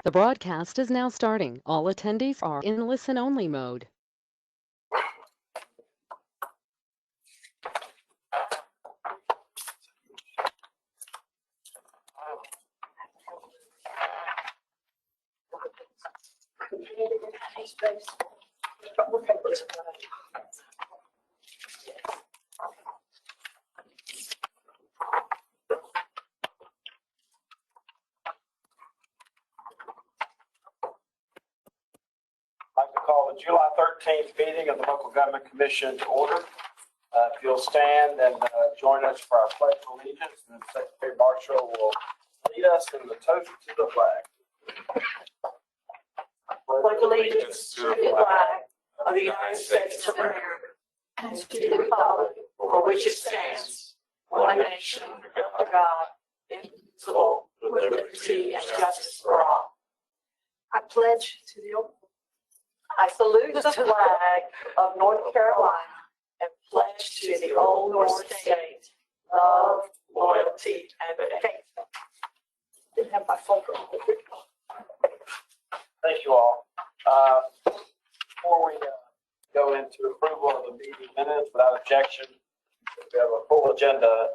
The broadcast is now starting. All attendees are in listen-only mode. I'd like to call the July 13th meeting of the Local Government Commission to order. If you'll stand and join us for our pledge of allegiance, and then Secretary Marshall will lead us in the toast to the flag. Pledge allegiance to the flag of the United States of America and to the republic for which it stands, one nation under God, indivisible, with liberty and justice for all. I pledge to the oath. I salute the flag of North Carolina and pledge to the old North State love, loyalty, and faith. Didn't have my phone. Thank you all. Before we go into approval of the meeting minutes without objection, we have a full agenda.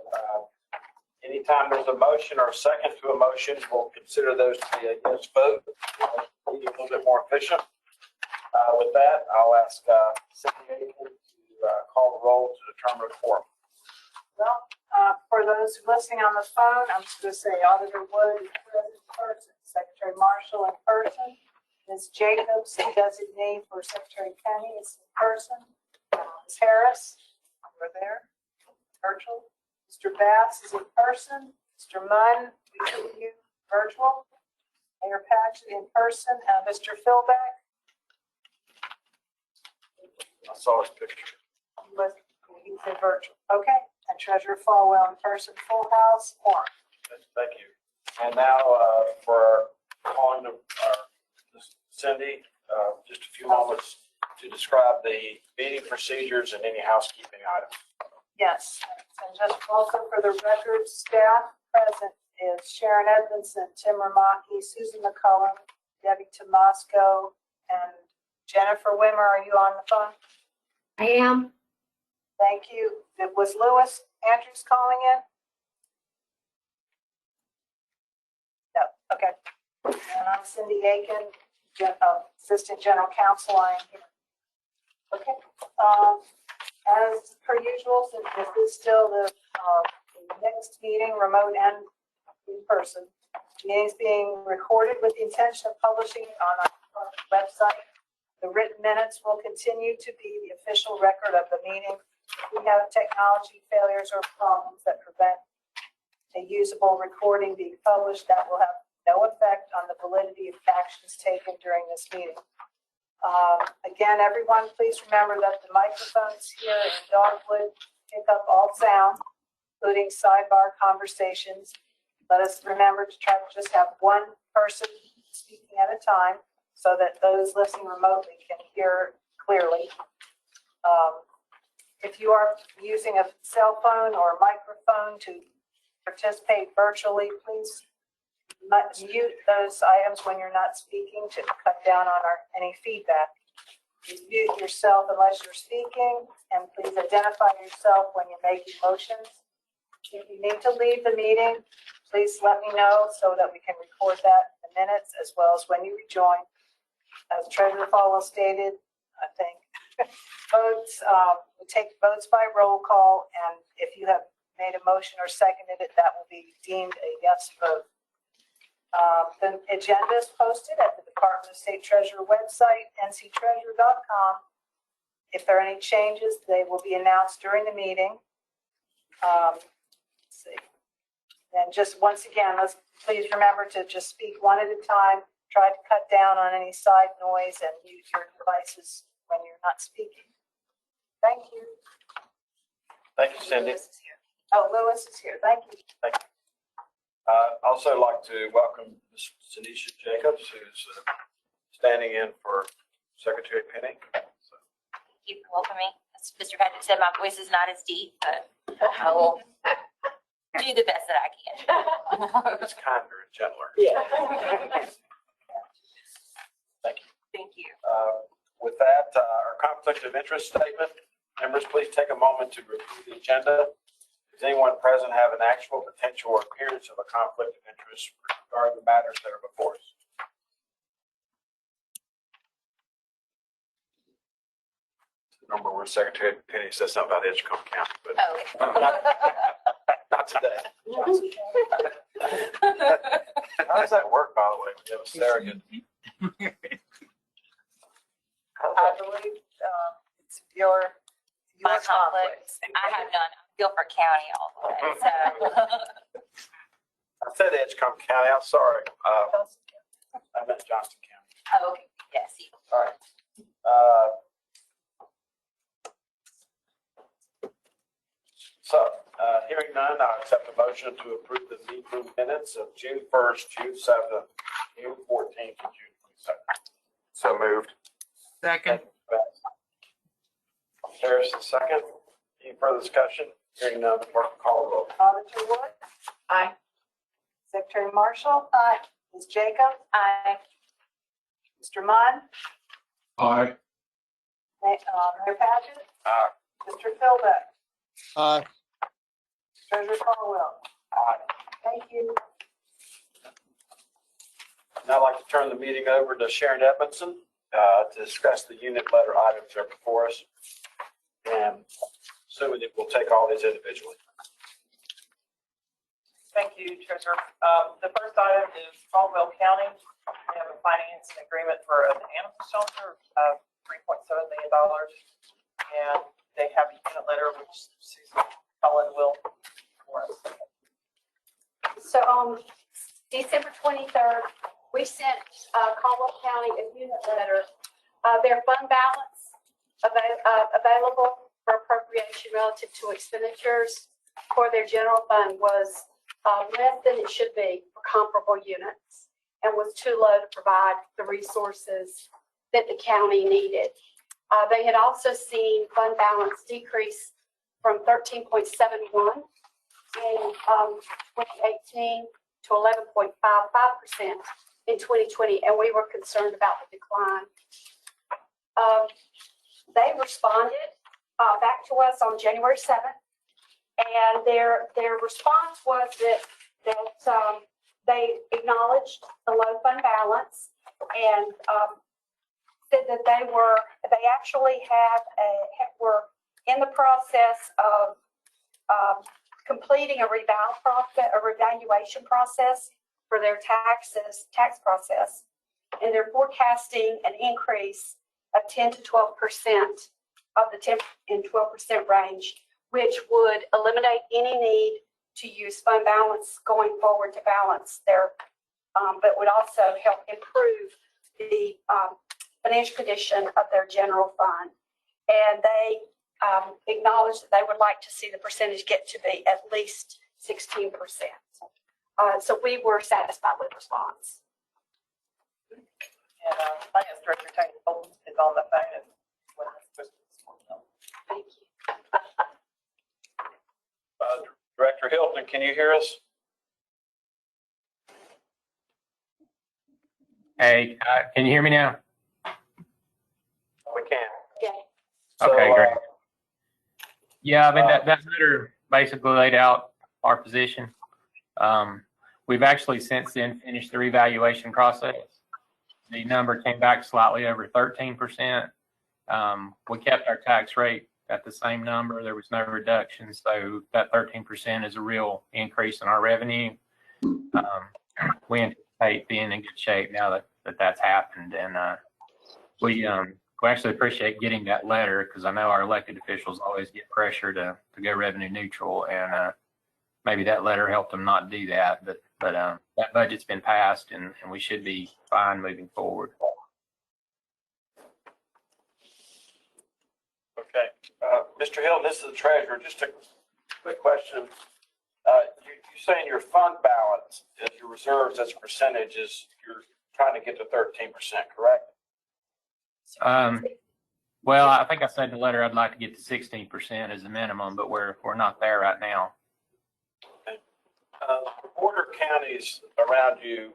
Anytime there's a motion or a second to a motion, we'll consider those to be a yes vote. Be a little bit more efficient. With that, I'll ask Cindy Aiken to call the roll to determine a quorum. Well, for those listening on the phone, I'm just going to say Auditor Wood is present in person, Secretary Marshall in person, Ms. Jacobs, the designee for Secretary Penny, is in person, Ms. Harris, over there, virtual, Mr. Bass is in person, Mr. Munn, we do you virtual, Mayor Patchett in person, Mr. Philbeck. I saw his picture. He's in virtual, okay, and Treasurer Falwell in person, full house, quorum. Thank you. And now for calling Cindy, just a few moments to describe the meeting procedures and any housekeeping items. Yes, and just also for the record, staff present is Sharon Edmondson, Tim Ramaki, Susan McCullum, Debbie Tomasco, and Jennifer Wimmer. Are you on the phone? I am. Thank you. Was Lewis Andrews calling in? No, okay. And I'm Cindy Aiken, Assistant General Counsel. I am here. Okay. As per usual, since this is still the next meeting, remote and in person, the meeting is being recorded with the intention of publishing it on our website. The written minutes will continue to be the official record of the meeting. If we have technology failures or problems that prevent a usable recording being published, that will have no effect on the validity of actions taken during this meeting. Again, everyone, please remember that the microphones here in Dogwood pick up all sound, including sidebar conversations. Let us remember to try to just have one person speaking at a time so that those listening remotely can hear clearly. If you are using a cell phone or a microphone to participate virtually, please mute those items when you're not speaking to cut down on any feedback. Please mute yourself unless you're speaking, and please identify yourself when you're making motions. If you need to leave the meeting, please let me know so that we can record that in the minutes as well as when you rejoin. As Treasurer Falwell stated, I think votes, we take votes by roll call, and if you have made a motion or seconded it, that will be deemed a yes vote. The agenda is posted at the Department of State Treasurer website, nctreasurer.com. If there are any changes, they will be announced during the meeting. Let's see. And just once again, let's please remember to just speak one at a time. Try to cut down on any side noise and mute your devices when you're not speaking. Thank you. Thank you, Cindy. Lewis is here. Oh, Lewis is here. Thank you. Thank you. Also like to welcome Ms. Tanisha Jacobs, who's standing in for Secretary Penny. So. Thank you for welcoming. As Mr. Patrick said, my voice is not as deep, but I will do the best that I can. It's kinder and gentler. Yeah. conflict of interest statement. Members, please take a moment to review the agenda. Does anyone present have an actual potential or appearance of a conflict of interest regarding the matters that are before us? Remember, where Secretary Penny says something about Edgecombe County, but not today. How does that work, by the way, when you have a surrogate? I believe it's your My conflict. conflict, I have none. I'm Guilford County all the way, so. I said Edgecombe County, I'm sorry. I meant Johnston County. Oh, okay, yes. All right. Hearing none, I'll accept a motion to approve the meeting minutes of June 1st, June 7th, June 14th, and June 22nd. So moved. Second. Harrison, second. Any further discussion? Hearing none, clerk call the roll. Auditor Wood? Aye. Secretary Marshall? Aye. Ms. Jacob? I, Mr. Munn? Aye. Mayor Paget? Aye. Mr. Philbeck? Aye. Treasurer Caldwell? Aye. Thank you. Now I'd like to turn the meeting over to Sharon Edmondson to discuss the unit letter items that are before us. And assuming that we'll take all these individually. Thank you, Treasurer. The first item is Caldwell County. We have a financing agreement for an animal shelter of $3.7 million. And they have a unit letter, which Susan Cullen will for us. So on December 23rd, we sent Caldwell County a unit letter. Their fund balance available for appropriation relative to expenditures for their general fund was less than it should be for comparable units and was too low to provide the resources that the county needed. They had also seen fund balance decrease from 13.71 in 2018 to 11.55% in 2020, and we were concerned about the decline. They responded back to us on January 7th, and their response was that they acknowledged the low fund balance and said that they actually were in the process of completing a revaluation process for their tax process, and they're forecasting an increase of 10 to 12% of the 10 and 12% range, which would eliminate any need to use fund balance going forward to balance their, but would also help improve the financial condition of their general fund. And they acknowledged that they would like to see the percentage get to be at least 16%. So we were satisfied with the response. And Finance Director Tony Holmes is on the phone and when I'm supposed to. Thank you. Director Hilton, can you hear us? Hey, can you hear me now? We can. Yeah. Okay, So, great. Yeah, I mean, that letter basically laid out our position. We've actually since then finished the revaluation process. The number came back slightly over 13%. We kept our tax rate at the same number. There was no reduction. So that 13% is a real increase in our revenue. We anticipate being in good shape now that that's happened. And we actually appreciate getting that letter because I know our elected officials always get pressure to go revenue neutral. And maybe that letter helped them not do that. But that budget's been passed and we should be fine moving forward. Okay. Mr. Hilton, this is the treasurer. Just a quick question. You saying your fund balance as your reserves as a percentage is you're trying to get to 13%, correct? Well, I think I said in the letter I'd like to get to 16% as a minimum, but we're not there right now. Border counties around you,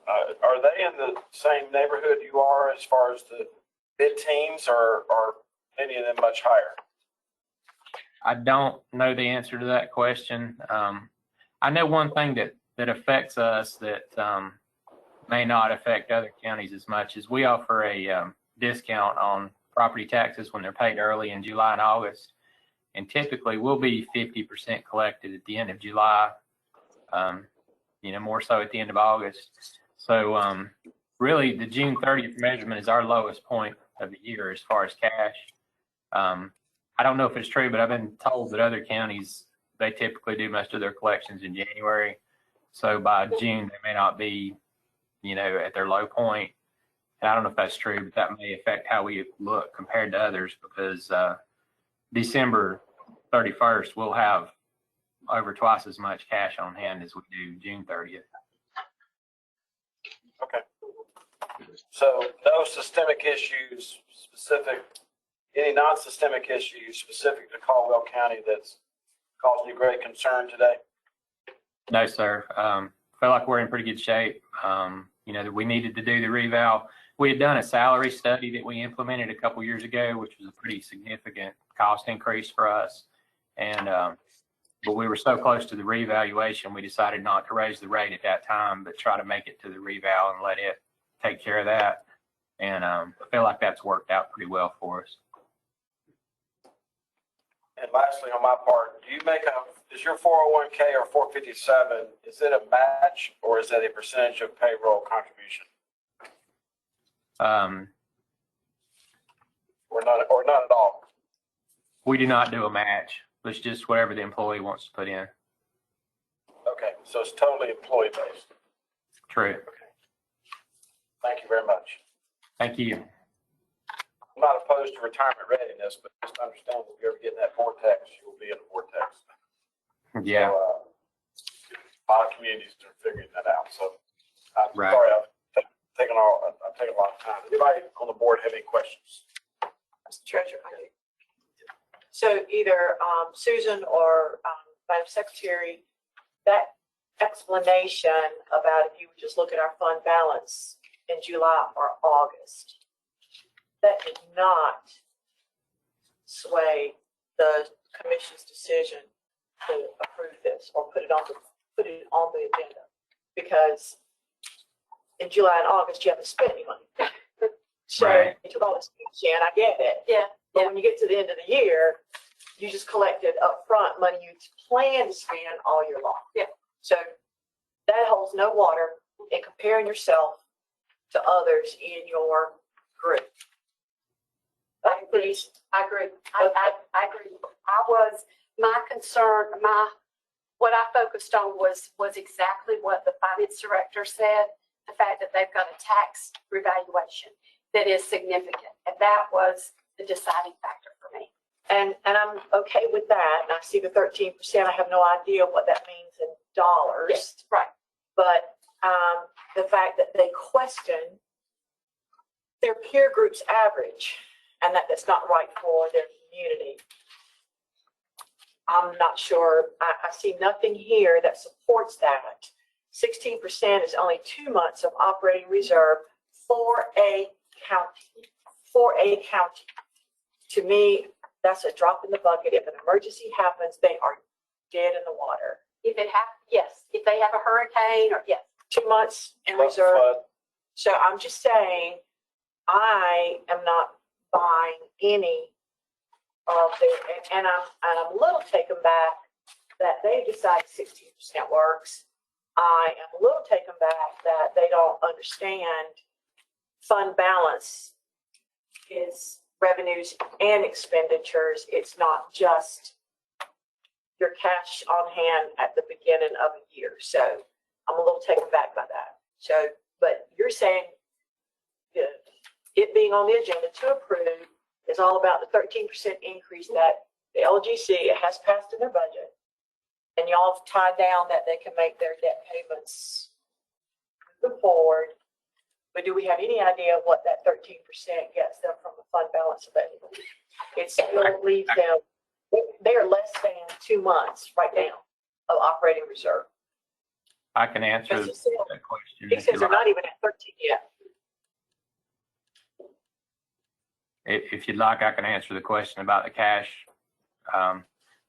are they in the same neighborhood you are as far as the bid teams, or any of them much higher? I don't know the answer to that question. I know one thing that affects us that may not affect other counties as much is we offer a discount on property taxes when they're paid early in July and August. And typically we'll be 50% collected at the end of July, more so at the end of August. So really the June 30th measurement is our lowest point of the year as far as cash. I don't know if it's true, but I've been told that other counties, they typically do most of their collections in January. So by June, they may not be, at their low point. And I don't know if that's true, but that may affect how we look compared to others because December 31st, we'll have over twice as much cash on hand as we do June 30th. Okay. So no systemic issues specific, any non-systemic issues specific to Caldwell County that's causing you great concern today? No, sir. Feel like we're in pretty good shape. That we needed to do the reval. We had done a salary study that we implemented a couple years ago, which was a pretty significant cost increase for us. And but we were so close to the revaluation, we decided not to raise the rate at that time, but try to make it to the reval and let it take care of that. And I feel like that's worked out pretty well for us. And lastly, on my part, is your 401k or 457, is it a match or is it a percentage of payroll contribution? Or not at all? We do not do a match. It's just whatever the employee wants to put in. Okay, so it's totally employee based. True. Thank you very much. Thank you. I'm not opposed to retirement readiness, but just understand if you ever get in that vortex, you will be in the vortex. Yeah. So, a lot of communities are figuring that out. So I'm Right. sorry I've taken a lot of time. Anybody on the board have any questions? Mr. Treasurer, I do. So either Susan or Madam Secretary, that explanation about if you would just look at our fund balance in July or August, that did not sway the commission's decision to approve this or put it on the agenda, because in July and August you haven't spent any money. So Right. you took all this cash in, I get it. Yeah. But when you get to the end of the year, you just collected upfront money you plan to spend all year long. Yeah. So that holds no water in comparing yourself to others in your group. I agree. I agree. I agree. My concern, what I focused on was exactly what the finance director said, the fact that they've got a tax revaluation that is significant. And that was the deciding factor for me. And I'm okay with that. And I see the 13%. I have no idea what that means in dollars. Yes, right. But the fact that they question their peer group's average and that's not right for their community. I'm not sure. I see nothing here that supports that. 16% is only 2 months of operating reserve for a county. To me, that's a drop in the bucket. If an emergency happens, they are dead in the water. If it happens, yes. If they have a hurricane or yes. 2 months in Flood. reserve. So I'm just saying, I am not buying any of their, and I'm a little taken back that they decided 16% works. I am a little taken back that they don't understand fund balance is revenues and expenditures. It's not just your cash on hand at the beginning of a year. So I'm a little taken back by that. So, but you're saying it being on the agenda to approve is all about the 13% increase that the LGC has passed in their budget. And y'all have tied down that they can make their debt payments moving forward. But do we have any idea what that 13% gets them from the fund balance available? It still leaves them, they are less than 2 months right now of operating reserve. I can answer Because he that question. says they're not even at 13 yet. If you'd like, I can answer the question about the cash.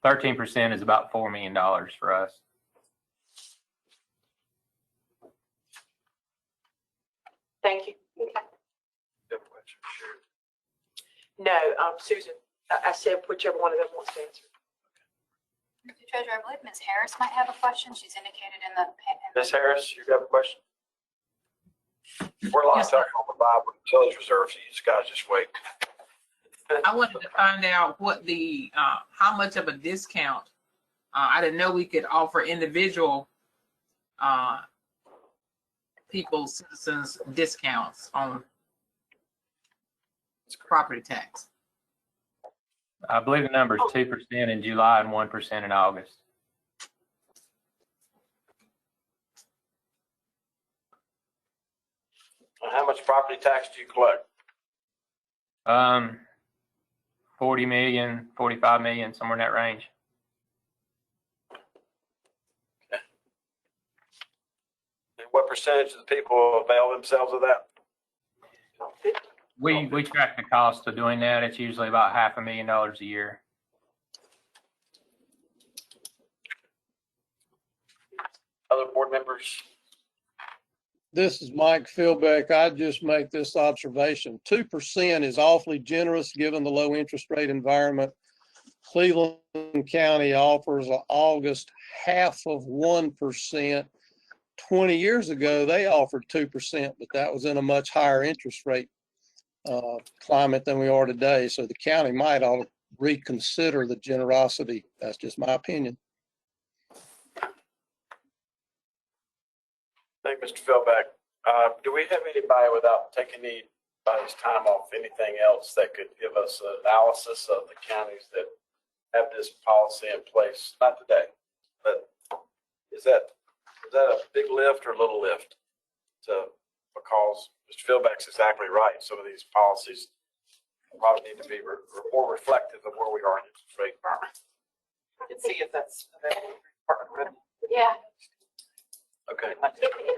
13% is about $4 million for us. Thank you. Okay. No, Susan, I said whichever one of them wants to answer. Mr. Treasurer, I believe Ms. Harris might have a question. She's indicated in the. Ms. Harris, you have a question? We're locked up on the Bible Utilities Reserve, so you guys just wait. I wanted to find out what the, how much of a discount, I didn't know we could offer individual, people, citizens discounts on property tax. I believe the number is 2% in July and 1% in August. How much property tax do you collect? 40 million, 45 million, somewhere in that range. And what percentage of the people avail themselves of that? We track the cost of doing that. It's usually about $500,000 a year. Other board members? This is Mike Philbeck. I'd just make this observation. 2% is awfully generous given the low interest rate environment. Cleveland County offers an August 0.5%. 20 years ago, they offered 2%, but that was in a much higher interest rate climate than we are today. So the county might ought to reconsider the generosity. That's just my opinion. Thank you, Mr. Philbeck. Do we have anybody, without taking anybody's time off, anything else that could give us an analysis of the counties that have this policy in place? Not today, but is that a big lift or a little lift? Because Mr. Philbeck's exactly right. Some of these policies probably need to be more reflective of where we are in the interest rate environment. I can see if that's available. Department of Revenue. Yeah, Okay. it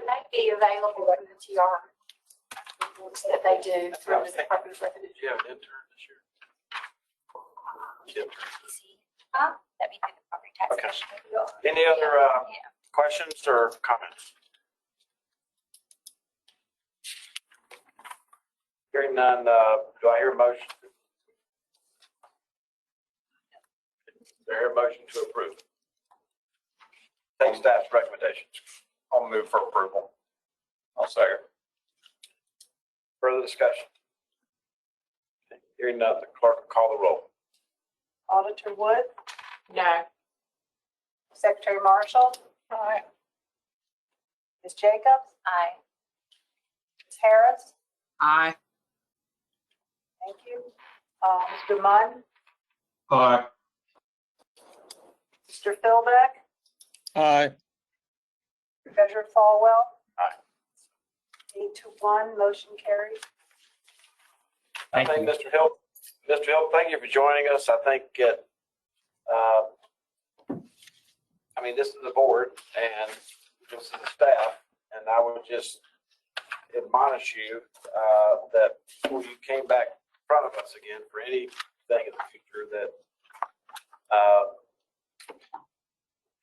may be available in the TR reports that they do through the Department of Revenue. Did you have an intern this year? Intern. That'd be through the property tax Okay. commission. Any other Yeah. questions or comments? Hearing none, do I hear a motion? Do I hear a motion to approve? Take staff's recommendations. I'll move for approval. I'll second. Further discussion? Hearing none, the clerk will call the roll. Auditor Wood, No. Secretary Marshall. Aye. Ms. Jacobs, Aye. Ms. Harris, Aye. thank you. Mr. Munn, Aye. Mr. Philbeck, Aye. Treasurer Falwell. Aye. 8-1, motion carries. I Thank think you. Mr. Hill, thank you for joining us. I think this is the board and this is the staff, and I would just admonish you that before you came back in front of us again for anything in the future, that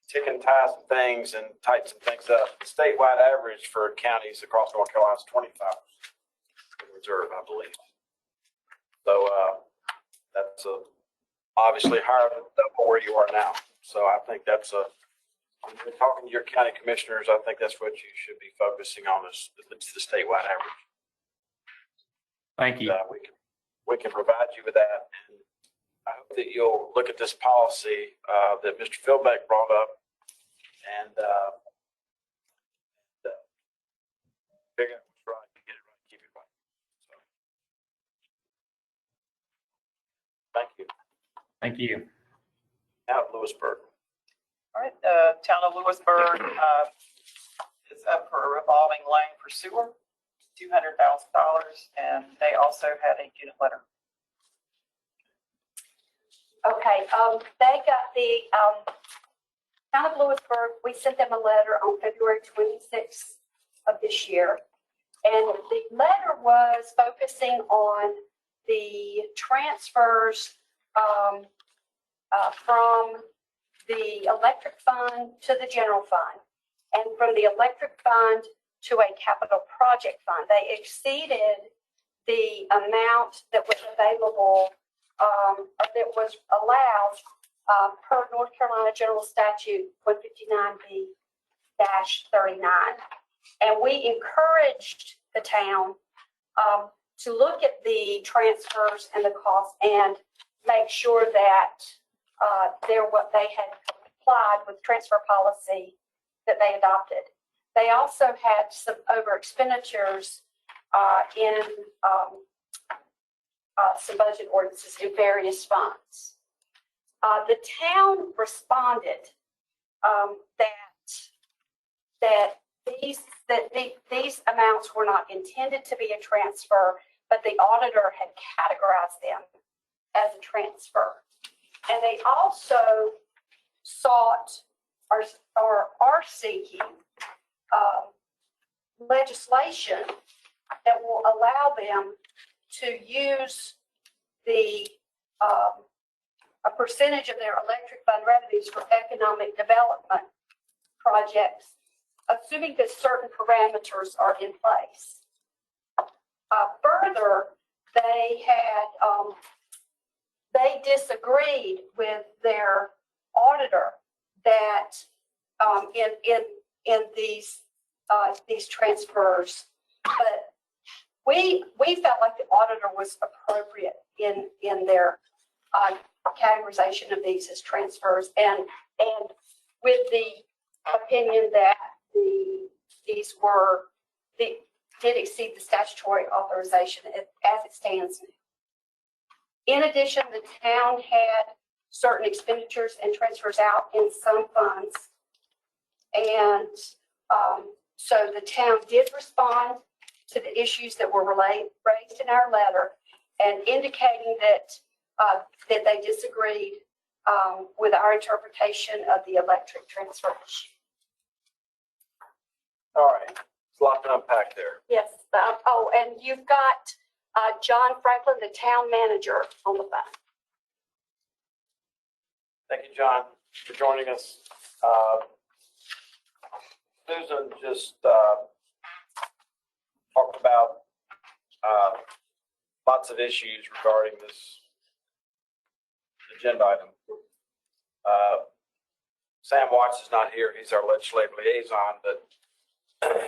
tick and tie some things and tighten some things up. The statewide average for counties across North Carolina is 25% reserve, I believe. So that's obviously higher than double where you are now. So I think that's when you're talking to your county commissioners, I think that's what you should be focusing on is the statewide average. Thank you. We can provide you with that. And I hope that you'll look at this policy that Mr. Philbeck brought up and figure out what's right, get it right, keep it right. So, thank you. Thank you. Now, Lewisburg. All right, the town of Lewisburg is up for a revolving loan for sewer, $200,000, and they also had a unit letter. Okay, they got the, town of Lewisburg, we sent them a letter on February 26th of this year. And the letter was focusing on the transfers from the electric fund to the general fund, and from the electric fund to a capital project fund. They exceeded the amount that was available, or that was allowed per North Carolina General Statute 159B-39. And we encouraged the town to look at the transfers and the costs and make sure that they had complied with transfer policy that they adopted. They also had some over expenditures in some budget ordinances in various funds. The town responded that these amounts were not intended to be a transfer, but the auditor had categorized them as a transfer. And they also sought or are seeking legislation that will allow them to use a percentage of their electric fund revenues for economic development projects, assuming that certain parameters are in place. Further, they disagreed with their auditor that in these transfers, but we felt like the auditor was appropriate in their categorization of these as transfers, and with the opinion that these did exceed the statutory authorization as it stands now. In addition, the town had certain expenditures and transfers out in some funds, and so the town did respond to the issues that were raised in our letter, and indicating that they disagreed with our interpretation of the electric transfer issue. All right, it's a lot to unpack there. Yes. Oh, and you've got John Franklin, the town manager, on the phone. Thank you, John, for joining us. Susan just talked about lots of issues regarding this agenda item. Sam Watts is not here. He's our legislative liaison, but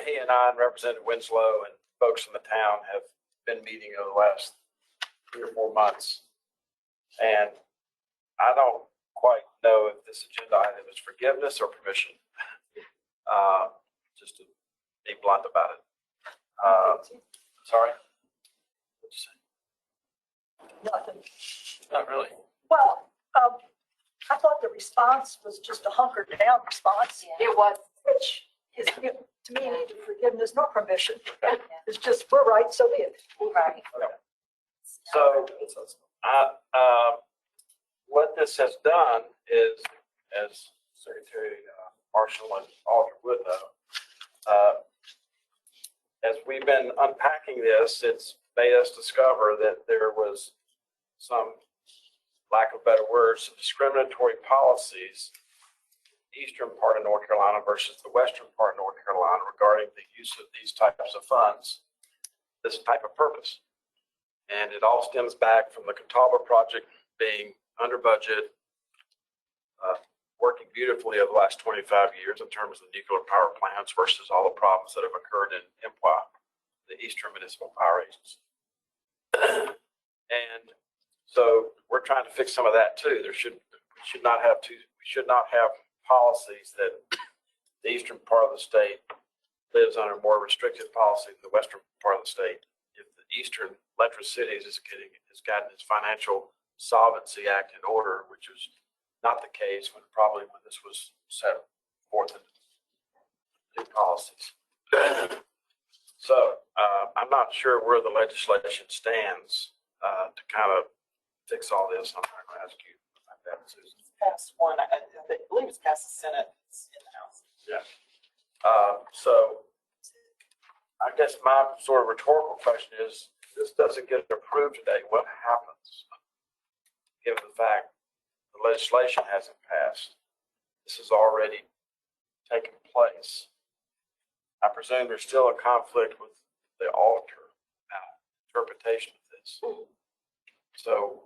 he and I and Representative Winslow and folks in the town have been meeting over the last 3 or 4 months. And I don't quite know if this agenda item is forgiveness or permission. Just to be blunt about it. Sorry? What'd you say? Nothing. Not really. Well, I thought the response was just a hunkered down response. It was. Which is, to me, neither forgiveness nor permission. It's just, we're right, so be it. Right. So, what this has done is, as Secretary Marshall and Alder would know, as we've been unpacking this, it's made us discover that there was some, lack of better words, some discriminatory policies eastern part of North Carolina versus the western part of North Carolina regarding the use of these types of funds, this type of purpose. And it all stems back from the Catawba project being under budget, working beautifully over the last 25 years in terms of nuclear power plants versus all the problems that have occurred in IMPWA, the Eastern Municipal Power Agency. And so we're trying to fix some of that too. We should not have policies that the eastern part of the state lives under more restrictive policy than the western part of the state. If the Eastern Electric Cities has gotten its Financial Solvency Act in order, which was not the case when this was set forth in new policies. So I'm not sure where the legislation stands to kind of fix all this. I'm not going to ask you about that, Susan. Passed one, I believe it's passed the Senate, it's in the House. Yeah. So I guess my sort of rhetorical question is this doesn't get approved today, what happens? Given the fact the legislation hasn't passed, this has already taken place. I presume there's still a conflict with the auditor interpretation of this. So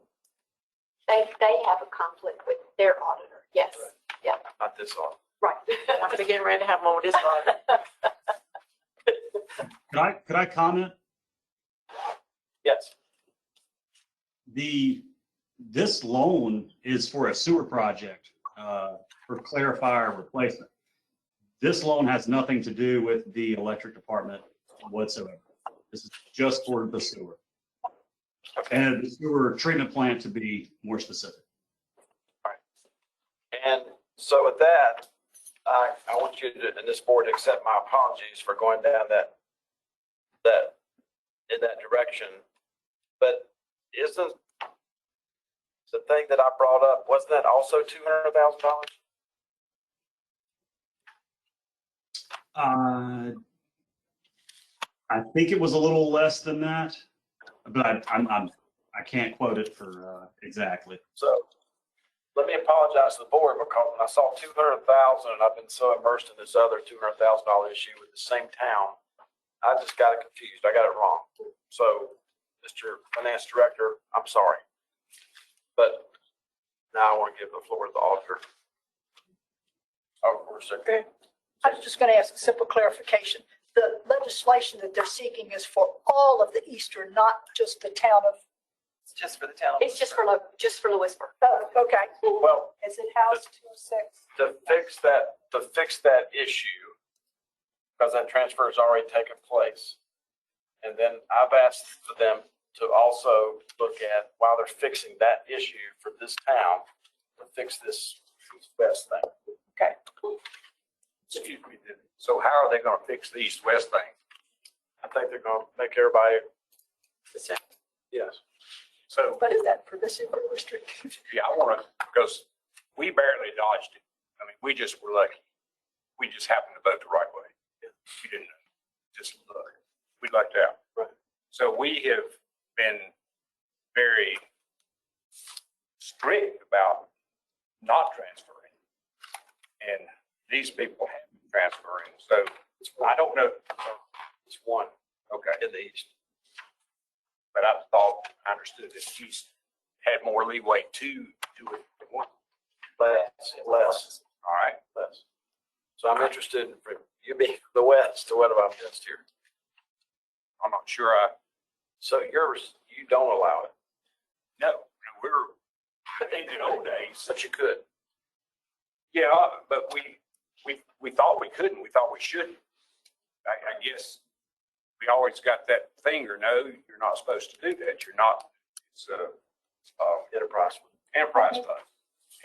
They have a conflict with their auditor, yes, not this auditor. right. I'm getting ready to have one with this one. Could I comment? Yes. This loan is for a sewer project, for clarifier replacement. This loan has nothing to do with the electric department whatsoever. This is just for the sewer. And the sewer treatment plant, to be more specific. And so with that, I want you to, and this board, to accept my apologies for going down in that direction. But isn't the thing that I brought up, wasn't that also $200,000? I think it was a little less than that, but I can't quote it for exactly. So let me apologize to the board, because when I saw 200,000 and I've been so immersed in this other $200,000 issue with the same town, I just got it confused. I got it wrong. So, Mr. Finance Director, I'm sorry. But now I want to give the floor to the auditor. Oh, we're okay. I was just going to ask a simple clarification. The legislation that they're seeking is for all of the Eastern, not just the town of. It's just for the town. It's just for Lewisburg. Oh, okay. Well, Is it House 206? to fix that issue, because that transfer has already taken place. And then I've asked for them to also look at, while they're fixing that issue for this town, to fix this west thing. Okay. Excuse me. So how are they going to fix the east-west thing? I think they're going to make everybody. Yes. So, What is that for the sewer district? yeah, I want to, because we barely dodged it. I mean, we just were lucky. We just happened to vote the right way. We didn't just look. We lucked out. Right. So we have been very strict about not transferring. And these people have been transferring. So I don't know. It's one Okay. in the east. But I thought, I understood that he's had more leeway to do it than one. Less. All right. Less. So I'm interested in you being the west, to what about just here? I'm not sure So yours, you don't allow it, no, we're, in the old days, but you could. yeah, but we thought we couldn't, we thought we shouldn't. I guess we always got that finger, no, you're not supposed to do that. You're not, it's Enterprise. enterprise fund.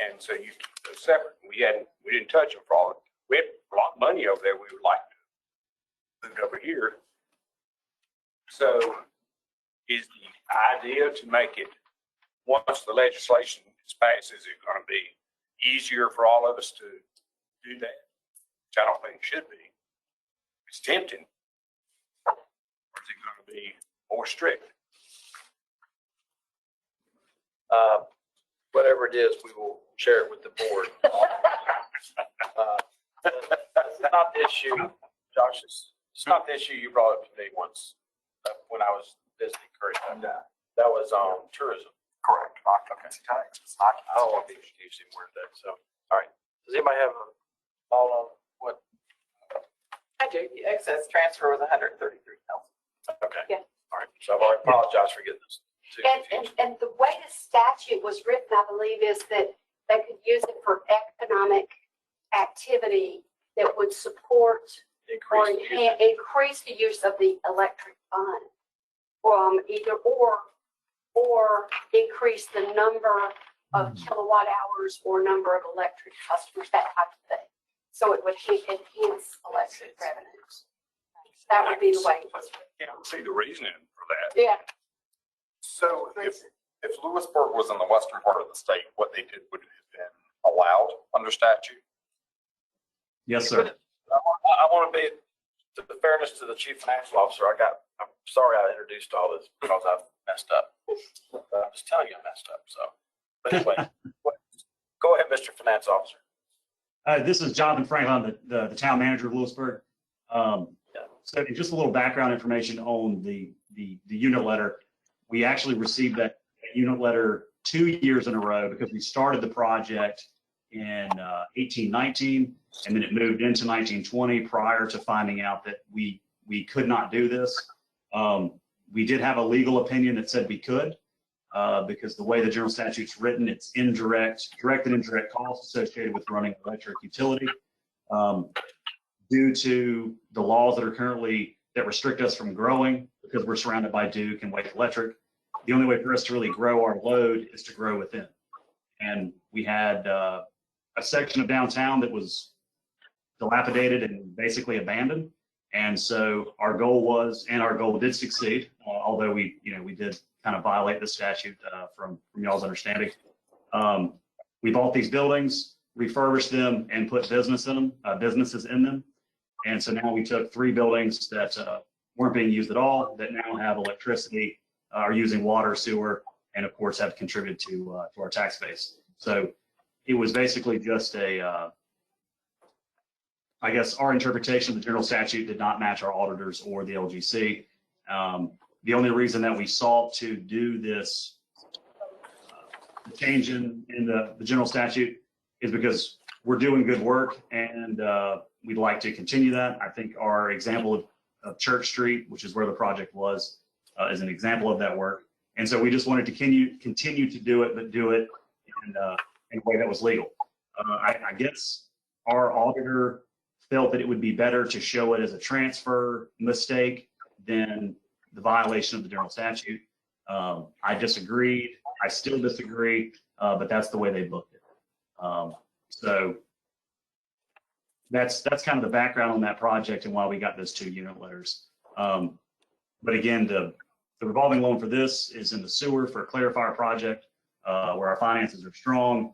And so you keep those separate. We didn't touch them for all of it. We had a lot of money over there we would like to move over here. So is the idea to make it, once the legislation is passed, is it going to be easier for all of us to do that? Which I don't think it should be. It's tempting. Or is it going to be more strict? Whatever it is, we will share it with the board. It's not the issue, Josh, it's not the issue you brought up to me once, when I was visiting Currituck. That was on tourism. Correct. Okay. I don't want to be confusing word there, so, all right. Does anybody have a thought on what? I do. The excess transfer was 133,000. Okay. Yeah. All right, so I've already apologized for getting this too confused. And the way the statute was written, I believe, is that they could use it for economic activity that would support or increase the use of the electric fund. Either or increase the number of kilowatt hours or number of electric customers, that type of thing. So it would enhance electric revenues. That would be the way. Yeah, I see the reasoning for that. Yeah. So if Lewisburg was in the western part of the state, what they did would have been allowed under statute? Yes, sir. I want to be, to the fairness to the chief financial officer, I got I'm sorry I introduced all this because I messed up. I was telling you I messed up, so. But anyway, go ahead, Mr. Finance Officer. This is Jonathan Franklin, the town manager of Lewisburg. So just a little background information on the unit letter. We actually received that unit letter 2 years in a row because we started the project in 1819, and then it moved into 1920 prior to finding out that we could not do this. We did have a legal opinion that said we could, because the way the general statute's written, it's direct and indirect costs associated with running an electric utility. Due to the laws that restrict us from growing, because we're surrounded by Duke and Wake Electric, the only way for us to really grow our load is to grow within. And we had a section of downtown that was dilapidated and basically abandoned. And so our goal did succeed, although we did kind of violate the statute from y'all's understanding. We bought these buildings, refurbished them, and put businesses in them. And so now we took 3 buildings that weren't being used at all, that now have electricity, are using water, sewer, and of course have contributed to our tax base. So it was basically just I guess our interpretation of the general statute did not match our auditors or the LGC. The only reason that we sought to do this change in the general statute is because we're doing good work, and we'd like to continue that. I think our example of Church Street, which is where the project was, is an example of that work. And so we just wanted to continue to do it, but do it in a way that was legal. I guess our auditor felt that it would be better to show it as a transfer mistake than the violation of the general statute. I disagreed. I still disagree, but that's the way they booked it. So that's kind of the background on that project and why we got those 2 unit letters. But again, the revolving loan for this is in the sewer for a clarifier project, where our finances are strong.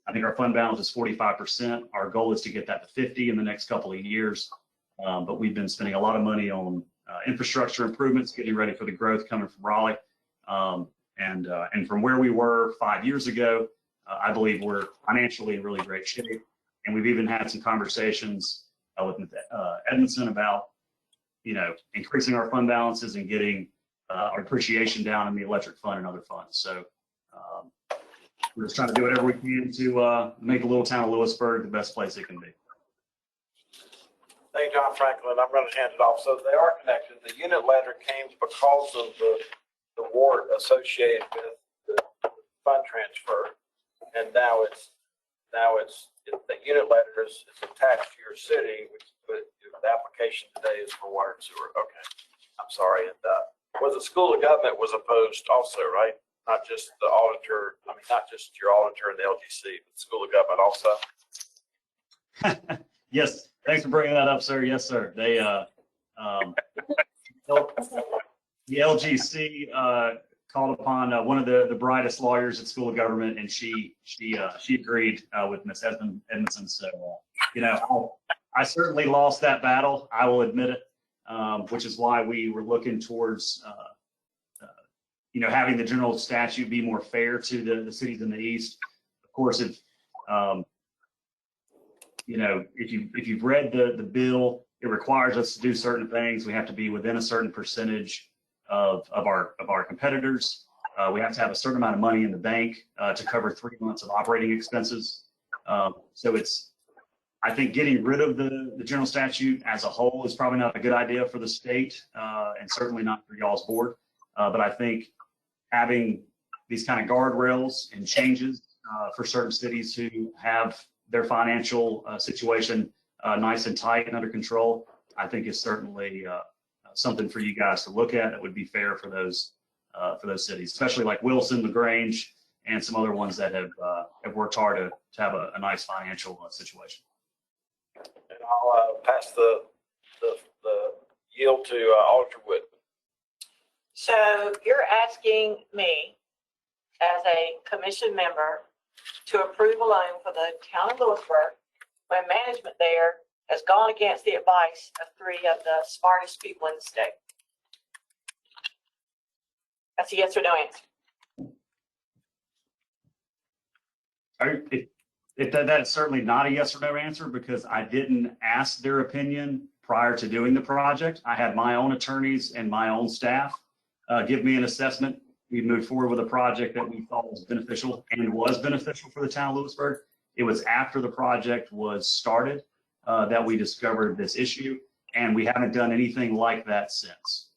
I think our fund balance is 45%. Our goal is to get that to 50 in the next couple of years. But we've been spending a lot of money on infrastructure improvements, getting ready for the growth coming from Raleigh. And from where we were 5 years ago, I believe we're financially in really great shape. And we've even had some conversations with Edmondson about, increasing our fund balances and getting our depreciation down in the electric fund and other funds. So we're just trying to do whatever we can to make the little town of Lewisburg the best place it can be. Thank you, John Franklin. I'm going to hand it off. So they are connected. The unit letter came because of the warrant associated with the fund transfer, and now it's the unit letter is attached to your city, which the application today is for water and sewer. Okay, I'm sorry. And the School of Government was opposed also, right? Not just the auditor. I mean, not just your auditor and the LGC, but the School of Government also. Yes, thanks for bringing that up, sir. Yes, sir. They the LGC called upon one of the brightest lawyers at School of Government, and she agreed with Ms. Edmondson. So I certainly lost that battle. I will admit it, which is why we were looking towards having the general statute be more fair to the cities in the East. Of course, if you've read the bill, it requires us to do certain things. We have to be within a certain percentage of our competitors. We have to have a certain amount of money in the bank to cover 3 months of operating expenses. So I think getting rid of the general statute as a whole is probably not a good idea for the state, and certainly not for y'all's board. But I think having these kind of guardrails and changes for certain cities who have their financial situation nice and tight and under control, I think is certainly something for you guys to look at that would be fair for those cities, especially like Wilson, LaGrange, and some other ones that have worked hard to have a nice financial situation. And I'll pass the yield to Auditor Wood. So you're asking me as a commission member to approve a loan for the town of Lewisburg when management there has gone against the advice of 3 of the smartest people in the state. That's a yes or no answer. That is certainly not a yes or no answer because I didn't ask their opinion prior to doing the project. I had my own attorneys and my own staff give me an assessment. We moved forward with a project that we thought was beneficial and was beneficial for the town of Lewisburg. It was after the project was started that we discovered this issue, and we haven't done anything like that since.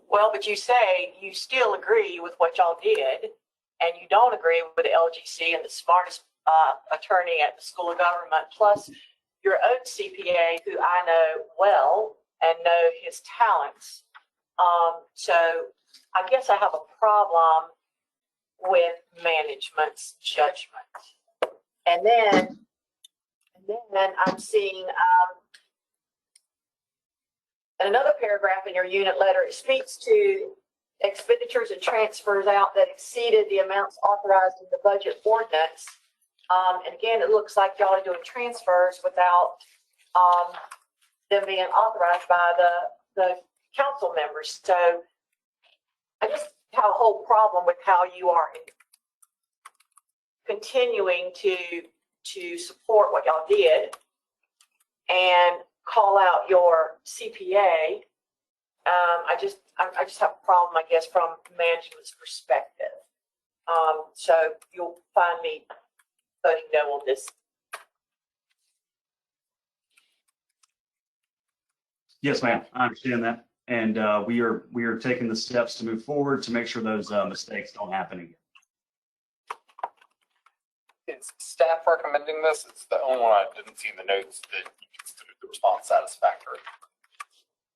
Well, but you say you still agree with what y'all did, and you don't agree with the LGC and the smartest attorney at the School of Government, plus your own CPA, who I know well and know his talents. So I guess I have a problem with management's judgment. And then I'm seeing in another paragraph in your unit letter, it speaks to expenditures and transfers out that exceeded the amounts authorized in the budget ordinance. And again, it looks like y'all are doing transfers without them being authorized by the council members. So I just have a whole problem with how you are continuing to support what y'all did and call out your CPA. I just have a problem, I guess, from management's perspective. So you'll find me voting no on this. Yes, ma'am. I understand that. And we are taking the steps to move forward to make sure those mistakes don't happen again. Is staff recommending this? It's the only one I didn't see in the notes that you considered the response satisfactory.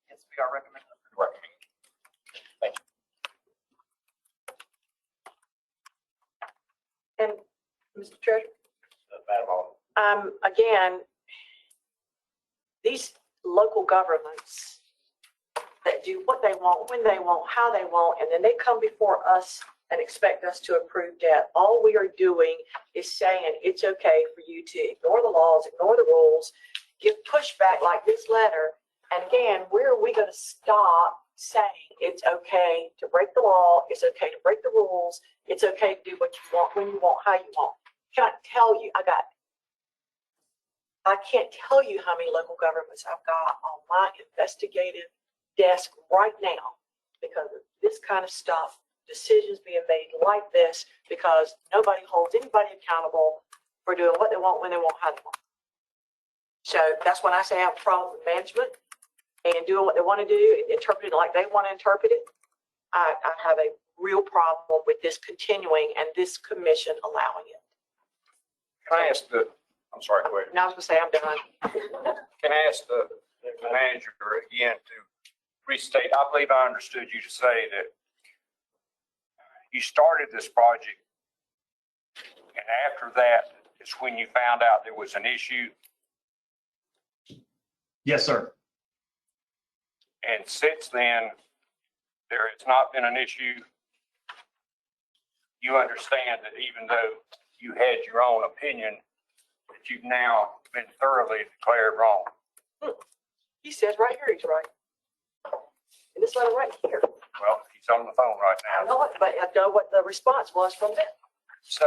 Yes, we are recommending. Thank you. And Mr. Treasurer? Again, these local governments that do what they want, when they want, how they want, and then they come before us and expect us to approve debt. All we are doing is saying it's okay for you to ignore the laws, ignore the rules, give pushback like this letter. And again, where are we going to stop saying it's okay to break the law, it's okay to break the rules, it's okay to do what you want, when you want, how you want? Can I tell you, I can't tell you how many local governments I've got on my investigative desk right now because of this kind of stuff, decisions being made like this because nobody holds anybody accountable for doing what they want, when they want, how they want. So that's when I say I have a problem with management and doing what they want to do, interpret it like they want to interpret it. I have a real problem with this continuing and this commission allowing it. Can I ask I'm sorry, go ahead. Now I was going to say I'm done. Can I ask the manager again to restate? I believe I understood you to say that you started this project and after that is when you found out there was an issue. Yes, sir. And since then, there has not been an issue. You understand that even though you had your own opinion, that you've now been thoroughly declared wrong. He says right here he's right. And this letter right here. Well, he's on the phone right I now. know it, but I know what the response was from them. So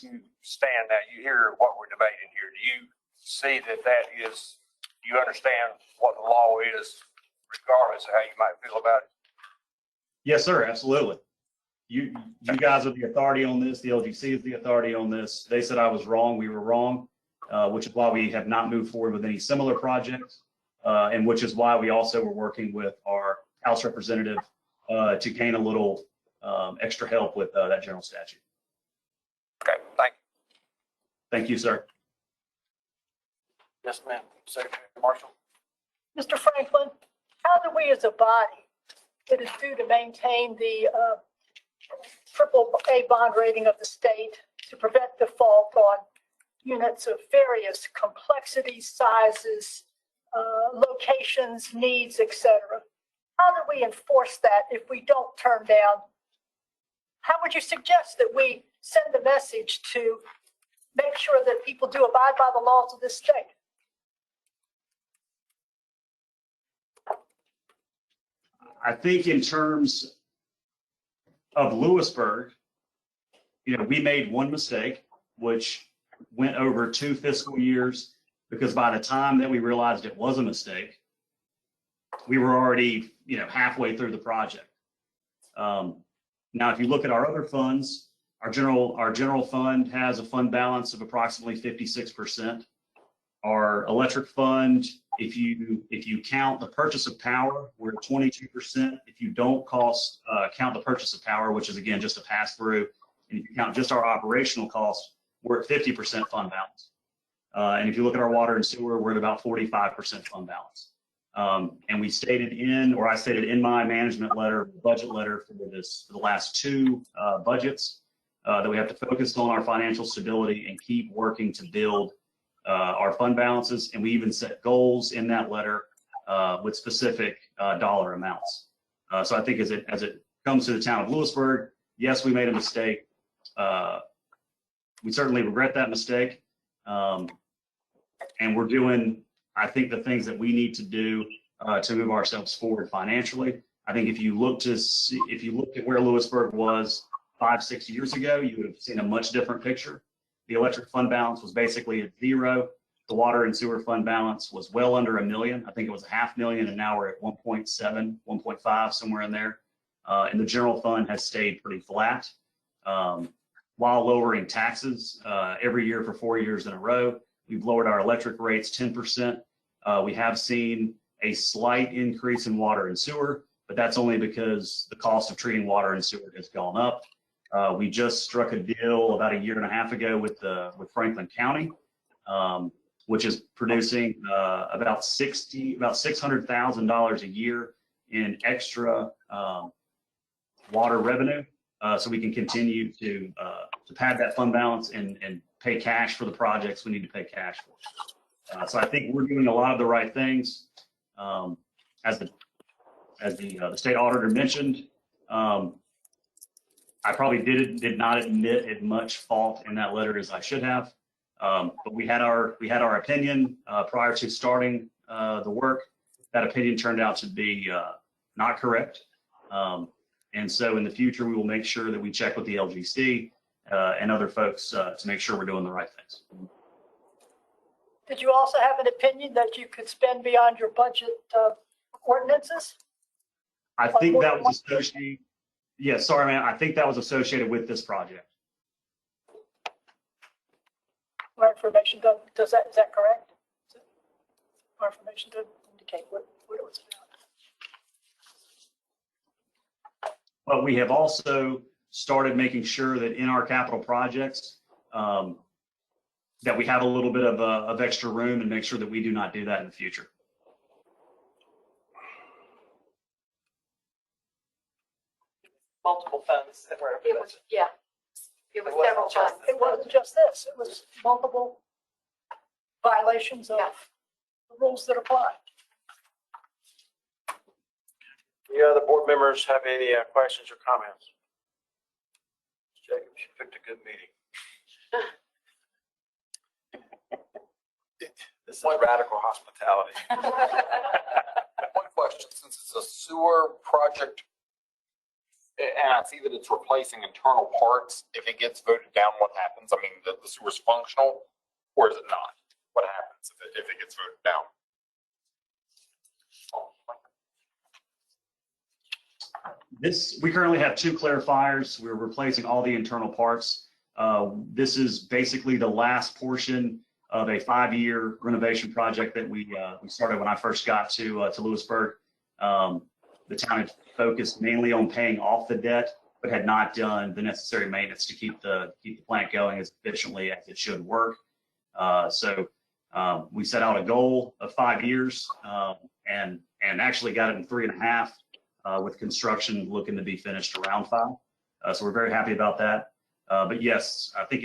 you stand that, you hear what we're debating here. Do you see that is, you understand what the law is regardless of how you might feel about it? Yes, sir. Absolutely. You guys are the authority on this. The LGC is the authority on this. They said I was wrong. We were wrong, which is why we have not moved forward with any similar projects, and which is why we also were working with our House representative to gain a little extra help with that general statute. Okay, thank you. Thank you, sir. Yes, ma'am. Secretary Marshall. Mr. Franklin, how do we as a body that is due to maintain the AAA bond rating of the state to prevent default on units of various complexities, sizes, locations, needs, etc.? How do we enforce that if we don't turn down? How would you suggest that we send a message to make sure that people do abide by the laws of this state? I think in terms of Lewisburg, we made one mistake, which went over 2 fiscal years, because by the time that we realized it was a mistake, we were already, halfway through the project. Now, if you look at our other funds, our general fund has a fund balance of approximately 56%. Our electric fund, if you count the purchase of power, we're at 22%. If you don't count the purchase of power, which is again just a pass through, and if you count just our operational costs, we're at 50% fund balance. And if you look at our water and sewer, we're at about 45% fund balance. And I stated in my management letter, budget letter for the last 2 budgets, that we have to focus on our financial stability and keep working to build our fund balances. And we even set goals in that letter with specific dollar amounts. So I think as it comes to the town of Lewisburg, yes, we made a mistake. We certainly regret that mistake. And we're doing, I think, the things that we need to do to move ourselves forward financially. I think if you looked at where Lewisburg was 5-6 years ago, you would have seen a much different picture. The electric fund balance was basically at 0. The water and sewer fund balance was well under $1 million. I think it was $500,000, and now we're at 1.7, 1.5, somewhere in there. And the general fund has stayed pretty flat, while lowering taxes every year for 4 years in a row. We've lowered our electric rates 10%. We have seen a slight increase in water and sewer, but that's only because the cost of treating water and sewer has gone up. We just struck a deal about 1.5 years ago with Franklin County, which is producing about $600,000 a year in extra water revenue, so we can continue to pad that fund balance and pay cash for the projects we need to pay cash for. So I think we're doing a lot of the right things. As the state auditor mentioned, I probably did not admit as much fault in that letter as I should have. But we had our opinion prior to starting the work. That opinion turned out to be not correct. And so in the future, we will make sure that we check with the LGC and other folks to make sure we're doing the right things. Did you also have an opinion that you could spend beyond your budget ordinances? I think that was associated. Yeah, sorry, man. I think that was associated with this project. More information is that correct? More information to indicate what it was about. But we have also started making sure that in our capital projects, that we have a little bit of extra room and make sure that we do not do that in the future. Multiple funds that were. It was several funds. It wasn't just this, it was multiple violations of the rules that apply. Any other board members have any questions or comments? Jacob, you picked a good meeting. This is radical hospitality. One question, since it's a sewer project, and I see that it's replacing internal parts, if it gets voted down, what happens? I mean, the sewer's functional, or is it not? What happens if it gets voted down? We currently have 2 clarifiers. We're replacing all the internal parts. This is basically the last portion of a 5-year renovation project that we started when I first got to Lewisburg. The town had focused mainly on paying off the debt, but had not done the necessary maintenance to keep the plant going as efficiently as it should work. So we set out a goal of 5 years and actually got it in 3.5, with construction looking to be finished around 5. So we're very happy about that. But yes, I think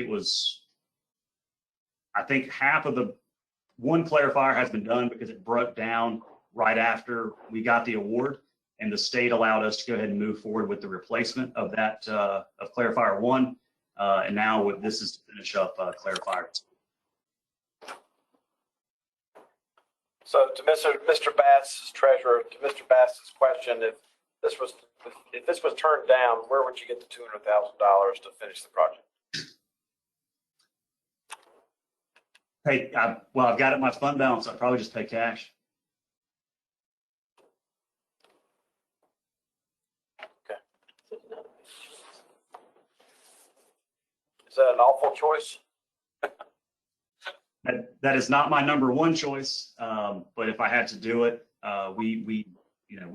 half of the one clarifier has been done because it broke down right after we got the award, and the state allowed us to go ahead and move forward with the replacement of that of clarifier 1. And now this is to finish up clarifier 2. So to Mr. Bass, treasurer, to Mr. Bass's question, if if this was turned down, where would you get the $200,000 to finish the project? Hey, well, I've got it in my fund balance. I'd probably just pay cash. Is that an awful choice? That is not my number one choice, but if I had to do it, we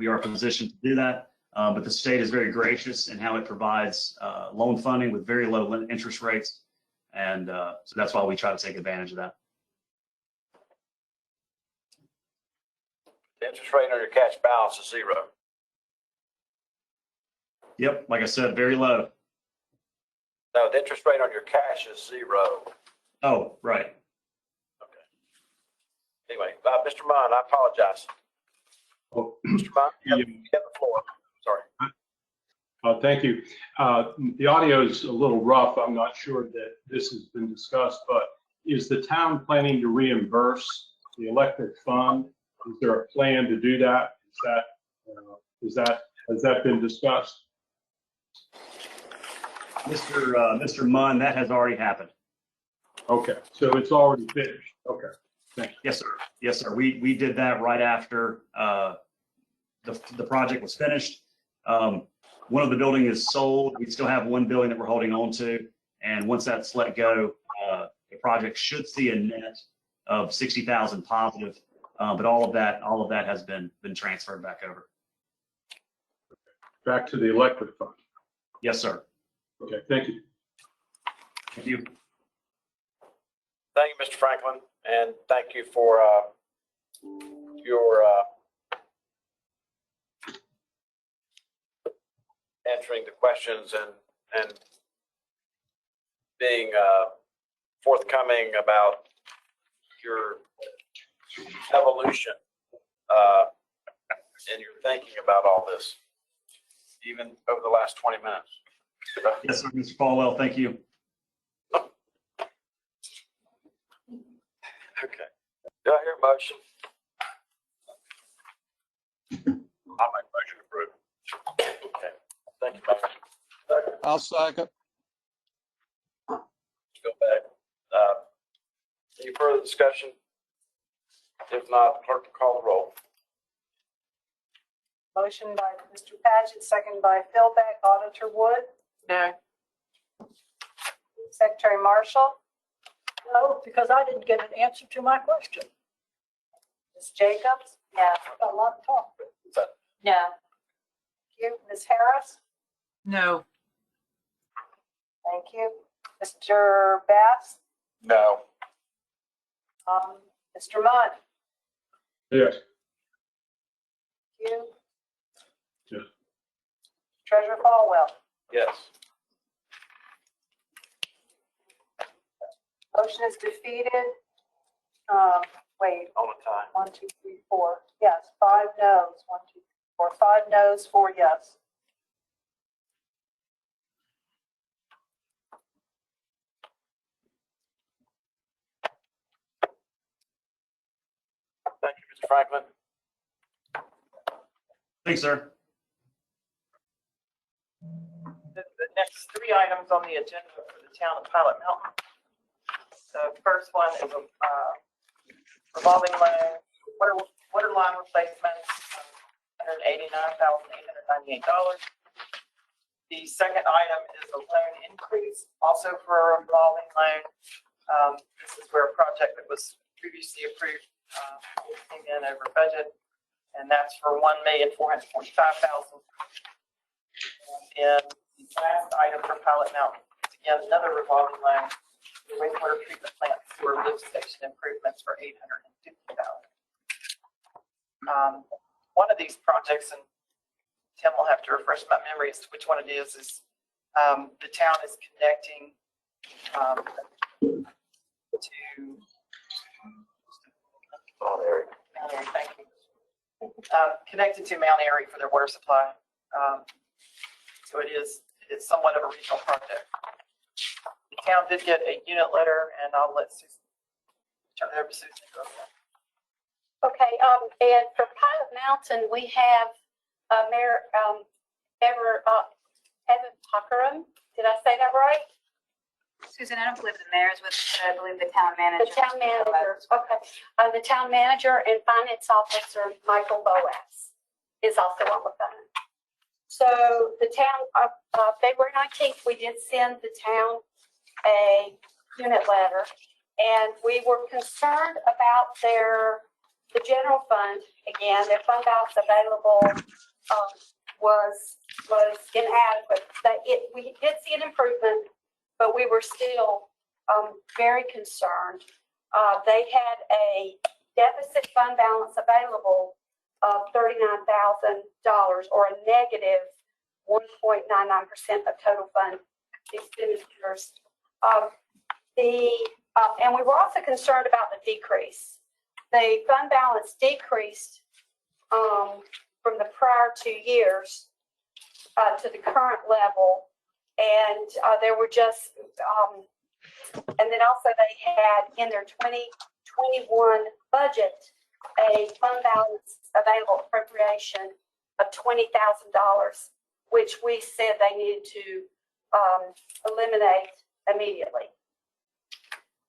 are positioned to do that. But the state is very gracious in how it provides loan funding with very low interest rates, and so that's why we try to take advantage of that. The interest rate on your cash balance is 0. Yep, like I said, very low. No, the interest rate on your cash is 0. Oh, right. Anyway, Mr. Munn, I apologize. Oh, Mr. Munn, you have the floor. Sorry. Thank you. The audio is a little rough. I'm not sure that this has been discussed, but is the town planning to reimburse the electric fund? Is there a plan to do that? Has that been discussed? Mr. Munn, that has already happened. Okay, so it's already finished. Okay, thank you. Yes, sir. Yes, sir. We did that right after the project was finished. One of the building is sold. We still have one building that we're holding on to, and once that's let go, the project should see a net of 60,000 positive. But all of that has been transferred back over. Back to the electric fund. Yes, sir. Okay, thank you. Thank you. Thank you, Mr. Franklin, and thank you for your answering the questions and being forthcoming about your evolution and your thinking about all this, even over the last 20 minutes. Yes, sir, Mr. Falwell. Thank you. Okay. Do I hear a motion? I'll make a motion to approve. Okay. Thank you, Mike. I'll second. Let's go back. Any further discussion? If not, clerk will call the roll. Motion by Mr. Paget, second by Phil Beck. Auditor Wood? No. Secretary Marshall? No, because I didn't get an answer to my question. Ms. Jacobs? No. Got a lot to talk. No. Thank you. Ms. Harris? No. Thank you. Mr. Bass? No. Mr. Munn? Yes. Thank you. Yes. Treasurer Falwell? Yes. Motion is defeated. Wait, On the time. 1, 2, 3, 4. Yes, 5 noes. 1, 2, 3, 4. 5 noes, 4 yes. Thank you, Mr. Franklin. Thanks, sir. The next 3 items on the agenda for the town of Pilot Mountain. The first one is a revolving loan, water line replacement, $189,898. The second item is a loan increase, also for a revolving loan. This is where a project that was previously approved came in over budget, and that's for $1,445,000. And the last item for Pilot Mountain is again another revolving loan, the wastewater treatment plant sewer lift station improvements for $850,000. One of these projects, and Tim will have to refresh my memory as to which one it is the town is connecting to Mount Airy. Mount Airy, thank you. Connected to Mount Airy for their water supply. So it's somewhat of a regional project. The town did get a unit letter, and I'll let Susan turn it over to Susan. Okay, and for Pilot Mountain, we have Mayor, Evan Puckerum. Did I say that right? Susan, I don't believe the mayor's with, I believe the town manager. The town manager, okay. The town manager and finance officer, Michael Boas, is also on the phone. So the town, February 19th, we did send the town a unit letter, and we were concerned about the general fund. Again, their fund balance available was inadequate. We did see an improvement, but we were still very concerned. They had a deficit fund balance available of $39,000, or a negative 1.99% of total fund expenditures. And we were also concerned about the decrease. The fund balance decreased from the prior 2 years to the current level. And there were just, and then also they had in their 2021 budget a fund balance available appropriation of $20,000, which we said they needed to eliminate immediately.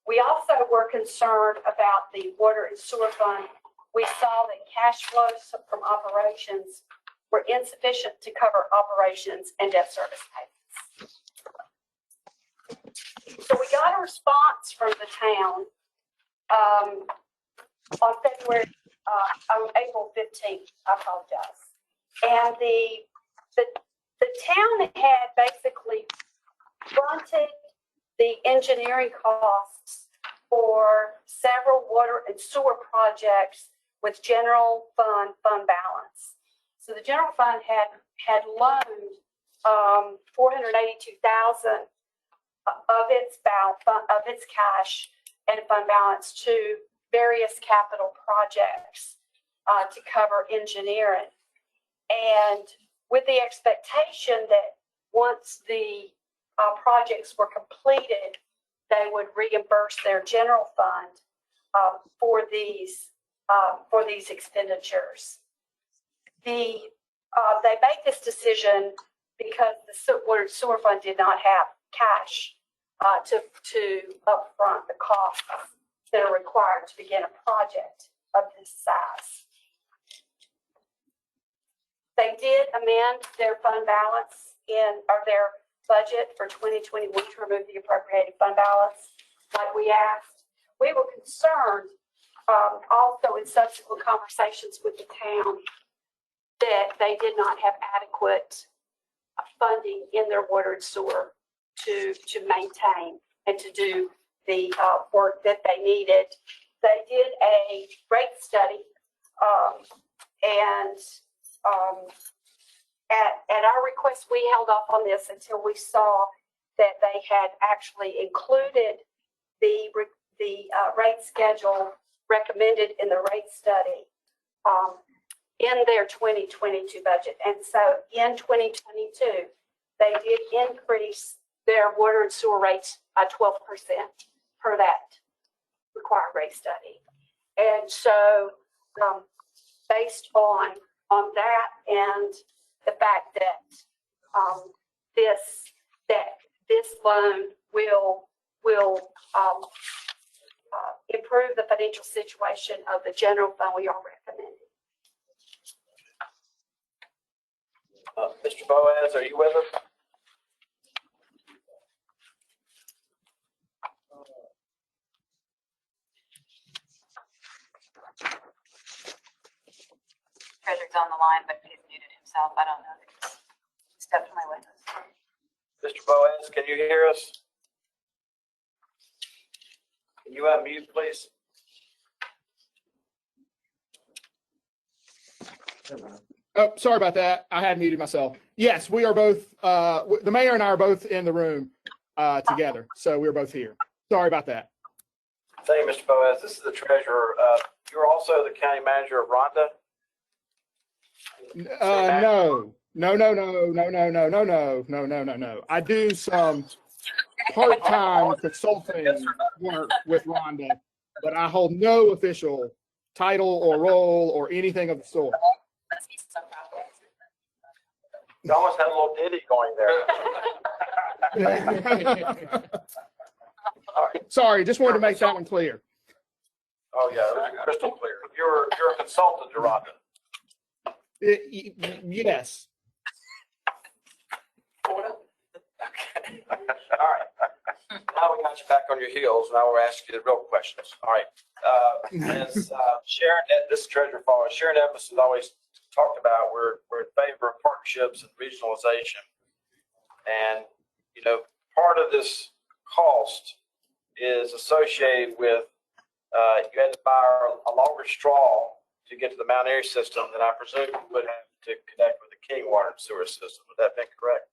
We also were concerned about the water and sewer fund. We saw that cash flows from operations were insufficient to cover operations and debt service payments. So we got a response from the town on April 15th, I apologize. And the town had basically fronted the engineering costs for several water and sewer projects with general fund balance. So the general fund had loaned $482,000 of its cash and fund balance to various capital projects to cover engineering. And with the expectation that once the projects were completed, they would reimburse their general fund for these expenditures. They made this decision because the water and sewer fund did not have cash to upfront the costs that are required to begin a project of this size. They did amend their fund balance or their budget for 2021 to remove the appropriated fund balance like we asked. We were concerned also in subsequent conversations with the town that they did not have adequate funding in their water and sewer to maintain and to do the work that they needed. They did a rate study and at our request, we held off on this until we saw that they had actually included the rate schedule recommended in the rate study in their 2022 budget. And so in 2022, they did increase their water and sewer rates by 12% per that required rate study. And so based on that and the fact that this loan will improve the financial situation of the general fund, we are recommending. Mr. Boas, are you with us? Treasurer's on the line, but he's muted himself. I don't know if he's definitely with us. Mr. Boas, can you hear us? Can you unmute, please? Oh, sorry about that. I had muted myself. Yes, we are both, the mayor and I are both in the room together. So we're both here. Sorry about that. Thank you, Mr. Boas. This is the treasurer. You're also the county manager of Rhonda? No. I do some part-time consulting work with Rhonda, but I hold no official title or role or anything of the sort. You almost had a little ditty going there. Sorry, just wanted to make that one clear. Oh, yeah, it was crystal clear. You're a consultant, Rhonda. Yes. Okay. All right. Now we got you back on your heels. Now we're asking you the real questions. All right. As Sharon, this is Treasurer Fall. Sharon Evans has always talked about we're in favor of partnerships and regionalization. And, you know, part of this cost is associated with you had to buy a longer straw to get to the Mount Airy system than I presume you would have to connect with the King water and sewer system. Would that be correct?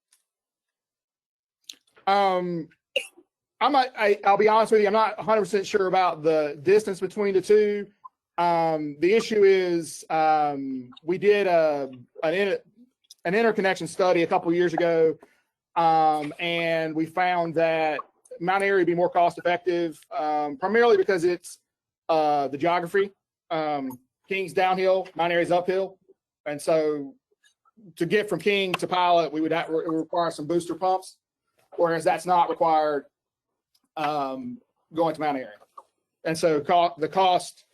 I'll be honest with you, I'm not 100% sure about the distance between the two. The issue is we did an interconnection study a couple of years ago, and we found that Mount Airy would be more cost effective, primarily because it's the geography. King's downhill, Mount Airy's uphill. And so to get from King to Pilot, it would require some booster pumps, whereas that's not required going to Mount Airy. And so the cost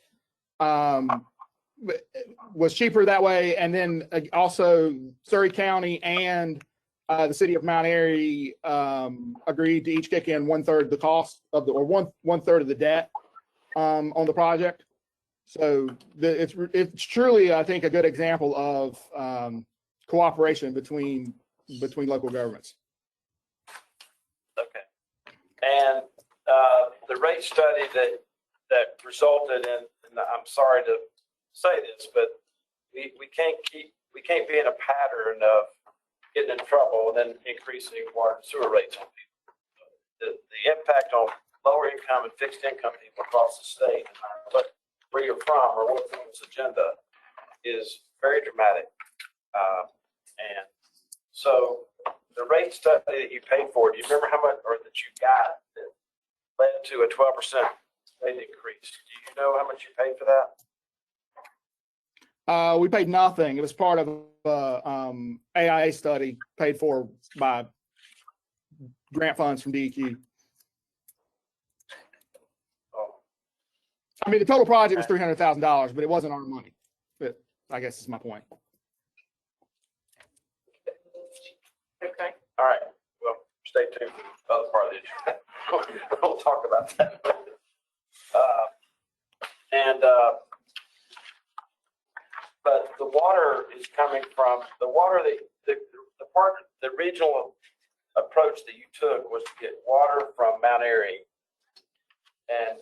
was cheaper that way. And then also Surrey County and the city of Mount Airy agreed to each kick in 1/3 the cost of one third of the debt on the project. So it's truly, I think, a good example of cooperation between local governments. Okay. And the rate study that resulted in, and I'm sorry to say this, but we can't be in a pattern of getting in trouble and then increasing water and sewer rates on people. The impact on lower income and fixed income people across the state, but where you're from or what's on this agenda, is very dramatic. And so the rate study that you paid for, do you remember how much, or that you got that led to a 12% rate increase? Do you know how much you paid for that? We paid nothing. It was part of AIA study paid for by grant funds from DEQ. I mean, the total project was $300,000, but it wasn't our money. But I guess is my point. Okay. All right. Well, stay tuned for the other part of the agenda. We'll talk about that. But the water is coming from the water that the regional approach that you took was to get water from Mount Airy and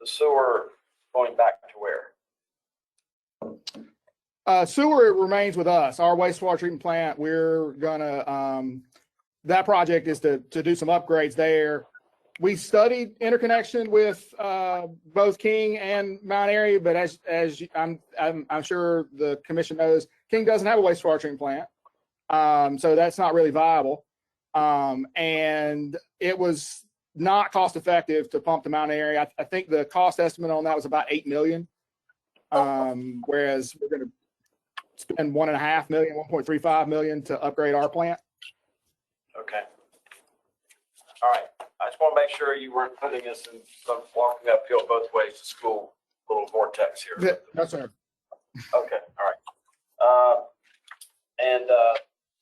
the sewer going back to where? Sewer remains with us. Our wastewater treatment plant, we're gonna, that project is to do some upgrades there. We studied interconnection with both King and Mount Airy, but as I'm sure the commission knows, King doesn't have a wastewater treatment plant, so that's not really viable. And it was not cost effective to pump to Mount Airy. I think the cost estimate on that was about $8 million, whereas we're going to spend $1.5 million, $1.35 million to upgrade our plant. Okay. All right. I just want to make sure you weren't putting us in some walking uphill both ways to school little vortex here. No, sir. Okay. All right.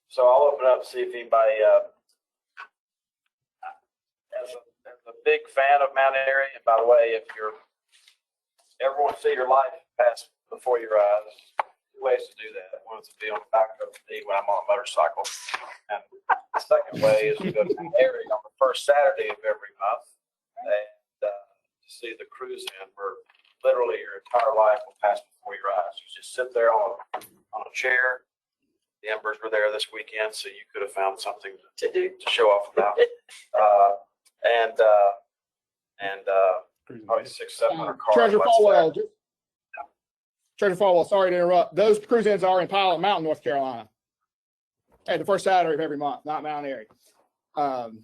So I'll open up and see if anybody, as a big fan of Mount Airy, and by the way, if you're ever want to see your life pass before your eyes, two ways to do that. One is to be on the back of me when I'm on a motorcycle. And the second way is to go to Mount Airy on the first Saturday of every month and to see the cruise in where literally your entire life will pass before your eyes. You just sit there on a chair. The Embers were there this weekend, so you could have found something to do to show off about. Probably 600-700 cars. Treasure Falwell, sorry to interrupt. Those cruise-ins are in Pilot Mountain, North Carolina. Hey, the first Saturday of every month, not Mount Airy. The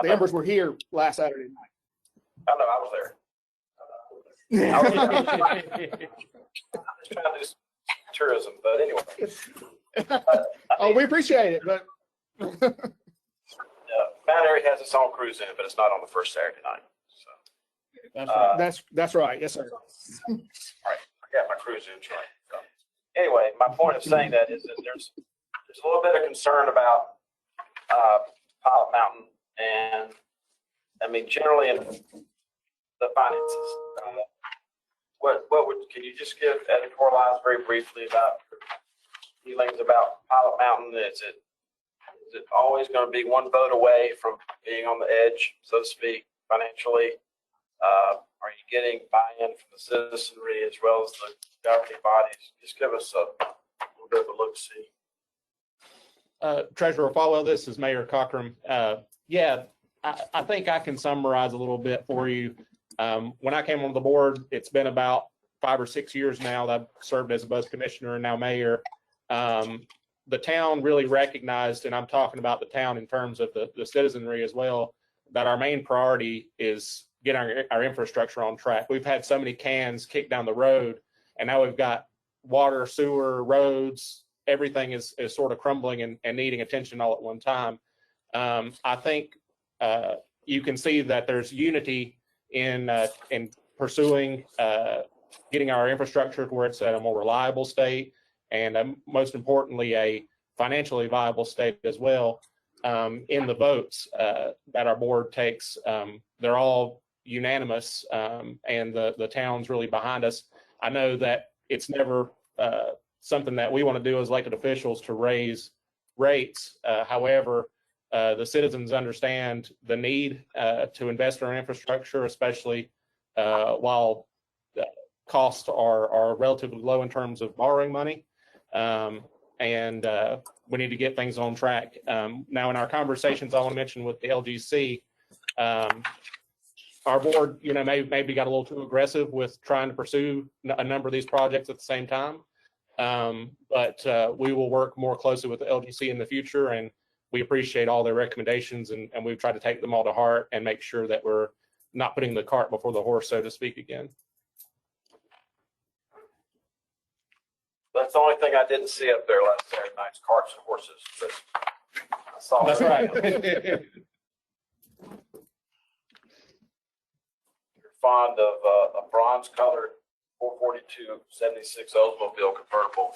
Embers were here last Saturday night. I know, I was there. I was trying to do some tourism, but anyway. Oh, we appreciate it, but Mount Airy has its own cruise in it, but it's not on the first Saturday night. So, that's right. That's right. Yes, sir. all right, I got my cruise in right. So, anyway, my point of saying that is that there's a little bit of concern about Pilot Mountain, and I mean generally in the finances. What would, can you just give editorialize very briefly about your feelings about Pilot Mountain? Is it always going to be one vote away from being on the edge, so to speak, financially? Are you getting buy-in from the citizenry as well as the governing bodies? Just give us a little bit of a look-see. Treasurer Falwell, this is Mayor Cockrum. Yeah, I think I can summarize a little bit for you. When I came on the board, it's been about 5 or 6 years now that I've served as a bus commissioner and now mayor. The town really recognized, and I'm talking about the town in terms of the citizenry as well, that our main priority is getting our infrastructure on track. We've had so many cans kicked down the road, and now we've got water, sewer, roads, everything is sort of crumbling and needing attention all at one time. I think you can see that there's unity in pursuing getting our infrastructure to where it's at a more reliable state, and most importantly, a financially viable state as well. In the votes that our board takes, they're all unanimous, and the town's really behind us. I know that it's never something that we want to do as elected officials to raise rates. However, the citizens understand the need to invest in our infrastructure, especially while costs are relatively low in terms of borrowing money. And we need to get things on track. Now, in our conversations, I want to mention with the LGC, our board, maybe got a little too aggressive with trying to pursue a number of these projects at the same time. But we will work more closely with the LGC in the future, and we appreciate all their recommendations, and we've tried to take them all to heart and make sure that we're not putting the cart before the horse, so to speak, again. That's the only thing I didn't see up there last Saturday night's carts and horses, but I saw. That's right. You're fond of a bronze colored 442 76 Oldsmobile convertible.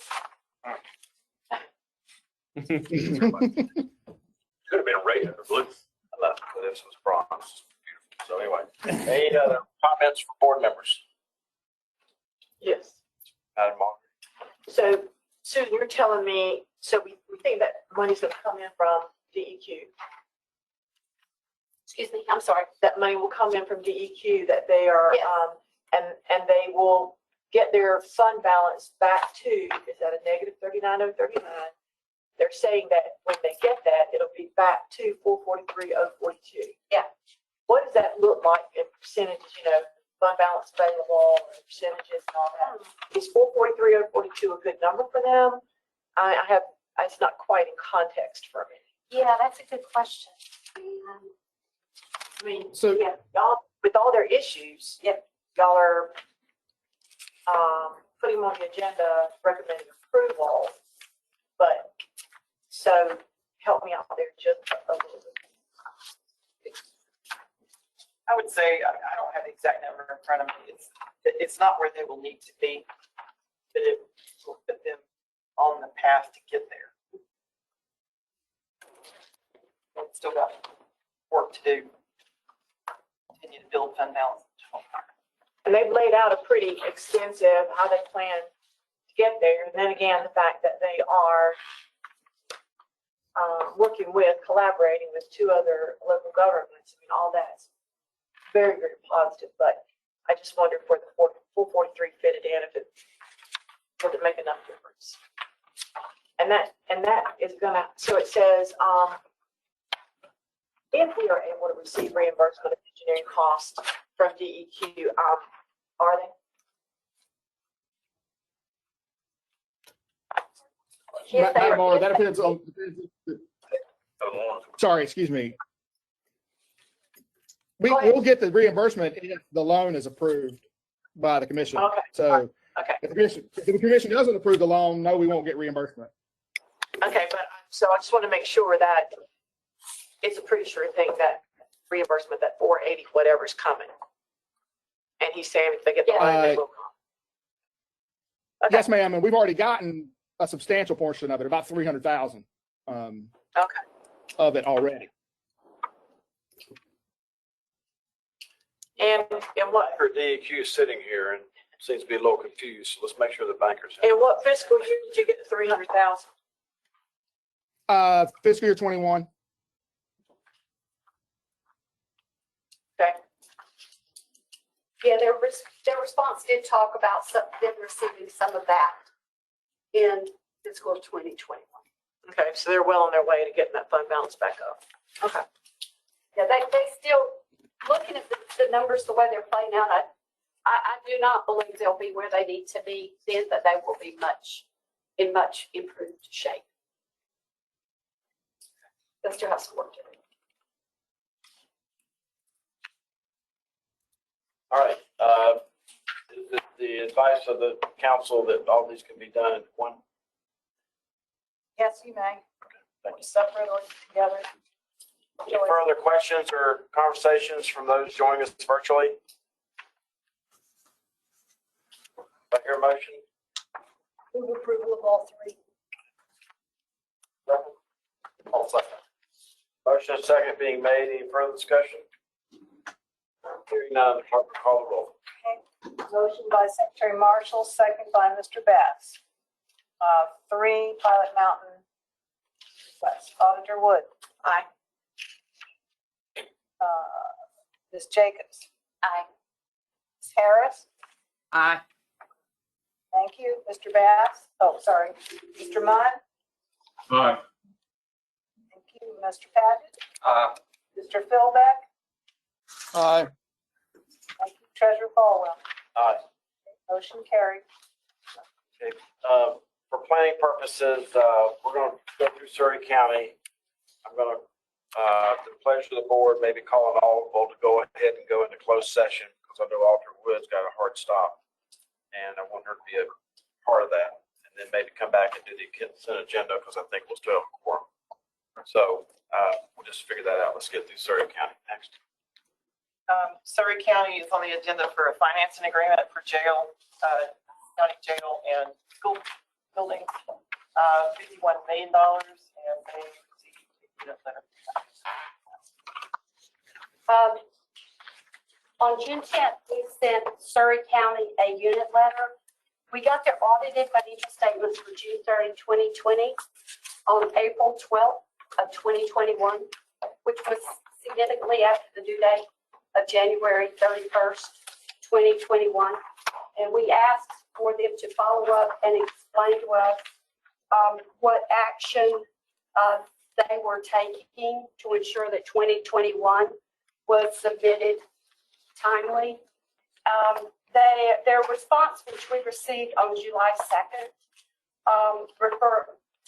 Could have been red or blue. I love it, but this was bronze. Beautiful. So anyway, any other comments from board members? Yes. Madam Margaret. So Susan, you're telling me, so we think that money's going to come in from DEQ. Excuse me, I'm sorry. That money will come in from DEQ, that they are, Yes. and they will get their fund balance back to, is that a negative 39,039? They're saying that when they get that, it'll be back to 443,042. Yeah. What does that look like in percentages, fund balance available, and percentages and all that? Is 443,042 a good number for them? It's not quite in context for me. Yeah, that's a good question. I mean, So- yeah, y'all, with all their issues, y'all are putting them on the agenda, recommending approval, but so help me out there just a little bit. I would say, I don't have the exact number in front of me. It's not where they will need to be, but it will put them on the path to get there. We've still got work to do. Continue to build fund balance. And they've laid out a pretty extensive how they plan to get there. And then again, the fact that they are collaborating with 2 other local governments. I mean, all that's very, very positive. But I just wonder if the 443 fitted in, if would it make enough difference? And that is gonna. So it says, if we are able to receive reimbursement of engineering costs from DEQ, are they? Madam Mayor, that depends on. Sorry, excuse me. We'll get the reimbursement if the loan is approved by the commission. Okay. So okay. If the commission doesn't approve the loan, no, we won't get reimbursement. Okay, but so I just want to make sure that it's a pretty sure thing that reimbursement, that 480, whatever's coming. And he's saying if they get the money, they will come. Okay. Yes, ma'am. And we've already gotten a substantial portion of it, about 300,000 of it already. And what? Banker DEQ is sitting here and seems to be a little confused, so let's make sure the banker's. In what fiscal year did you get the 300,000? Fiscal year 21. Okay. Yeah, their response did talk about them receiving some of that in fiscal 2021. Okay, so they're well on their way to getting that fund balance back up. Okay. Yeah, they still, looking at the numbers, the way they're playing out, I do not believe they'll be where they need to be then, but they will be in much improved shape. They still have some work to do. All right, is it the advice of the council that all these can be done in one? Yes, you may. Thank you. Separate or together. Any further questions or conversations from those joining us virtually? Do I hear a motion? Move approval of all three. All second. Motion and second being made. Any further discussion? Hearing none, the clerk will call the roll. Motion by Secretary Marshall, second by Mr. Bass. 3, Pilot Mountain West. Auditor Wood. Aye. Ms. Jacobs. Aye. Ms. Harris. Aye. Thank you. Mr. Bass. Oh, sorry. Mr. Munn. Aye. Thank you. Mr. Paget. Mr. Philbeck. Aye. Thank you. Treasurer Falwell. Aye. Motion carried. Okay, for planning purposes, we're going to go through Surrey County. I'm going to, at the pleasure of the board, maybe call it audible to go ahead and go into closed session because I know Alder Wood's got a hard stop. And I want her to be a part of that. And then maybe come back and do the consent agenda because I think we'll still have a quorum. So we'll just figure that out. Let's get through Surrey County next. Surrey County is on the agenda for a financing agreement for jail, county jail and school buildings, $51 million, and they received a unit letter. On June 10th, we sent Surrey County a unit letter. We got their audited financial statements for June 30, 2020 on April 12th of 2021, which was significantly after the due date of January 31st, 2021. And we asked for them to follow up and explain to us what action they were taking to ensure that 2021 was submitted timely. Their response, which we received on July 2nd,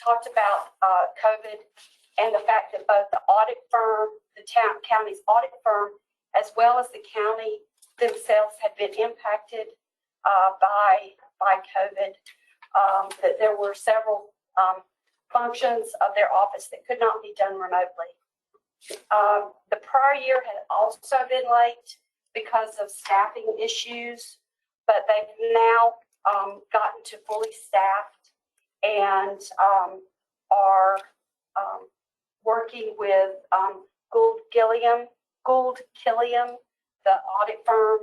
talked about COVID and the fact that both the audit firm, the county's audit firm, as well as the county themselves had been impacted by COVID, that there were several functions of their office that could not be done remotely. The prior year had also been late because of staffing issues, but they've now gotten to fully staffed and are working with Gould Killiam, the audit firm,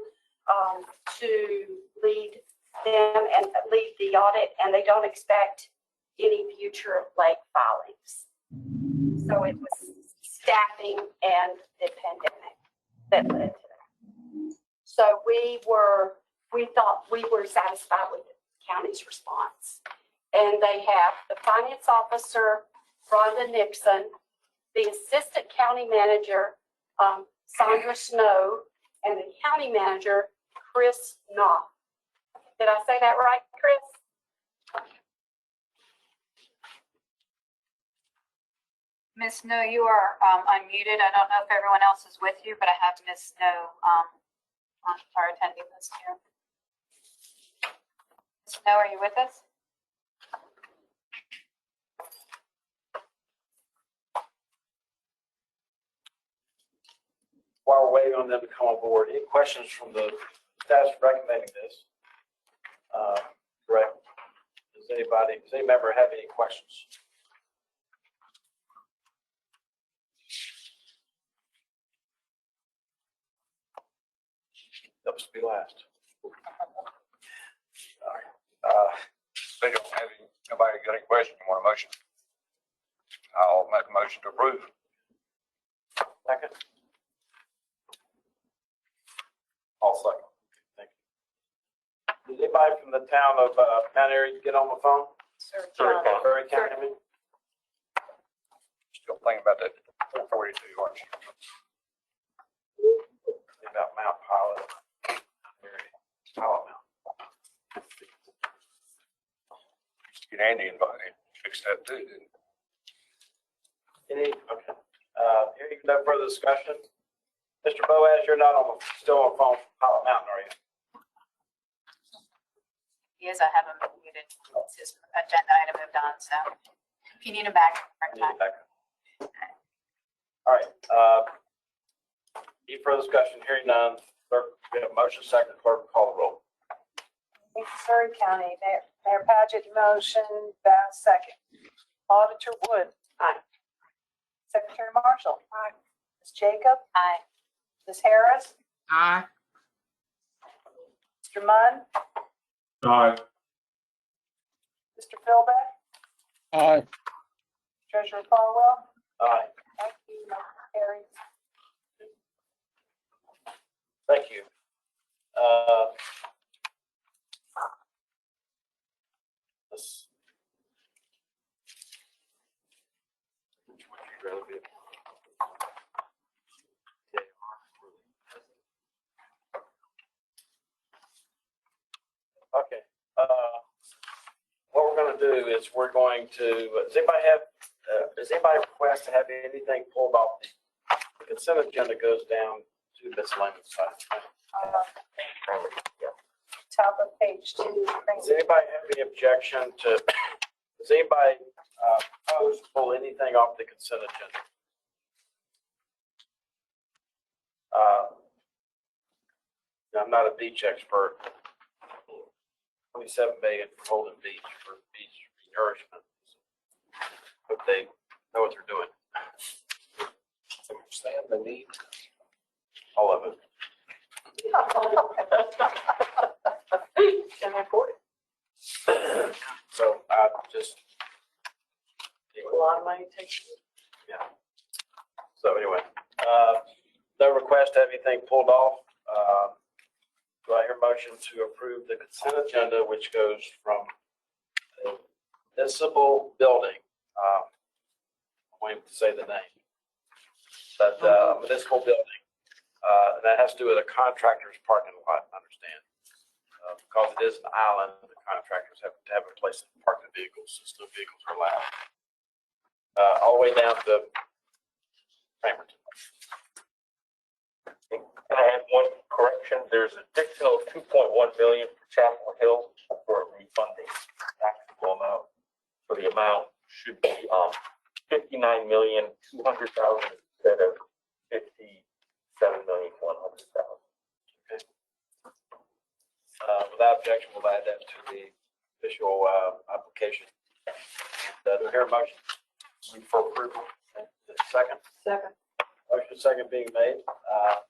to lead them and lead the audit, and they don't expect any future late filings. So it was staffing and the pandemic that led to that. So we thought we were satisfied with the county's response. And they have the finance officer, Rhonda Nixon, the assistant county manager, Sandra Snow, and the county manager, Chris Knopf. Did I say that right, Chris? Ms. Snow, you are unmuted. I don't know if everyone else is with you, but I have Ms. Snow on our attending list here. Ms. Snow, are you with us? we're waiting on them to come on board. Any questions from the staff recommending this? Correct. Does any member have any questions? That was to be last. All right. They don't have any, nobody got any question, you want a motion? I'll make a motion to approve. Second. I'll second. Thank you. Does anybody from the town of Mount Airy get on the phone? Surrey County. Surrey County, I mean? Still thinking about that 442, aren't you? About Mount Pilot. Pilot Mount. Get Andy invited, fix that too, didn't Okay. Hearing no further discussion. Mr. Boaz, you're not still on the phone from Pilot Mountain, are you? Yes, I have him muted. It's his agenda item moved on, so if you need him back. All right. Any further discussion? Hearing none. Clerk, we have a motion second. Clerk, call the roll. Thank you, Surrey County. Mayor Paget, motion, Bass, second. Auditor Wood. Aye. Secretary Marshall. Aye. Ms. Jacob. Aye. Ms. Harris. Aye. Mr. Munn. Aye. Mr. Philbeck. Aye. Treasurer Falwell. Aye. Thank you. Motion carries. Thank you. This. Which would you rather be? Okay. What we're going to do is we're going to, does anybody request to have anything pulled off the consent agenda goes down to miscellaneous items? Top of page 2. Does anybody have any objection to, does anybody propose to pull anything off the consent agenda? 'I'm not a beach expert. 27 million for Golden Beach for beach nourishment. But they know what they're doing. So you're saying they need all of it. Can I afford it? So I just. A lot of money takes. Yeah. So anyway, no request to have anything pulled off. Do I hear a motion to approve the consent agenda, which goes from a municipal building, I'm waiting to say the name, but municipal building, and that has to do with a contractor's parking lot, I understand. Because it is an island, the contractors have to have a place to park the vehicles, since no vehicles are allowed. All the way down to Cramerton. Can I have one correction? There's additional 2.1 million for Chapel Hill for refunding taxable amount. So the amount should be 59,200,000 instead of 57,100,000. Okay. Without objection, we'll add that to the official application. Do I hear a motion for approval? Second? Second. Motion second being made.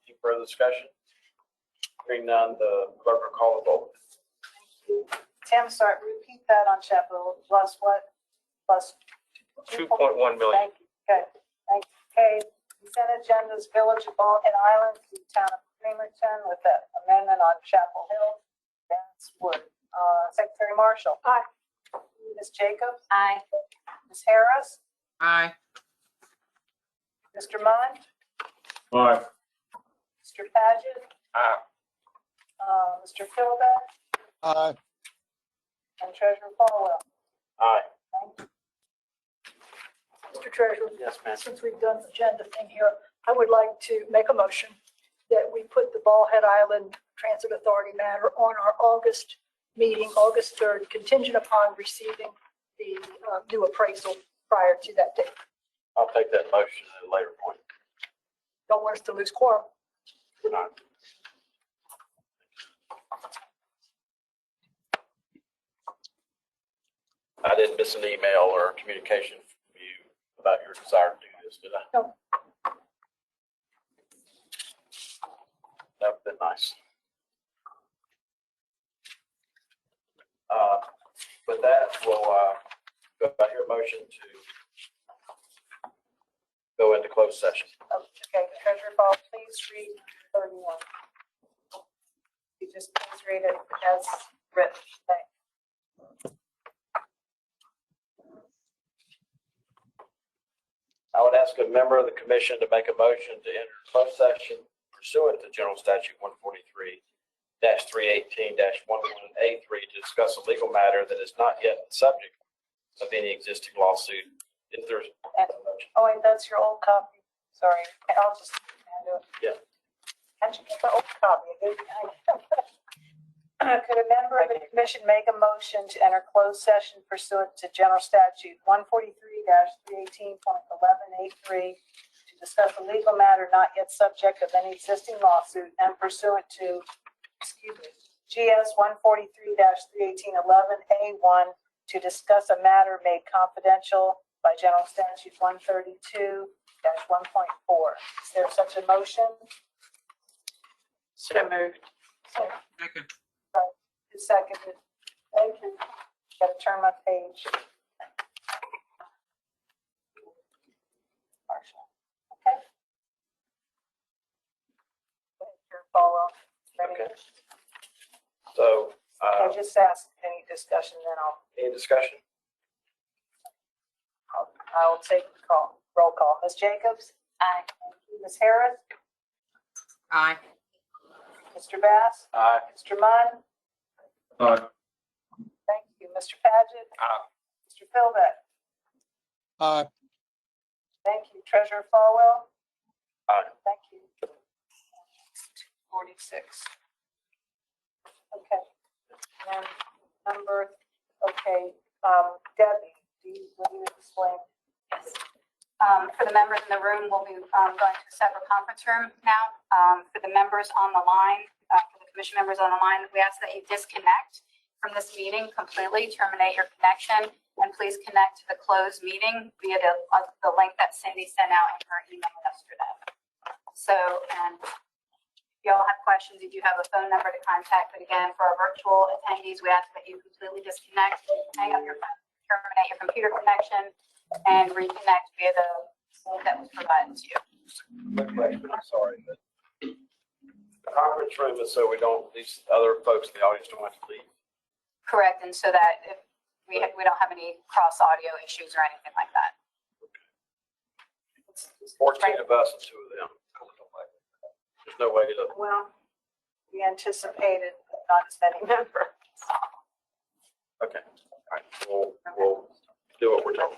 Any further discussion? Hearing none, the clerk will call the vote. Tim, sorry, repeat that on Chapel. Plus what? Plus 2.1 million. Thank you. Okay. Thank you. Okay. Consent agendas, Village of Ballhead Island, to the town of Cramerton with that amendment on Chapel Hill. That's Wood. Secretary Marshall. Aye. Ms. Jacobs. Aye. Ms. Harris. Aye. Mr. Munn. Aye. Mr. Paget. Aye. Mr. Philbeck. Aye. And Treasurer Falwell. Aye. Thank you. Mr. Treasurer. Yes, ma'am. Since we've done the agenda thing here, I would like to make a motion that we put the Ballhead Island Transit Authority matter on our August meeting, August 3rd, contingent upon receiving the new appraisal prior to that date. I'll take that motion at a later point. Don't want us to lose quorum. I didn't miss an email or communication from you about your desire to do this, did I? No. That would be nice. With that, we'll go I hear a motion to go into closed session. Okay, Treasurer Ball, please read 31. You just please read it as written. Thanks. I would ask a member of the commission to make a motion to enter closed session pursuant to General Statute 143-318-11A3 to discuss a legal matter that is not yet the subject of any existing lawsuit. If there's Oh, wait, that's your old copy. Sorry, I'll just hand it. Yeah. How'd you get the old copy? Could a member of the commission make a motion to enter closed session pursuant to General Statute 143-318.11A3 to discuss a legal matter not yet subject of any existing lawsuit and pursuant to, GS 143-318.11A1 to discuss a matter made confidential by General Statute 132-1.4. Is there such a motion? So moved. Second. Who seconded? Thank you. Got to turn my page. Marshall. Okay. Follow. Okay. So, I just ask any discussion, then any discussion? I will take the call. Roll call. Ms. Jacobs? Aye. Ms. Harris? Aye. Mr. Bass? Aye. Mr. Munn? Aye. Thank you. Mr. Paget? Aye. Mr. Philbeck? Aye. Thank you. Treasurer Falwell? Aye. Thank you. 46. Okay. And Debbie, will you explain? Yes. For the members in the room, we'll be going to a separate conference room now. For the members on the line, for the commission members on the line, we ask that you disconnect from this meeting completely, terminate your connection, and please connect to the closed meeting via the link that Cindy sent out in her email yesterday. So, and if you all have questions, you do have a phone number to contact. But again, for our virtual attendees, we ask that you completely disconnect, hang up your phone, terminate your computer connection, and reconnect via the link that was provided to you. Quick question, I'm sorry, but the conference room is so these other folks in the audience don't have to leave. Correct, and so that if we don't have any cross audio issues or anything like that. 14 of us and 2 of them. There's no way to. Well, we anticipated not as many members. Okay. All right. We'll do what we're told.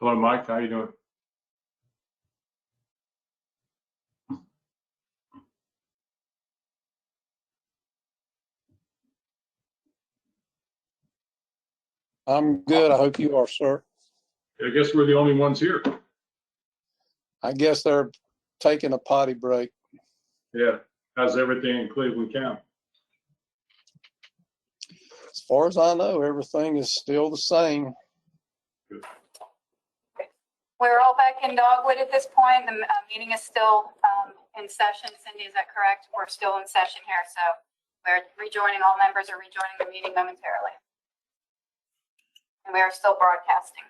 Hello, Mike. How you doing? I'm good. I hope you are, sir. I guess we're the only ones here. I guess they're taking a potty break. Yeah. How's everything in Cleveland County? As far as I know, everything is still the same. We're all back in Dogwood at this point. The meeting is still in session. Cindy, is that correct? We're still in session here, so we're rejoining. All members are rejoining the meeting momentarily. And we are still broadcasting.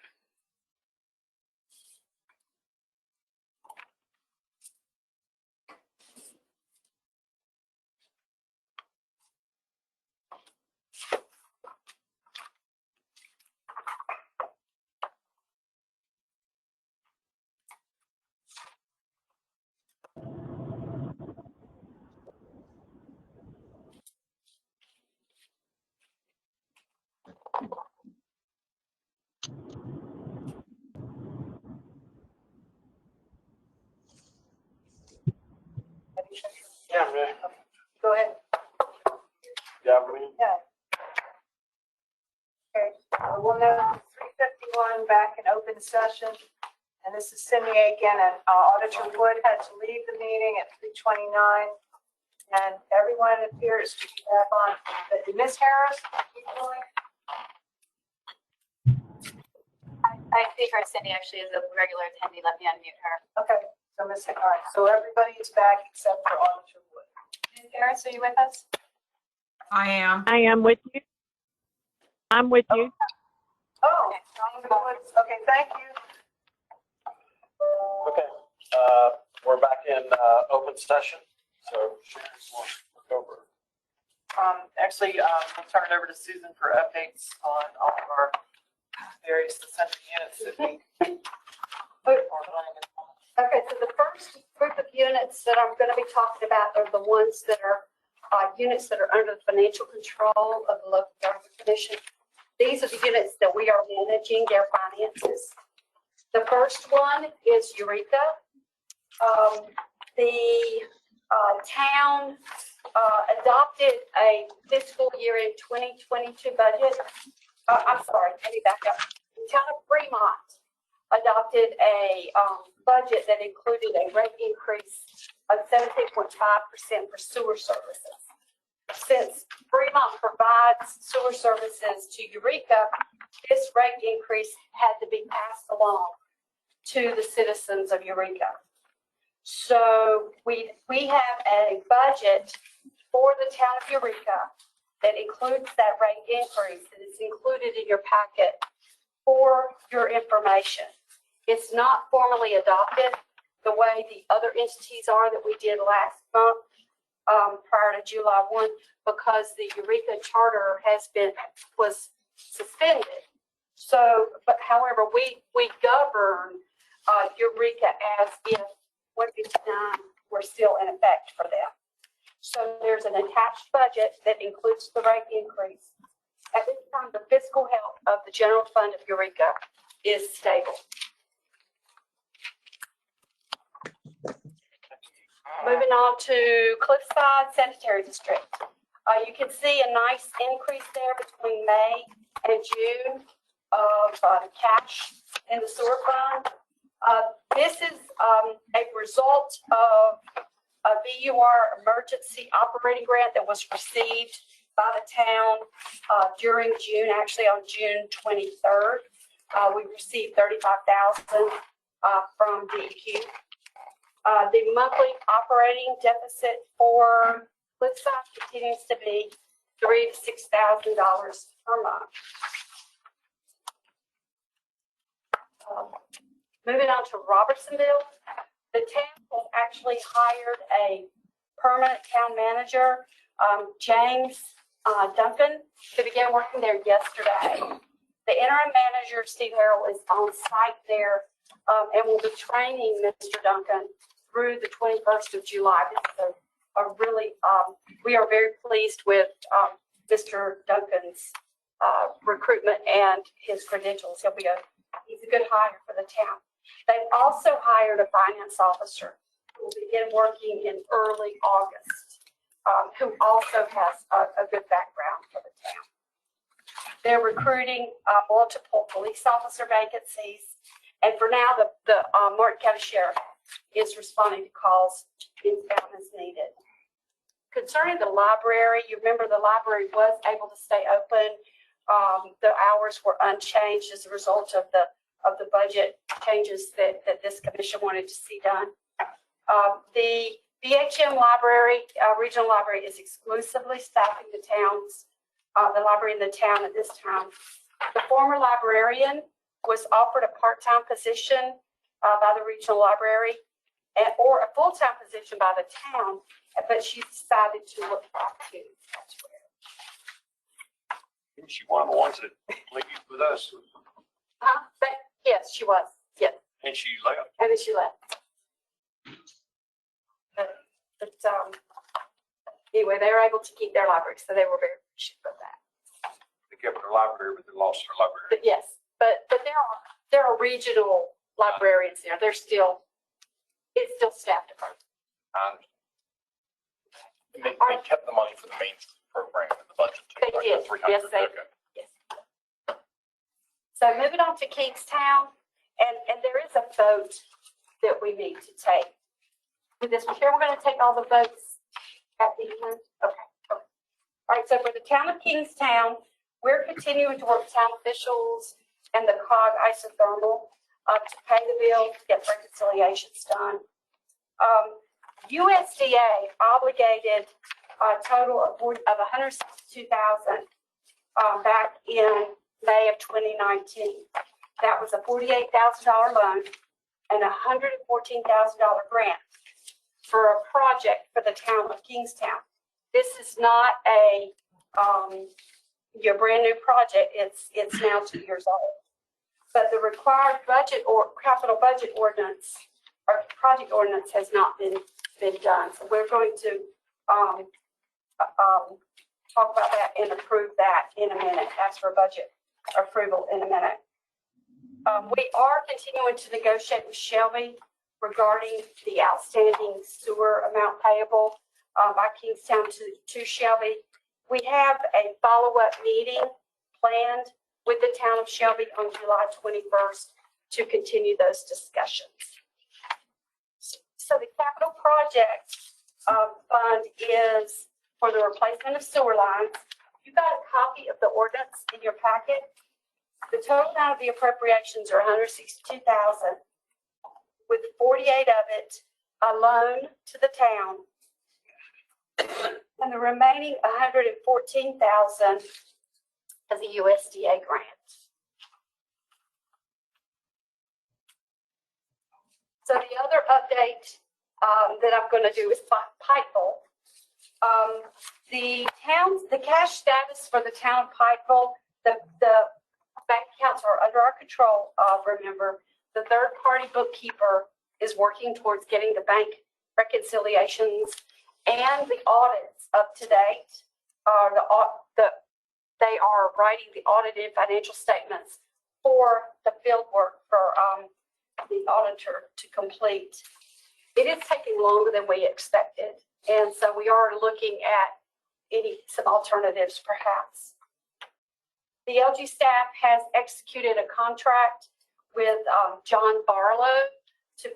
Yeah, I'm ready. Go ahead. Yeah, I'm ready. Yeah. Okay, we'll know 3:51 back in open session. And this is Cindy again, and Auditor Wood had to leave the meeting at 3:29. And everyone appears to be back on. But Ms. Harris, keep going. I see her. Cindy actually is a regular attendee. Let me unmute her. Okay, so Ms. All right, so everybody is back except for Auditor Wood. Ms. Harris, are you with us? I am. I am with you. I'm with you. Oh, okay, thank you. Okay, we're back in open session. So Sharon wants to look over. Actually, we'll turn it over to Susan for updates on all of our various Sunday units that we are running. Okay, so the first group of units that I'm going to be talking about are the ones that are units that are under the financial control of the local government commission. These are the units that we are managing their finances. The first one is Eureka. The town adopted a fiscal year in 2022 budget. I'm sorry, let me back up. The town of Fremont adopted a budget that included a rate increase of 17.5% for sewer services. Since Fremont provides sewer services to Eureka, this rate increase had to be passed along to the citizens of Eureka. So we have a budget for the town of Eureka that includes that rate increase, and it's included in your packet for your information. It's not formally adopted the way the other entities are that we did last month prior to July 1, because the Eureka charter was suspended. So, but however, we govern Eureka as if what is done were still in effect for them. So there's an attached budget that includes the rate increase. At this time, the fiscal health of the general fund of Eureka is stable. Moving on to Cliffside Sanitary District. You can see a nice increase there between May and June of cash in the sewer fund. This is a result of a VUR emergency operating grant that was received by the town during June, actually on June 23rd. We received $35,000 from DEQ. The monthly operating deficit for Cliffside continues to be $3,000 to $6,000 per month. Moving on to Robertsonville, the town has actually hired a permanent town manager, James Duncan, to begin working there yesterday. The interim manager, Steve Harrell, is on site there and will be training Mr. Duncan through the 21st of July. This is a really, we are very pleased with Mr. Duncan's recruitment and his credentials. He's a good hire for the town. They've also hired a finance officer who will begin working in early August, who also has a good background for the town. They're recruiting multiple police officer vacancies. And for now, the Martin County Sheriff is responding to calls in town as needed. Concerning the library, you remember the library was able to stay open. The hours were unchanged as a result of the budget changes that this commission wanted to see done. The BHM library, regional library, is exclusively staffing the library in the town at this time. The former librarian was offered a part-time position by the regional library or a full-time position by the town, but she decided to look back to elsewhere. Isn't she one of the ones that leave with us? But yes, she was. Yes. And she left. And then she left. But anyway, they were able to keep their library, so they were very appreciative of that. They kept their library, but they lost their library. But yes, but there are regional librarians there. It's still staffed appropriately. They kept the money for the main program in the budget too. They right? did. The 300. Yes, they Okay. yes. So moving on to Kingstown, and there is a vote that we need to take. With this one here, we're going to take all the votes at the end. Okay. All right. So for the town of Kingstown, we're continuing to work with town officials and the COG isothermal to pay the bill, to get reconciliations done. USDA obligated a total of $162,000 back in May of 2019. That was a $48,000 loan and a $114,000 grant for a project for the town of Kingstown. This is not a your brand new project. It's now 2 years old. But the required budget or capital budget ordinance or project ordinance has not been done. So we're going to talk about that and approve that in a minute. Ask for budget approval in a minute. We are continuing to negotiate with Shelby regarding the outstanding sewer amount payable by Kingstown to Shelby. We have a follow-up meeting planned with the town of Shelby on July 21st to continue those discussions. So the capital project fund is for the replacement of sewer lines. You got a copy of the ordinance in your packet. The total amount of the appropriations are $162,000, with 48 of it a loan to the town, and the remaining $114,000 as a USDA grant. So the other update that I'm going to do is Pikeville. The cash status for the town of Pikeville, the bank accounts are under our control. Remember, the third-party bookkeeper is working towards getting the bank reconciliations and the audits up to date. They are writing the audited financial statements for the field work for the auditor to complete. It is taking longer than we expected, and so we are looking at some alternatives perhaps. The LG staff has executed a contract with John Barlow to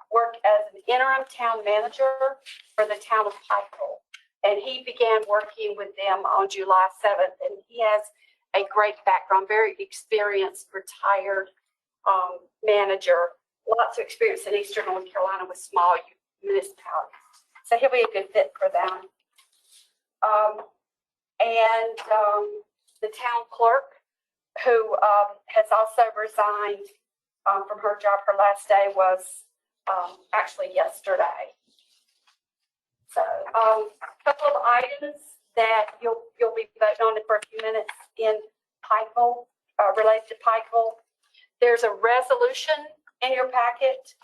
work as an interim town manager for the town of Pikeville. And he began working with them on July 7th. And he has a great background, very experienced, retired manager, lots of experience in Eastern North Carolina with small municipalities. So he'll be a good fit for them. The town clerk, who has also resigned from her job. Her last day was actually yesterday. So a couple of items that you'll be voting on for a few minutes in Pikeville, related to Pikeville. There's a resolution in your packet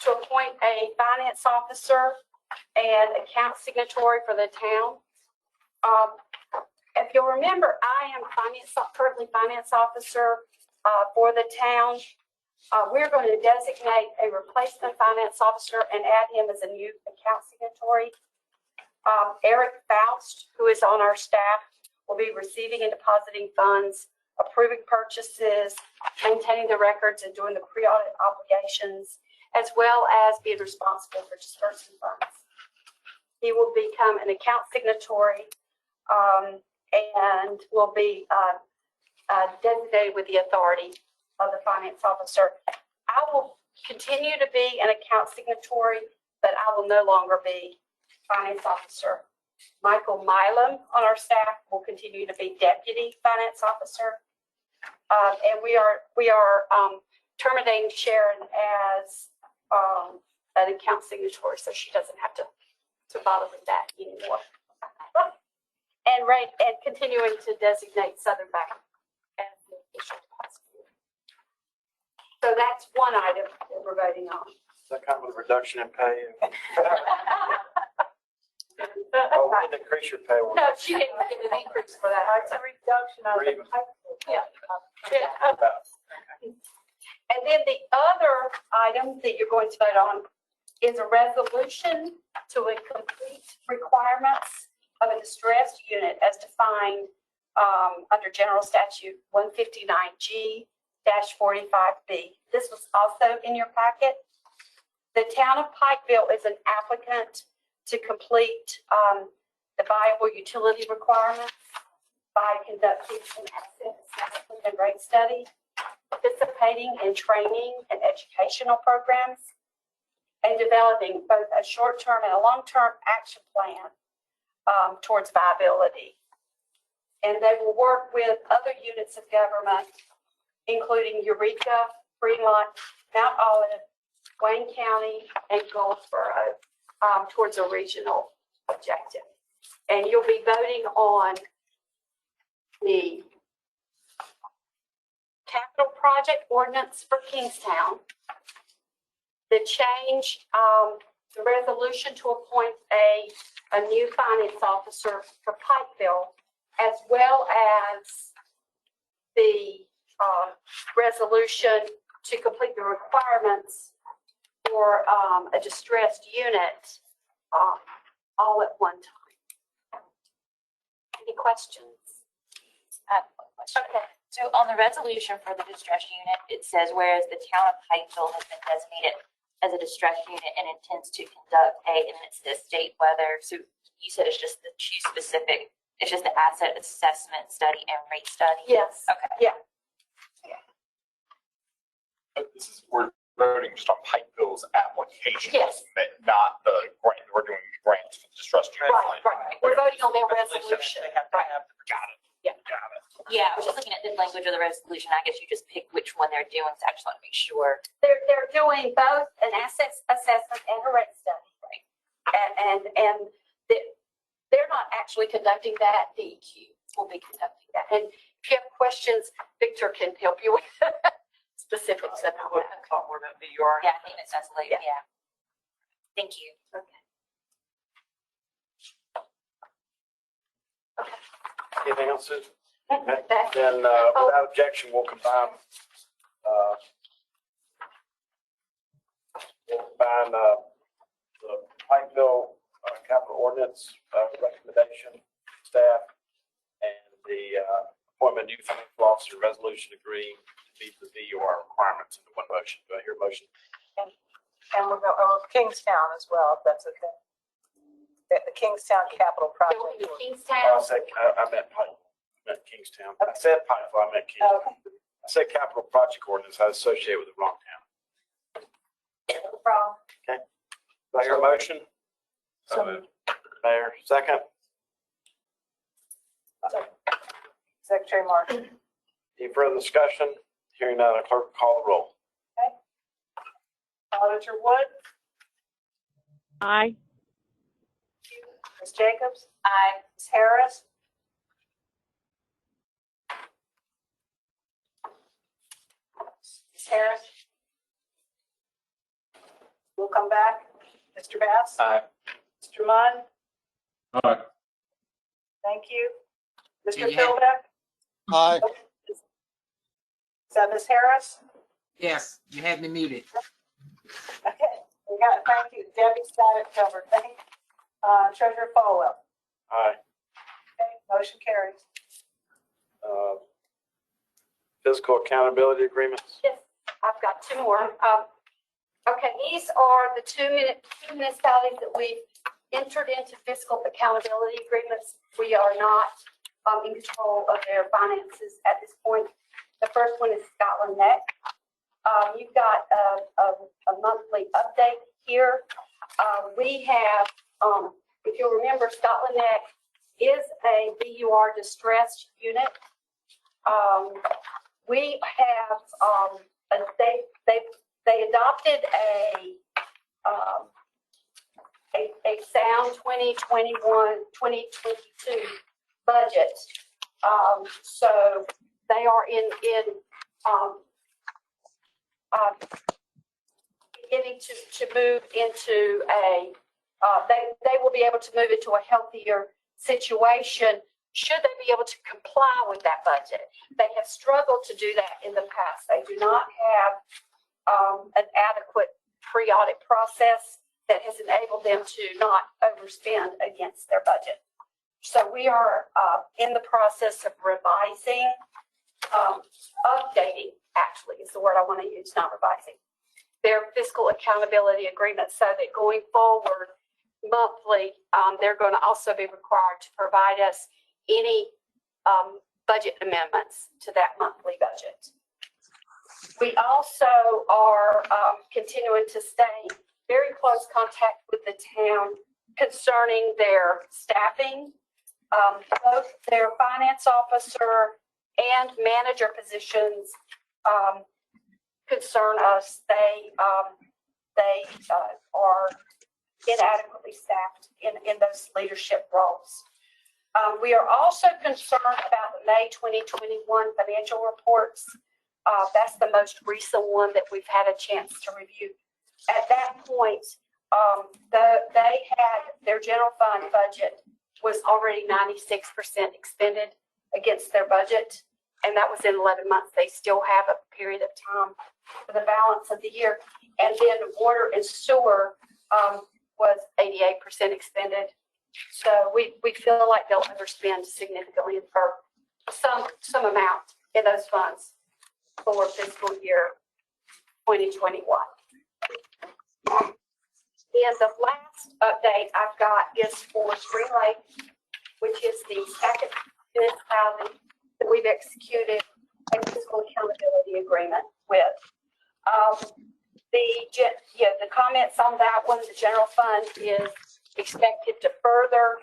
to appoint a finance officer and account signatory for the town. If you'll remember, I am currently finance officer for the town. We're going to designate a replacement finance officer and add him as a new account signatory. Eric Faust, who is on our staff, will be receiving and depositing funds, approving purchases, maintaining the records, and doing the pre-audit obligations, as well as being responsible for dispersing funds. He will become an account signatory and will be designated with the authority of the finance officer. I will continue to be an account signatory, but I will no longer be finance officer. Michael Milam on our staff will continue to be deputy finance officer. And we are terminating Sharon as an account signatory, so she doesn't have to bother with that anymore. And continuing to designate Southern Bank as the official depository. So that's one item that we're voting on. Is that kind of a reduction in pay? Oh, we didn't increase your pay. No, she didn't get an increase for that. It's a reduction of the. Yeah. And then the other item that you're going to vote on is a resolution to complete requirements of a distressed unit as defined under General Statute 159G-45B. This was also in your packet. The town of Pikeville is an applicant to complete the viable utility requirements by conducting an asset assessment and rate study, participating in training and educational programs, and developing both a short-term and a long-term action plan towards viability. And they will work with other units of government, including Eureka, Fremont, Mount Olive, Wayne County, and Goldsboro towards a regional objective. And you'll be voting on the capital project ordinance for Kingstown, the change, the resolution to appoint a new finance officer for Pikeville, as well as the resolution to complete the requirements for a distressed unit all at one time. Any questions? Okay, so on the resolution for the distress unit, it says, whereas the town of Pikeville has been designated as a distress unit and intends to conduct and it says state whether, so you said it's just the two specific, it's just the asset assessment study and rate study? Yes. Okay. Yeah. This is, we're voting just on Pikeville's application. Yes. Not the grant, we're doing grants for the distressed unit. Right. We're voting on their resolution. Got it. Yeah. Got it. Yeah, I was just looking at the language of the resolution. I guess you just pick which one they're doing, so I just want to make sure. They're doing both an asset assessment and a rate study. Right. And they're not actually conducting that. DEQ will be conducting that. And if you have questions, Victor can help you with specifics about that. Yeah, I think it says later. Yeah. Thank you. Okay. Anything else, Susan? Okay. Then without objection, we'll combine the Pikeville capital ordinance recommendation staff and the appointment of new financial officer resolution agreeing to meet the VUR requirements into one motion. Do I hear a motion? And we'll go over Kingstown as well, if that's okay. The Kingstown capital project. Kingstown. I meant Pikeville. I meant Kingstown. I said Pikeville, I meant Kingstown. I said capital project ordinance, I associate with the wrong town. No problem. Okay. Do I hear a motion? So moved. Mayor, second. Secretary Martin. Any further discussion? Hearing none, clerk will call the roll. Auditor Wood, Aye. Ms. Jacobs, Aye. Ms. Harris, Ms. Harris. We'll come back. Mr. Bass. Aye. Mr. Munn, Aye. thank you. Mr. Yeah. Philbeck. Aye. Is that Ms. Harris? Yes, you had me muted. Okay, we got it. Thank you. Debbie's got it covered. Thank you. Treasurer Falwell. Aye. Okay, motion carries. Fiscal accountability agreements. Yes, I've got two more. Okay, these are the two municipalities that we've entered into fiscal accountability agreements. We are not in control of their finances at this point. The first one is Scotland Neck. You've got a monthly update here. We have, if you'll remember, Scotland Neck is a BUR distressed unit. We have, they adopted a sound 2022 budget. So they are beginning to move into they will be able to move into a healthier situation should they be able to comply with that budget. They have struggled to do that in the past. They do not have an adequate pre-audit process that has enabled them to not overspend against their budget. So we are in the process of revising, updating, actually, is the word I want to use, not revising, their fiscal accountability agreement so that going forward monthly, they're going to also be required to provide us any budget amendments to that monthly budget. We also are continuing to stay very close contact with the town concerning their staffing. Both their finance officer and manager positions concern us. They are inadequately staffed in those leadership roles. We are also concerned about the May 2021 financial reports. That's the most recent one that we've had a chance to review. At that point, they had their general fund budget was already 96% expended against their budget, and that was in 11 months. They still have a period of time for the balance of the year. And then water and sewer was 88% expended. So we feel like they'll overspend significantly for some amount in those funds for fiscal year 2021. And the last update I've got is for Spring Lake, which is the second municipality that we've executed a fiscal accountability agreement with. The comments on that one, the general fund is expected to further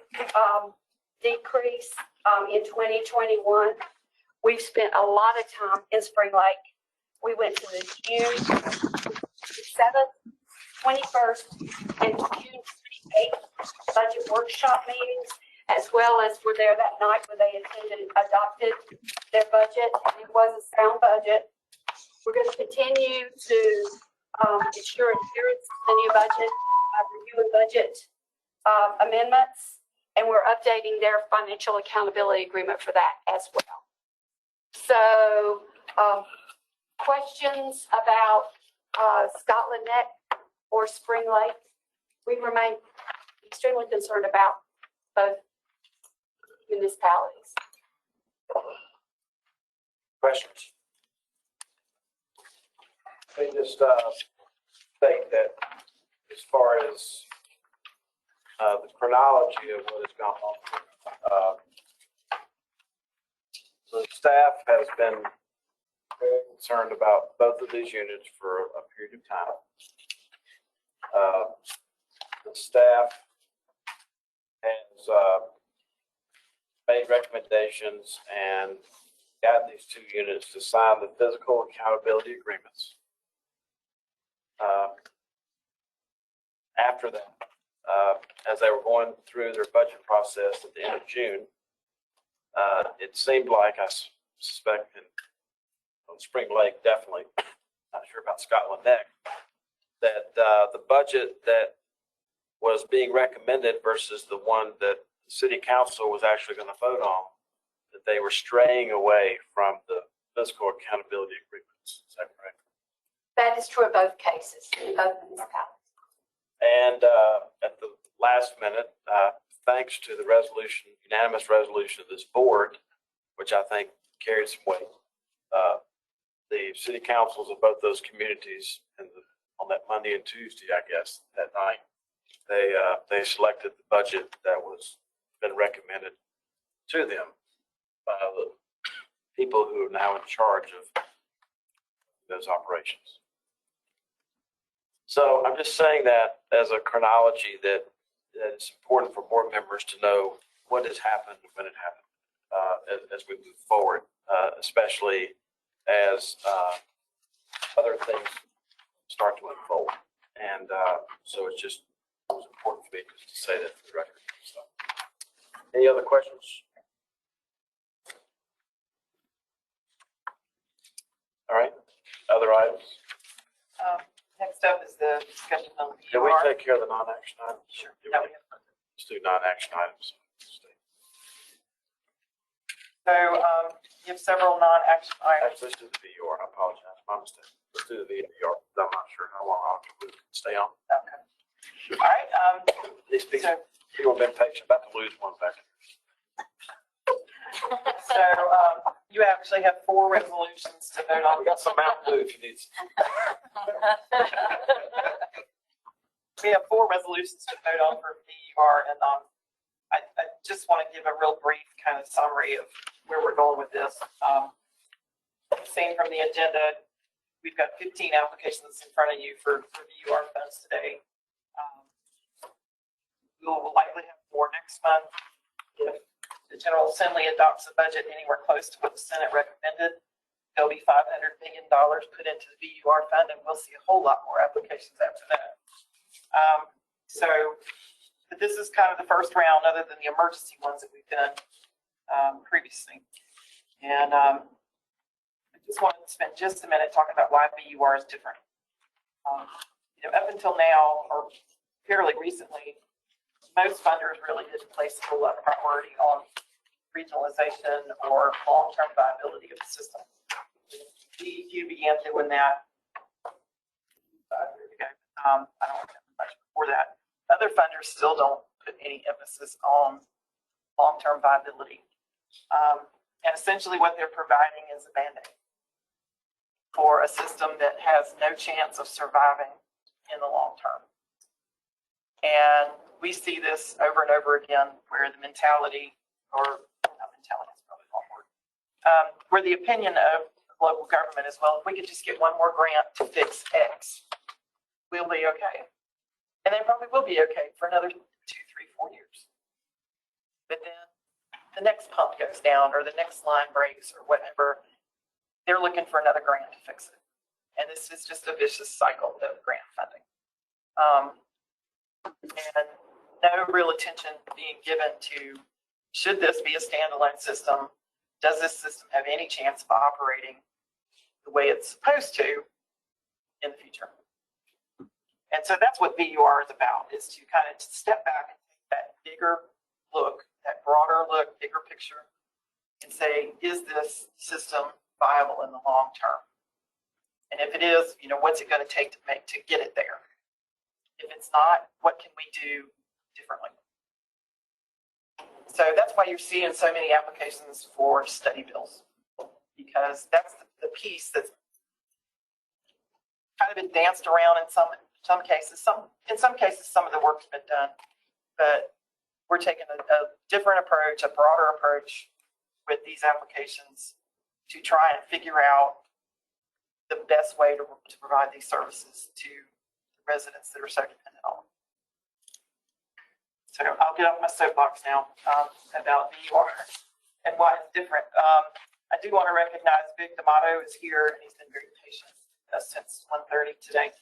decrease in 2021. We've spent a lot of time in Spring Lake. We went to the June 7th, 21st, and June 28th budget workshop meetings, as well as were there that night where they attended and adopted their budget. It was a sound budget. We're going to continue to ensure adherence to the new budget, reviewing budget amendments, and we're updating their financial accountability agreement for that as well. So, questions about Scotland Neck or Spring Lake? We remain extremely concerned about both municipalities. Questions? Let me just state that as far as the chronology of what has gone on, the staff has been very concerned about both of these units for a period of time. The staff has made recommendations and got these two units to sign the physical accountability agreements. After that, as they were going through their budget process at the end of June, it seemed like, I suspect on Spring Lake, definitely, not sure about Scotland Neck, that the budget that was being recommended versus the one that the city council was actually going to vote on, that they were straying away from the fiscal accountability agreements. Is that correct? That is true of both cases, in both municipalities. And at the last minute, thanks to the resolution, unanimous resolution of this board, which I think carries some weight, the city councils of both those communities on that Monday and Tuesday, I guess, that night, they selected the budget that was been recommended to them by the people who are now in charge of those operations. So I'm just saying that as a chronology that it's important for board members to know what has happened when it happened as we move forward, especially as other things start to unfold. And so it was important for me to say that for the record. So, any other questions? All right, other items? Next up is the discussion on the Can we BUR. take care of the non-action items? Sure. Let's do non-action items. So you have several non-action items. Let's do the VUR. I apologize. My mistake. Let's do the VUR. I'm not sure how long I'll stay on. Okay. All right. These people have been patient. About to lose one back. So you actually have 4 resolutions to vote on. We got some Mountain Dew if you need some. We have 4 resolutions to vote on for VUR, and I just want to give a real brief kind of summary of where we're going with this. Seen from the agenda, we've got 15 applications in front of you for VUR funds today. We will likely have more next month. If the General Assembly adopts a budget anywhere close to what the Senate recommended, there'll be $500 million put into the VUR fund, and we'll see a whole lot more applications after that. But this is kind of the first round, other than the emergency ones that we've done previously. And I just wanted to spend just a minute talking about why VUR is different. Up until now, or fairly recently, most funders really didn't place a whole lot of priority on regionalization or long-term viability of the system. DEQ began doing that 5 years ago. I don't remember much before that. Other funders still don't put any emphasis on long-term viability. And essentially what they're providing is a Band-Aid for a system that has no chance of surviving in the long term. And we see this over and over again where the mentality, or not mentality, is probably the wrong word, where the opinion of local government is, well, if we could just get one more grant to fix X, we'll be okay. And they probably will be okay for another 2, 3, 4 years. But then the next pump goes down or the next line breaks or whatever. They're looking for another grant to fix it. And this is just a vicious cycle of grant funding. And no real attention being given to, should this be a standalone system? Does this system have any chance of operating the way it's supposed to in the future? And so that's what VUR is about, is to kind of step back and take that bigger look, that broader look, bigger picture, and say, is this system viable in the long term? And if it is, what's it going to take to get it there? If it's not, what can we do differently? So that's why you're seeing so many applications for study bills, because that's the piece that's kind of been danced around in some cases. In some cases, some of the work's been done, but we're taking a different approach, a broader approach with these applications to try and figure out the best way to provide these services to the residents that are so dependent on them. So I'll get off my soapbox now about VUR and why it's different. I do want to recognize Vic D'Amato is here, and he's been very patient since 1:30 today.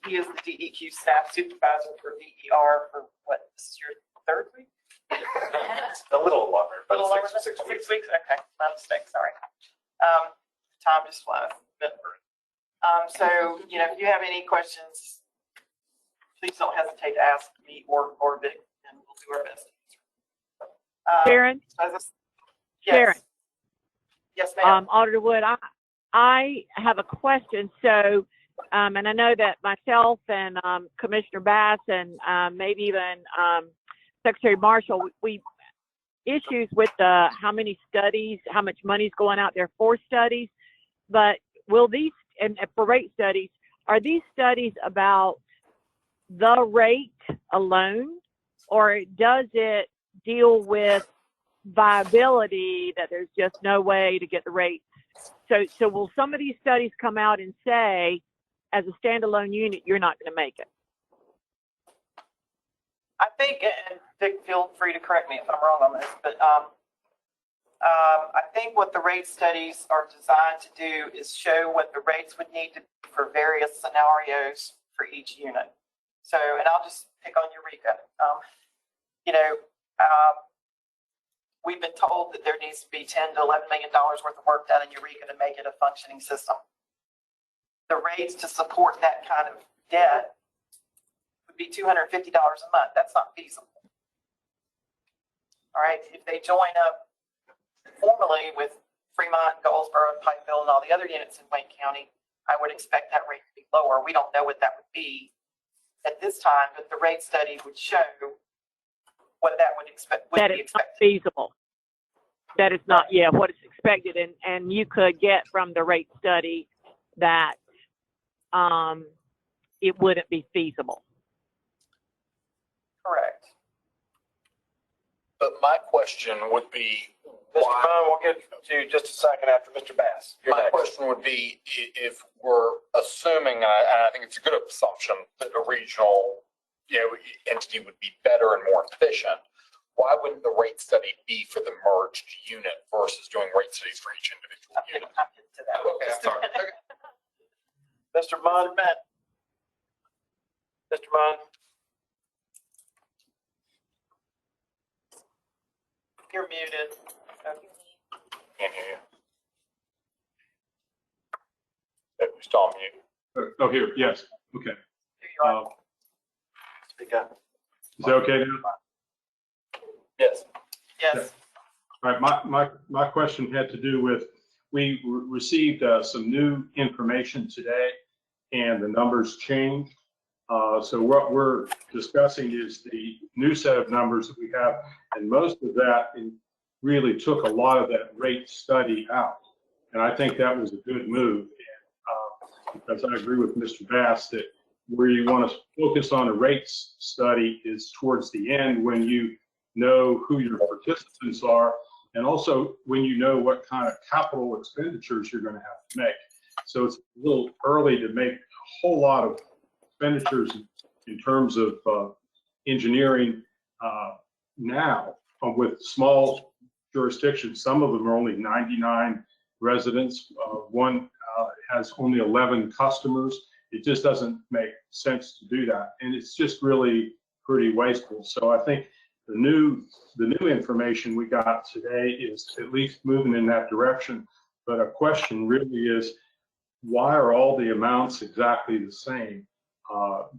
He is the DEQ staff supervisor for VER for what, this is your 3rd week? A little longer, but A little longer, 6 weeks. 6 weeks? Okay, my mistake, sorry. Time just flies. So, if you have any questions, please don't hesitate to ask me or Vic, and we'll do our best to answer. Sharon? Yes. Sharon, Yes, ma'am. Auditor Wood, I have a question. So, and I know that myself and Commissioner Bass and maybe even Secretary Marshall, we issues with how many studies, how much money's going out there for studies. But will these, and for rate studies, are these studies about the rate alone, or does it deal with viability, that there's just no way to get the rate? So will some of these studies come out and say, as a standalone unit, you're not going to make it? I think, and Dick, feel free to correct me if I'm wrong on this, but I think what the rate studies are designed to do is show what the rates would need to be for various scenarios for each unit. So, and I'll just pick on Eureka. We've been told that there needs to be $10 to $11 million worth of work done in Eureka to make it a functioning system. The rates to support that kind of debt would be $250 a month. That's not feasible. All right, if they join up formally with Fremont, Goldsboro, and Pikeville, and all the other units in Wayne County, I would expect that rate to be lower. We don't know what that would be at this time, but the rate study would show what that would expect. That it's not feasible. That it's not, yeah, what is expected, and you could get from the rate study that it wouldn't be feasible. Correct. But my question would be, Mr. Bond, we'll get to just a second after Mr. Bass. You're my next. question would be, if we're assuming, and I think it's a good assumption, that a regional, entity would be better and more efficient, why wouldn't the rate study be for the merged unit versus doing rate studies for each individual unit? I'm getting to that. Okay, I'm sorry. Okay. Mr. Bond. Mr. Bond. You're muted. Can't hear you. We still on mute. Oh, here, yes, okay. Here you are. Speak up. Is that okay now? Yes. Yes. All right, my question had to do with, we received some new information today and the numbers changed. So what we're discussing is the new set of numbers that we have, and most of that really took a lot of that rate study out. And I think that was a good move. And, because I agree with Mr. Bass that where you want to focus on a rates study is towards the end, when you know who your participants are, and also when you know what kind of capital expenditures you're going to have to make. So it's a little early to make a whole lot of expenditures in terms of engineering now with small jurisdictions. Some of them are only 99 residents. One has only 11 customers. It just doesn't make sense to do that. And it's just really pretty wasteful. So I think the new information we got today is at least moving in that direction. But a question really is, why are all the amounts exactly the same?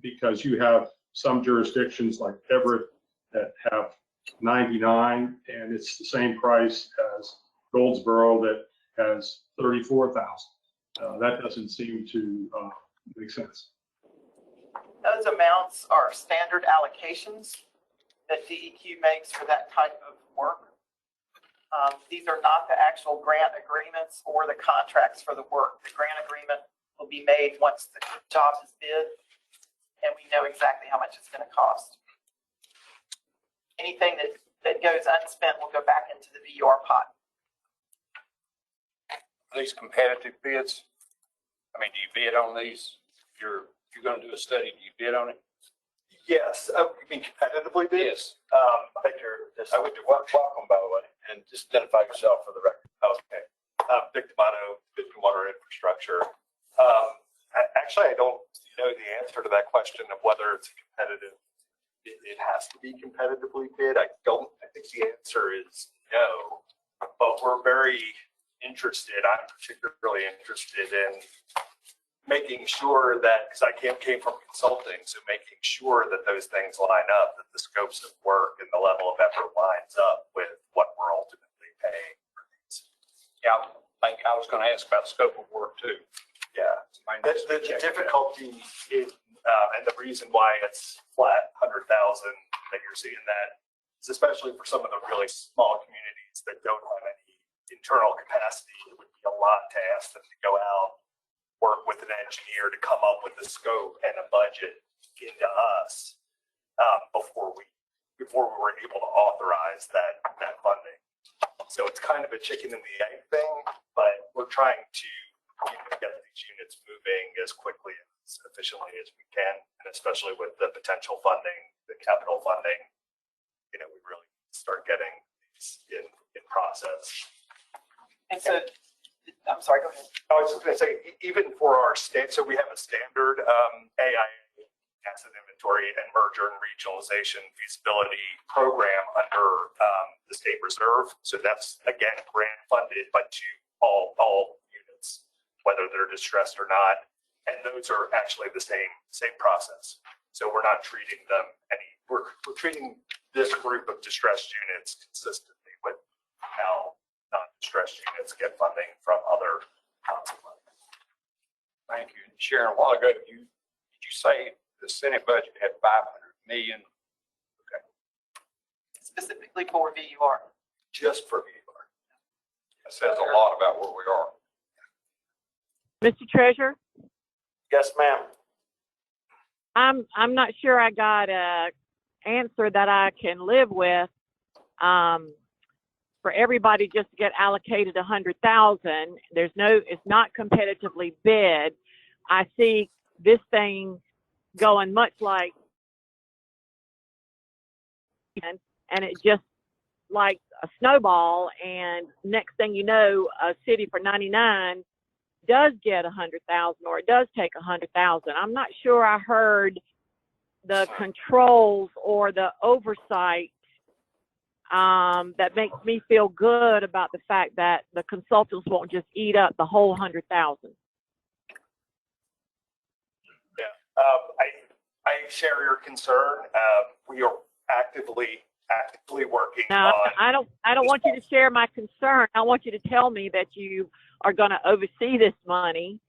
Because you have some jurisdictions like Everett that have 99, and it's the same price as Goldsboro that has 34,000. That doesn't seem to make sense. Those amounts are standard allocations that DEQ makes for that type of work. These are not the actual grant agreements or the contracts for the work. The grant agreement will be made once the job is bid, and we know exactly how much it's going to cost. Anything that goes unspent will go back into the VUR pot. Are these competitive bids? I mean, do you bid on these? If you're going to do a study, do you bid on it? Yes, you mean competitively bid? Yes. I think you're just, welcome, by the way, and just identify yourself for the record. Okay. Dick D'Amato, Division Water Infrastructure. Actually, I don't know the answer to that question of whether it's competitive. It has to be competitively bid. I think the answer is no, but we're very interested. I'm particularly interested in making sure that, because I came from consulting, so making sure that those things line up, that the scopes of work and the level of effort lines up with what we're ultimately paying for these. Yeah, think I was gonna ask about the scope of work too. Yeah. The difficulty is, and the reason why it's flat 100,000 that you're seeing that is especially for some of the really small communities that don't have any internal capacity. It would be a lot to ask them to go out, work with an engineer to come up with a scope and a budget into us before we were able to authorize that funding. So it's kind of a chicken and the egg thing, but we're trying to get these units moving as quickly and as efficiently as we can, and especially with the potential funding, the capital funding, we really start getting these in process. And so, I'm sorry, go ahead. I was just going to say, even for our state, so we have a standard AIA asset inventory and merger and regionalization feasibility program under the state reserve. So that's again grant funded, but to all units, whether they're distressed or not. And those are actually the same process. So we're not treating them we're treating this group of distressed units consistently with how non-distressed units get funding from other council money. Thank you. Sharon, a while ago, did you say the Senate budget had 500 million? Okay. Specifically for VUR. Just for VUR. That says a lot about where we are. Mr. Treasurer, Yes, ma'am. I'm not sure I got a answer that I can live with. For everybody just to get allocated 100,000, it's not competitively bid. I see this thing going much like, and it just like a snowball, and next thing you know, a city for 99 does get 100,000, or it does take 100,000. I'm not sure I heard the controls or the oversight that makes me feel good about the fact that the consultants won't just eat up the whole 100,000. Yeah, I share your concern. We are actively working Now, on. I don't want you to share my concern. I want you to tell me that you are going to oversee this money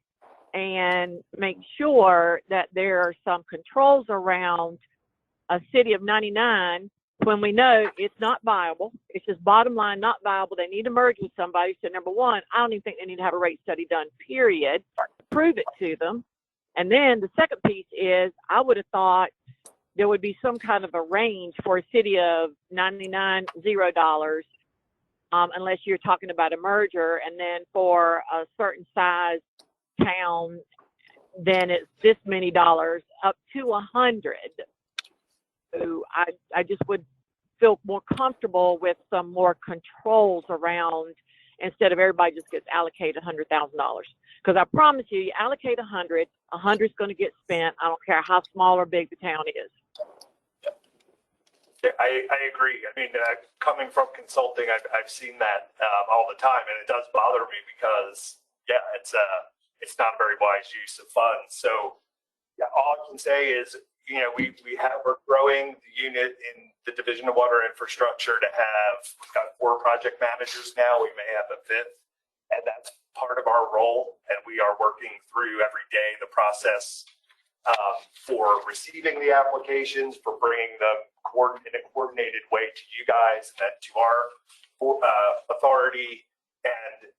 and make sure that there are some controls around a city of 99 when we know it's not viable. It's just bottom line, not viable. They need to merge with somebody. So number one, I don't even think they need to have a rate study done, period. Prove it to them. And then the second piece is, I would have thought there would be some kind of a range for a city of 99, $0, unless you're talking about a merger. And then for a certain size town, then it's this many dollars up to 100. So I just would feel more comfortable with some more controls around, instead of everybody just gets allocated $100,000. Because I promise you, you allocate 100, 100 is going to get spent. I don't care how small or big the town is. I agree. I mean, coming from consulting, I've seen that all the time, and it does bother me because, yeah, it's not a very wise use of funds. So, yeah, all I can say is, we're growing the unit in the Division of Water Infrastructure to we've got 4 project managers now. We may have a 5th, and that's part of our role. And we are working through every day the process for receiving the applications, for bringing them in a coordinated way to you guys, and then to our authority, and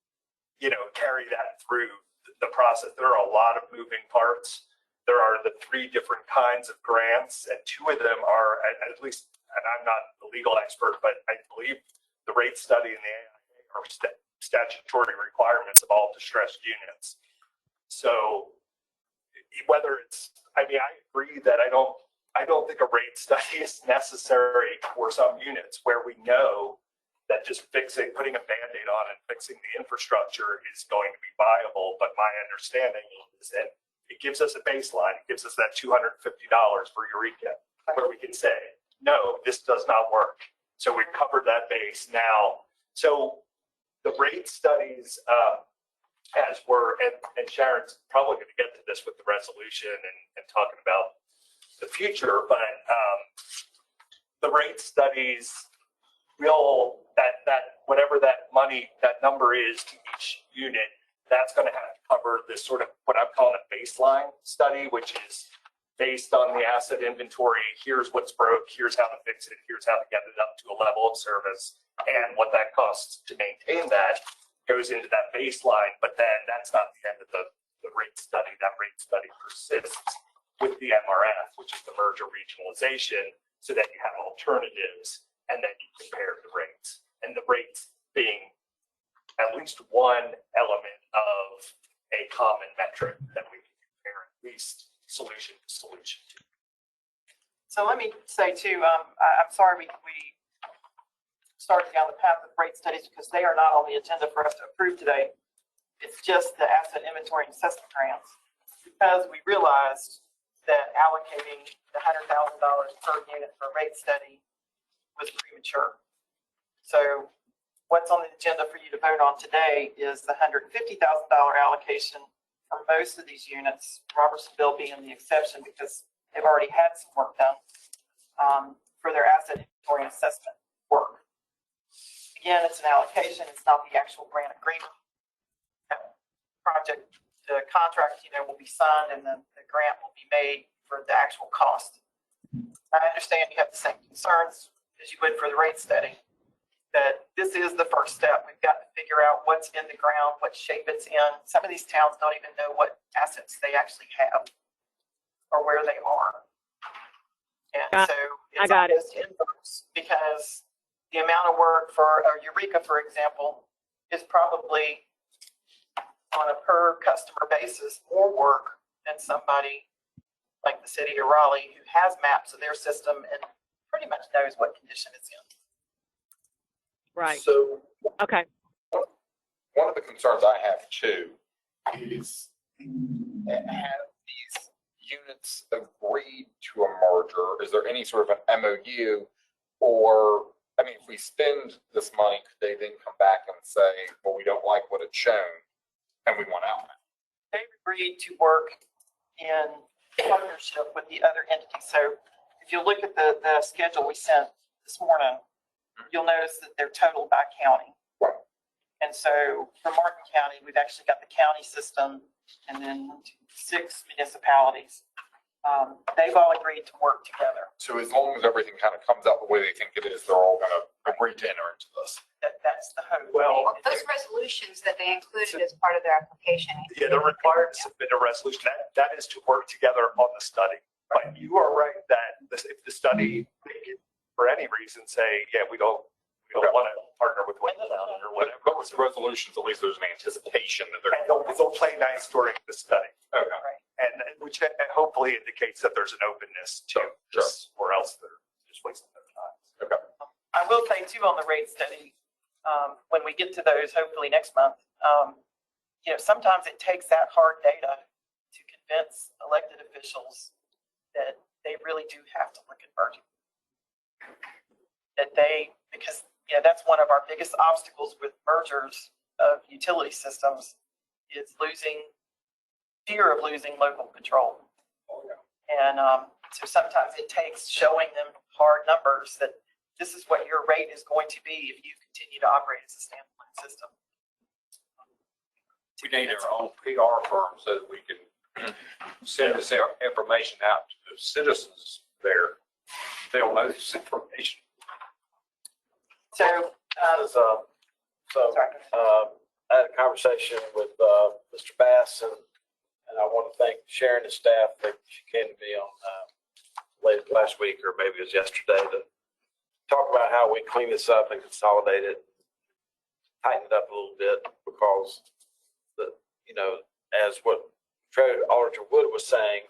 carry that through the process. There are a lot of moving parts. There are the 3 different kinds of grants, and 2 of them are, at least, and I'm not the legal expert, but I believe the rate study and the AIA are statutory requirements of all distressed units. So whether I agree that I don't think a rate study is necessary for some units where we know that just putting a Band-Aid on and fixing the infrastructure is going to be viable. But my understanding is that it gives us a baseline. It gives us that $250 for Eureka, where we can say, no, this does not work. So we've covered that base now. So the rate studies, and Sharon's probably going to get to this with the resolution and talking about the future, but the rate studies whatever that money, that number is to each unit, that's going to have to cover this sort of what I'm calling a baseline study, which is based on the asset inventory. Here's what's broke, here's how to fix it, here's how to get it up to a level of service, and what that costs to maintain that goes into that baseline. But then that's not the end of the rate study. That rate study persists with the MRF, which is the merger regionalization, so that you have alternatives and then you compare the rates. And the rates being at least one element of a common metric that we can compare at least solution to solution to. So let me say too, I'm sorry we started down the path of rate studies because they are not on the agenda for us to approve today. It's just the asset inventory and assessment grants, because we realized that allocating the $100,000 per unit for a rate study was premature. So what's on the agenda for you to vote on today is the $150,000 allocation for most of these units, Robertsonville being the exception because they've already had some work done for their asset inventory and assessment work. Again, it's an allocation, it's not the actual grant agreement. That project, the contract, will be signed and then the grant will be made for the actual cost. I understand you have the same concerns as you would for the rate study, that this is the first step. We've got to figure out what's in the ground, what shape it's in. Some of these towns don't even know what assets they actually have or where they are. And so it's almost inverse, because the amount of work for Eureka, for example, is probably on a per customer basis more work than somebody like the city of Raleigh who has maps of their system and pretty much knows what condition it's in. Right. So, okay. One of the concerns I have too is, have these units agreed to a merger? Is there any sort of an MOU? Or, I mean, if we spend this money, could they then come back and say, well, we don't like what it's shown and we want out? They've agreed to work in partnership with the other entities. So if you look at the schedule we sent this morning, you'll notice that they're totaled by county. And so for Martin County, we've actually got the county system and then 6 municipalities. They've all agreed to work together. So as long as everything kind of comes out the way they think it is, they're all going to agree to enter into this. That's the hope. Well, Those resolutions that they included as part of their application. yeah, they're required to submit a resolution. That is to work together on the study. But you are right that if the study, for any reason, say, yeah, we don't want to partner with Wayne County or whatever. But with the resolutions, at least there's an anticipation that they're. They'll play nice during the study. Okay. And which hopefully indicates that there's an openness to this, or else they're just wasting their time. Okay. I will say too, on the rate study, when we get to those, hopefully next month, sometimes it takes that hard data to convince elected officials that they really do have to look at merging. Because that's one of our biggest obstacles with mergers of utility systems is fear of losing local control. And so sometimes it takes showing them hard numbers that this is what your rate is going to be if you continue to operate as a standalone system. We need our own PR firm so that we can send this information out to the citizens there. They'll know this information. So, I had a conversation with Mr. Bass, and I want to thank Sharon and staff that she came to me on late last week, or maybe it was yesterday, to talk about how we clean this up and consolidate it, tighten it up a little bit, because as what Auditor Wood was saying,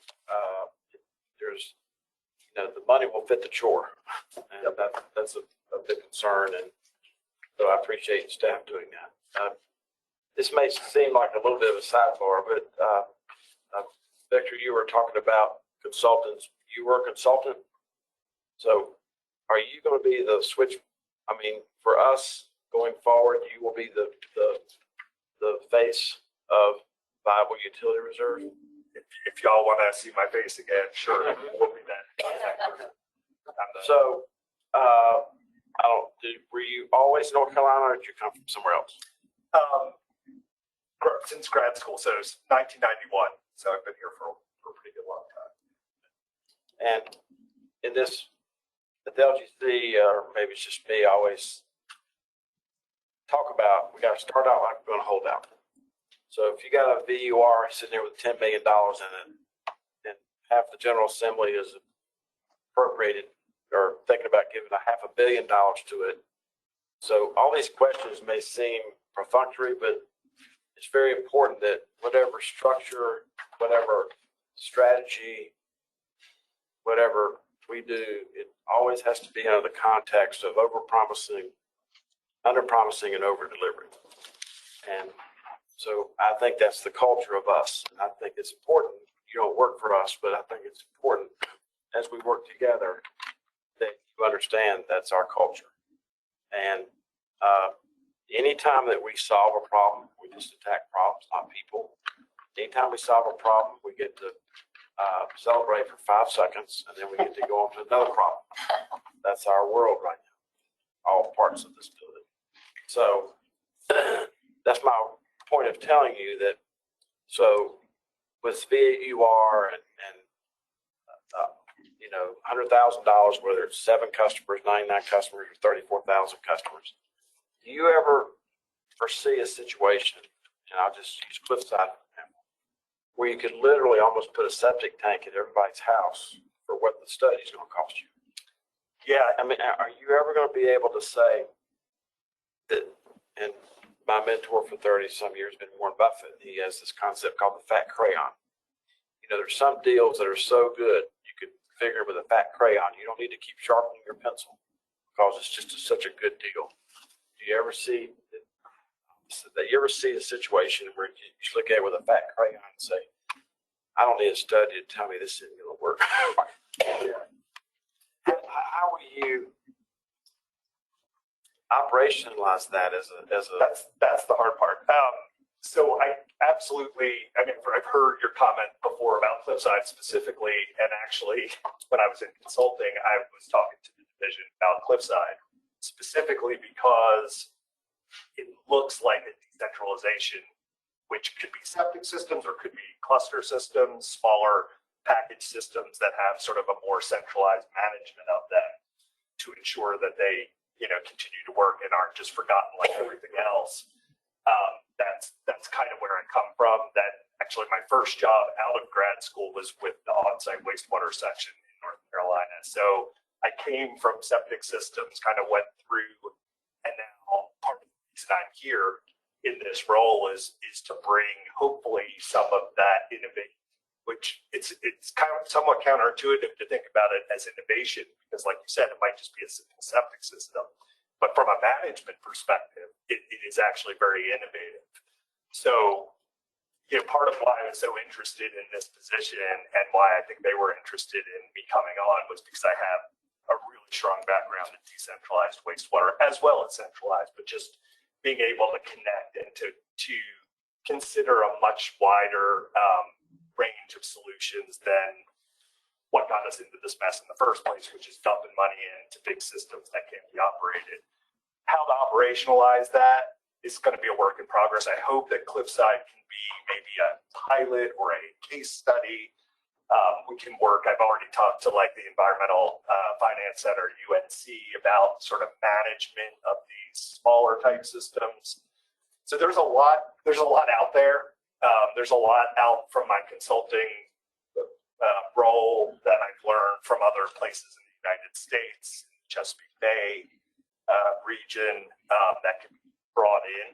there's the money will fit the chore, and that's a big concern, and so I appreciate staff doing that. This may seem like a little bit of a sidebar, but Victor, you were talking about consultants. You were a consultant, so are you going to be the switch? I mean, for us going forward, you will be the face of Viable Utility Reserve. If y'all want to see my face again, sure, we'll be that. So, I don't Were you always in North Carolina or did you come from somewhere else? Since grad school, so it's 1991. So I've been here for a pretty good long time. And in this, the LGC, or maybe it's just me, I always talk about, we got to start out like we're going to hold out. So if you got a VUR sitting there with $10 million in it, and half the General Assembly is appropriated or thinking about giving $500 million to it. So all these questions may seem perfunctory, but it's very important that whatever structure, whatever strategy, whatever we do, it always has to be under the context of over-promising, under-promising, and over-delivering. And so I think that's the culture of us. And I think it's important. You don't work for us, but I think it's important as we work together that you understand that's our culture. And anytime that we solve a problem, we just attack problems, not people. Anytime we solve a problem, we get to celebrate for 5 seconds, and then we get to go on to another problem. That's our world right now, all parts of this building. So that's my point of telling you that. So with VUR and you know, $100,000, whether it's 7 customers, 99 customers, or 34,000 customers, do you ever foresee a situation, and I'll just use Cliffside, where you could literally almost put a septic tank at everybody's house for what the study's going to cost you? Yeah, I mean, are you ever going to be able to say that, and my mentor for 30-some years has been Warren Buffett, he has this concept called the fat crayon. You know, there's some deals that are so good, you could figure with a fat crayon. You don't need to keep sharpening your pencil because it's just such a good deal. Do you ever see a situation where you look at it with a fat crayon and say, I don't need a study to tell me this isn't going to work? How will you operationalize that as a That's the hard part. So I absolutely, I mean, I've heard your comment before about Cliffside specifically, and actually when I was in consulting, I was talking to the division about Cliffside specifically because it looks like a decentralization, which could be septic systems or could be cluster systems, smaller package systems that have sort of a more centralized management of them to ensure that they, you know, continue to work and aren't just forgotten like everything else. That's kind of where I come from. That actually my first job out of grad school was with the on-site wastewater section in North Carolina. So I came from septic systems, kind of went through, and now part of the reason I'm here in this role is to bring hopefully some of that innovation, which it's kind of somewhat counterintuitive to think about it as innovation, because like you said, it might just be a simple septic system. But from a management perspective, it is actually very innovative. So, you know, part of why I was so interested in this position and why I think they were interested in me coming on was because I have a really strong background in decentralized wastewater as well as centralized, but just being able to connect and to consider a much wider range of solutions than what got us into this mess in the first place, which is dumping money into big systems that can't be operated. How to operationalize that is going to be a work in progress. I hope that Cliffside can be maybe a pilot or a case study. We can work. I've already talked to like the Environmental Finance Center, UNC, about sort of management of these smaller type systems. So there's a lot out there. There's a lot out from my consulting role that I've learned from other places in the United States, Chesapeake Bay region, that can be brought in.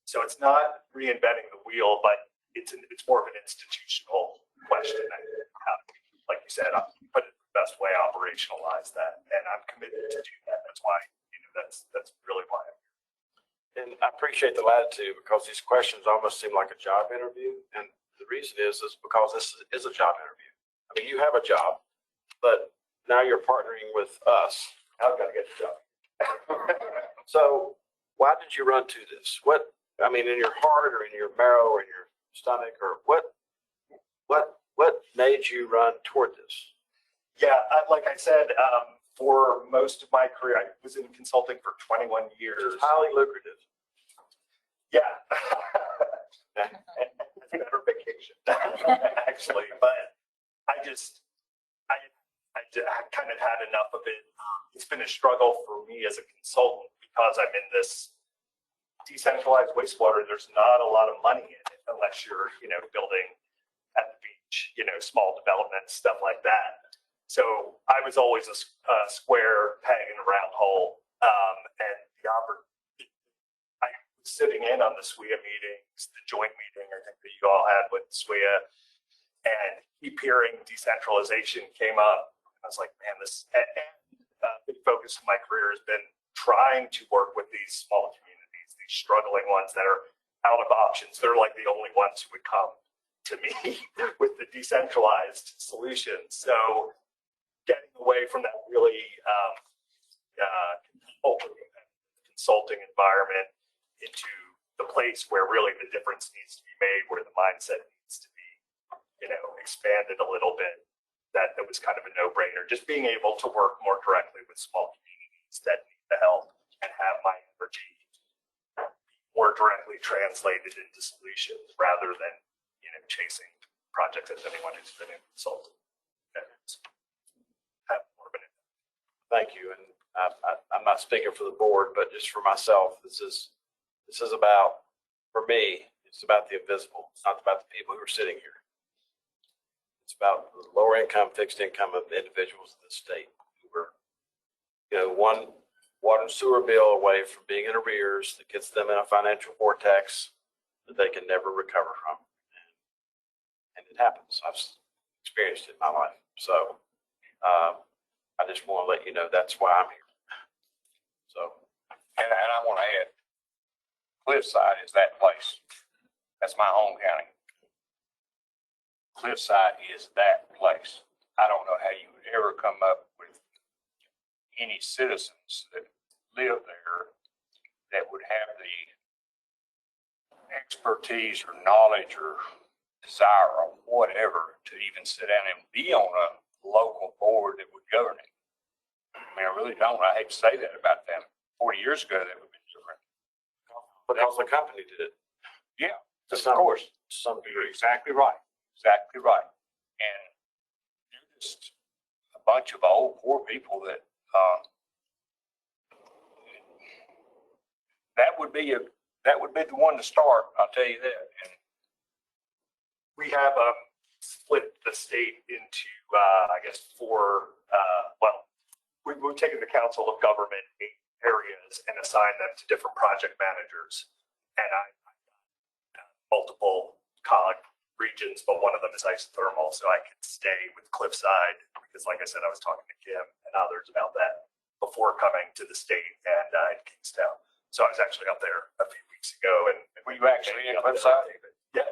So it's not reinventing the wheel, but it's more of an institutional question. How do we, like you said, put it the best way, operationalize that, and I'm committed to do that. That's why, you know, that's really why I'm here. And I appreciate the latitude because these questions almost seem like a job interview, and the reason is because this is a job interview. I mean, you have a job, but now you're partnering with us. I've got to get the job. So why did you run to this? What, I mean, in your heart or in your marrow or in your stomach, or what made you run toward this? Yeah, like I said, for most of my career. I was in consulting for 21 years. Highly lucrative. Yeah. Better vacation, actually, but I kind of had enough of it. It's been a struggle for me as a consultant because I'm in this decentralized wastewater. There's not a lot of money in it unless you're, building at the beach, small developments, stuff like that. So I was always a square peg in a round hole. And I was sitting in on the SWIA meetings, the joint meeting I think that you all had with SWIA, and keep hearing decentralization came up. I was like, man, this big focus of my career has been trying to work with these small communities, these struggling ones that are out of options. They're like the only ones who would come to me with the decentralized solutions. So getting away from that really consulting environment into the place where really the difference needs to be made, where the mindset needs to be, expanded a little bit. That was kind of a no-brainer. Just being able to work more directly with small communities that need the help and have my energy more directly translated into solutions rather than, chasing projects as anyone who's been in consulting. Thank you. And I'm not speaking for the board, but just for myself, this is about, for me, it's about the invisible. It's not about the people who are sitting here. It's about the lower income, fixed income of individuals in the state who are, one water and sewer bill away from being in arrears that gets them in a financial vortex that they can never recover from. And it happens. I've experienced it in my life. So I just want to let you know that's why I'm here. So, and I want to add, Cliffside is that place. That's my home county. Cliffside is that place. I don't know how you would ever come up with any citizens that live there that would have the expertise or knowledge or desire or whatever to even sit down and be on a local board that would govern it. I mean, I really don't. I hate to say that about them. 40 years ago, that would have been different. because the company did it. Yeah, To of some course. To some You're degree. exactly right. Exactly right. And they're just a bunch of old, poor people that, that would be the one to start. I'll tell you that. And We have split the state into, I guess, four, we've taken the Council of Government 8 areas and assigned them to different project managers. And I multiple regions, but one of them is isothermal, so I could stay with Cliffside because, like I said, I was talking to Kim and others about that before coming to the state and in Kingstown. So I was actually up there a few weeks ago. And were you actually in Cliffside? Yeah.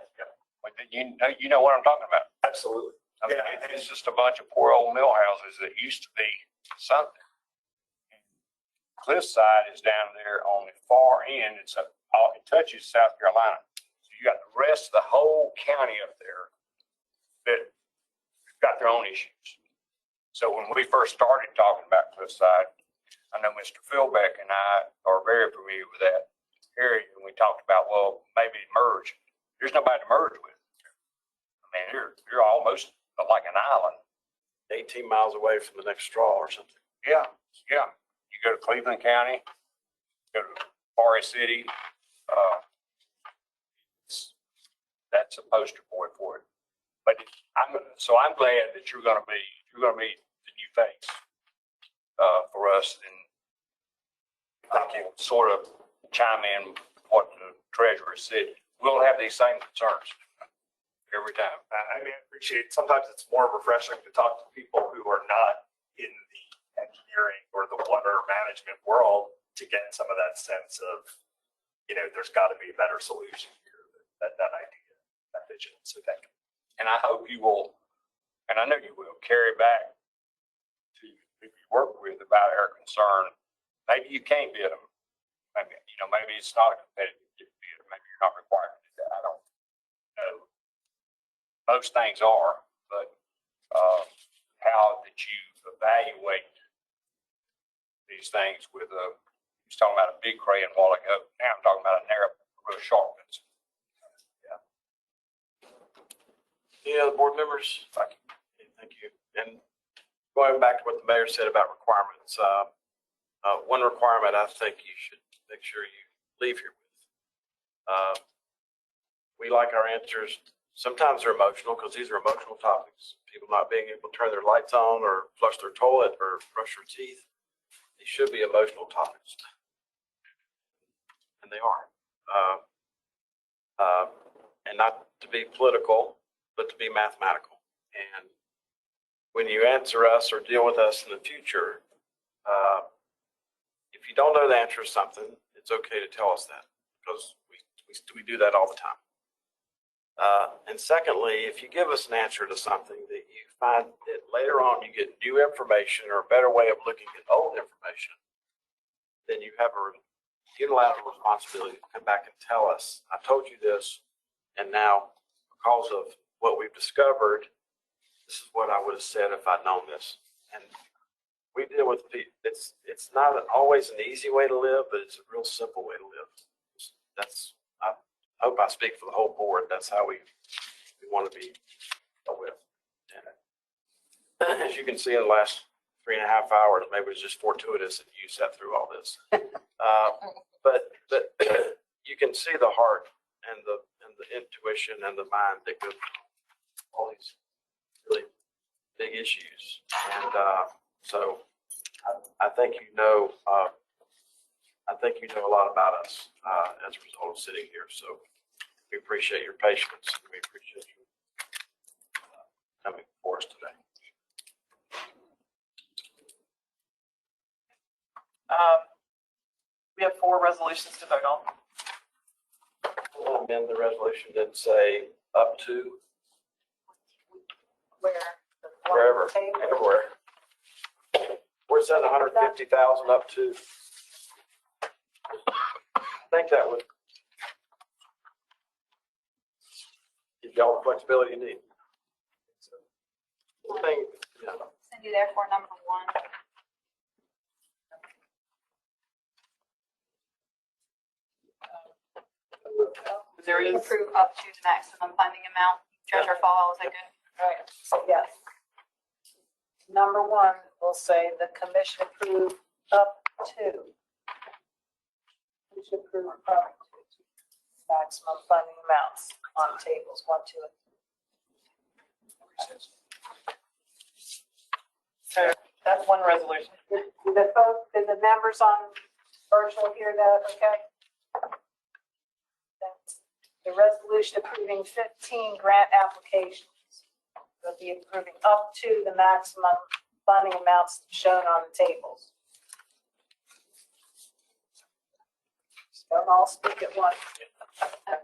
You know what I'm talking about? Absolutely. I mean, it's just a bunch of poor old mill houses that used to be something. Cliffside is down there on the far end. It touches South Carolina. So you got the rest of the whole county up there that got their own issues. So when we first started talking about Cliffside, I know Mr. Philbeck and I are very familiar with that area. And we talked about, well, maybe merge. There's nobody to merge with. I mean, you're almost like an island. 18 miles away from the next straw or something. Yeah. You go to Cleveland County, go to Forest City. That's a poster boy for it. But I'm glad that you're going to be the new face for us, and I can sort of chime in what the treasurer said. We'll have these same concerns every time. I mean, I appreciate, sometimes it's more refreshing to talk to people who are not in the engineering or the water management world to get some of that sense of, there's got to be a better solution here, that idea, that vision. So thank you. And I hope you will, and I know you will, carry back to who you work with about our concern. Maybe you can't bid them. Maybe it's not a competitive bid. Maybe you're not required to do that. I don't know. Most things are, but how that you evaluate these things with he was talking about a big crayon a while ago. Now I'm talking about a narrow, real sharp pencil. Any other board members? Thank you. And going back to what the mayor said about requirements, one requirement I think you should make sure you leave here with. We like our answers. Sometimes they're emotional because these are emotional topics. People not being able to turn their lights on or flush their toilet or brush their teeth. These should be emotional topics. And they are. And not to be political, but to be mathematical. And when you answer us or deal with us in the future, if you don't know the answer to something, it's okay to tell us that because we do that all the time. And secondly, if you give us an answer to something that you find that later on you get new information or a better way of looking at old information, then you have a unilateral responsibility to come back and tell us, I told you this, and now because of what we've discovered, this is what I would have said if I'd known this. And we deal with people. It's not always an easy way to live, but it's a real simple way to live. I hope I speak for the whole board. That's how we want to be dealt with. And as you can see in the last 3.5 hours, maybe it's just fortuitous that you sat through all this. But you can see the heart and the intuition and the mind that goes through all these really big issues. And so I think you know a lot about us as a result of sitting here. So we appreciate your patience. We appreciate you coming for us today. We have 4 resolutions to vote on. I'll amend the resolution that say up to wherever, everywhere. We're setting 150,000 up to. I think that would give y'all the flexibility you need. Send you therefore number 1. There is approve up to the maximum funding amount. Treasurer Fall, is that good? Right. Yes. Number 1 will say the commission approve up to. We should approve up to maximum funding amounts on tables 1, 2, and 3. So that's one resolution. Did the members on virtual hear that? Okay. That's the resolution approving 15 grant applications. We'll be approving up to the maximum funding amounts shown on the tables. Don't all speak at once.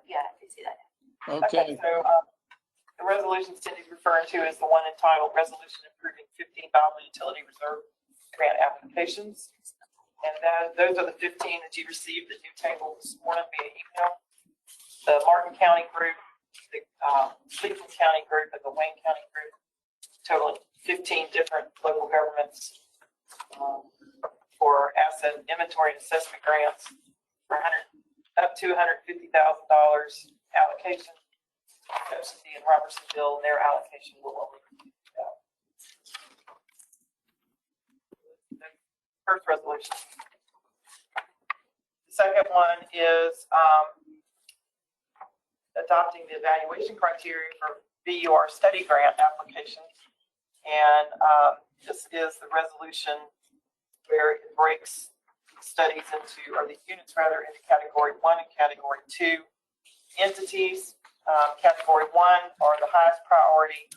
Yeah, I can see that. Okay. So the resolution Cindy's referring to is the one entitled Resolution Approving 15 Bible Utility Reserve Grant Applications. And those are the 15 that you received the new table this morning via email. The Martin County group, the Cleveland County group, and the Wayne County group, totaling 15 different local governments for asset inventory and assessment grants for up to $150,000 allocation. Jefferson and Robertsonville, their allocation will only be first resolution. The second one is adopting the evaluation criteria for VUR study grant applications. And this is the resolution where it breaks studies into, or the units rather, into category 1 and category 2 entities. Category 1 are the highest priority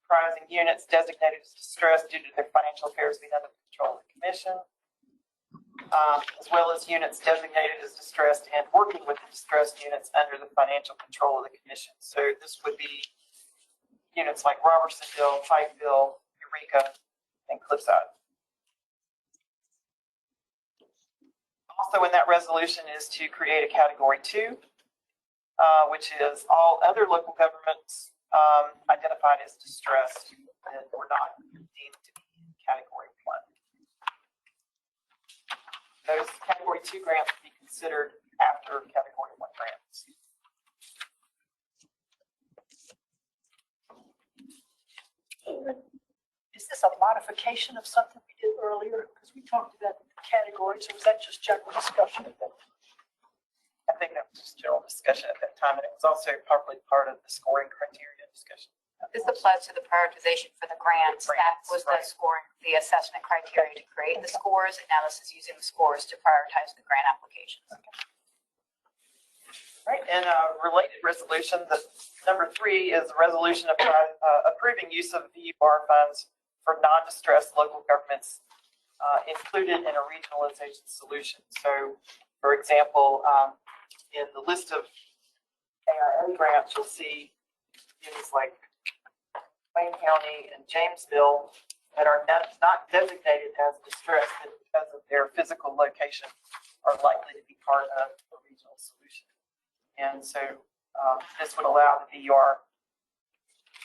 prizing units designated as distressed due to their financial affairs being under the control of the commission, as well as units designated as distressed and working with the distressed units under the financial control of the commission. So this would be units like Robertsonville, Pikeville, Eureka, and Cliffside. Also in that resolution is to create a category 2, which is all other local governments identified as distressed and were not deemed to be in category 1. those category 2 grants would be considered after category 1 grants. Is this a modification of something we did earlier? Because we talked about the categories, or was that just general discussion at that time? I think that was just general discussion at that time, and it was also probably part of the scoring criteria discussion. This applies to the prioritization for the grants. That was the right. scoring, the assessment criteria to create the scores, and now this is using the scores to prioritize the grant applications. Right, and a related resolution, the number 3 is a resolution of approving use of VUR funds for non-distressed local governments included in a regionalization solution. So, for example, in the list of AIA grants, you'll see things like Wayne County and Jamesville that are not designated as distressed, but because of their physical location are likely to be part of a regional solution. And so this would allow the VUR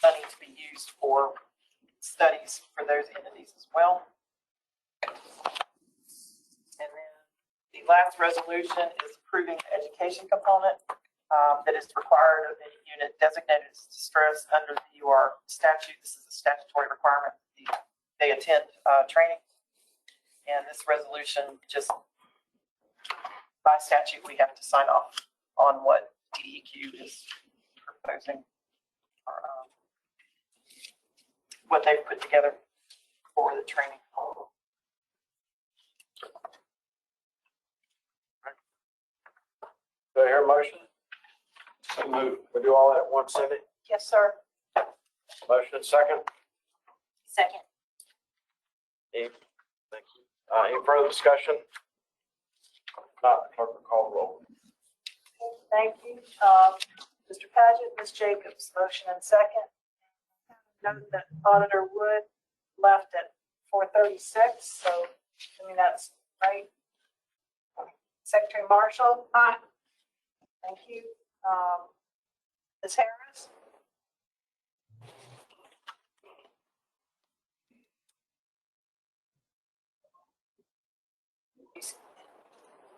money to be used for studies for those entities as well. And then the last resolution is approving the education component that is required of any unit designated as distressed under the VUR statute. This is a statutory requirement. They attend training. And this resolution, just by statute, we have to sign off on what DEQ is proposing, or what they've put together for the training. Do I hear a motion? So move. We do all that at once, Cindy? Yes, sir. Motion second. Second. Thank you. Any further discussion? Not, clerk will call the roll. Thank you. Mr. Paget, Ms. Jacobs, motion and second. Note that Auditor Wood left at 4:36, so I mean, that's right. Secretary Marshall? Aye. Thank you. Ms. Harris?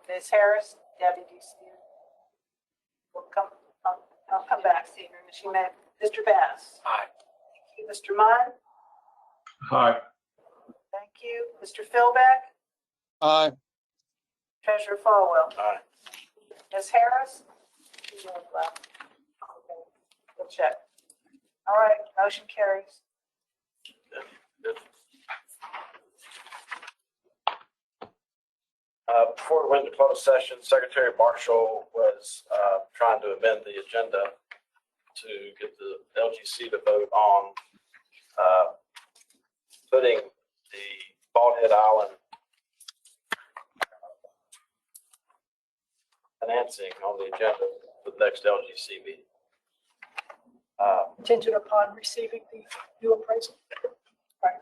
Ms. Harris? Debbie, do you see her? We'll come, I'll come back, see her. She may, Mr. Bass? Aye. Thank you. Mr. Munn? Aye. Thank you. Mr. Philbeck? Aye. Treasurer Falwell? Aye. Ms. Harris? She won't left. Okay, we'll check. All right, motion carries. Before we went to closed session, Secretary Marshall was trying to amend the agenda to get the LGC to vote on putting the Bald Head Island financing on the agenda for the next LGC meeting. Contingent upon receiving the new appraisal. Right.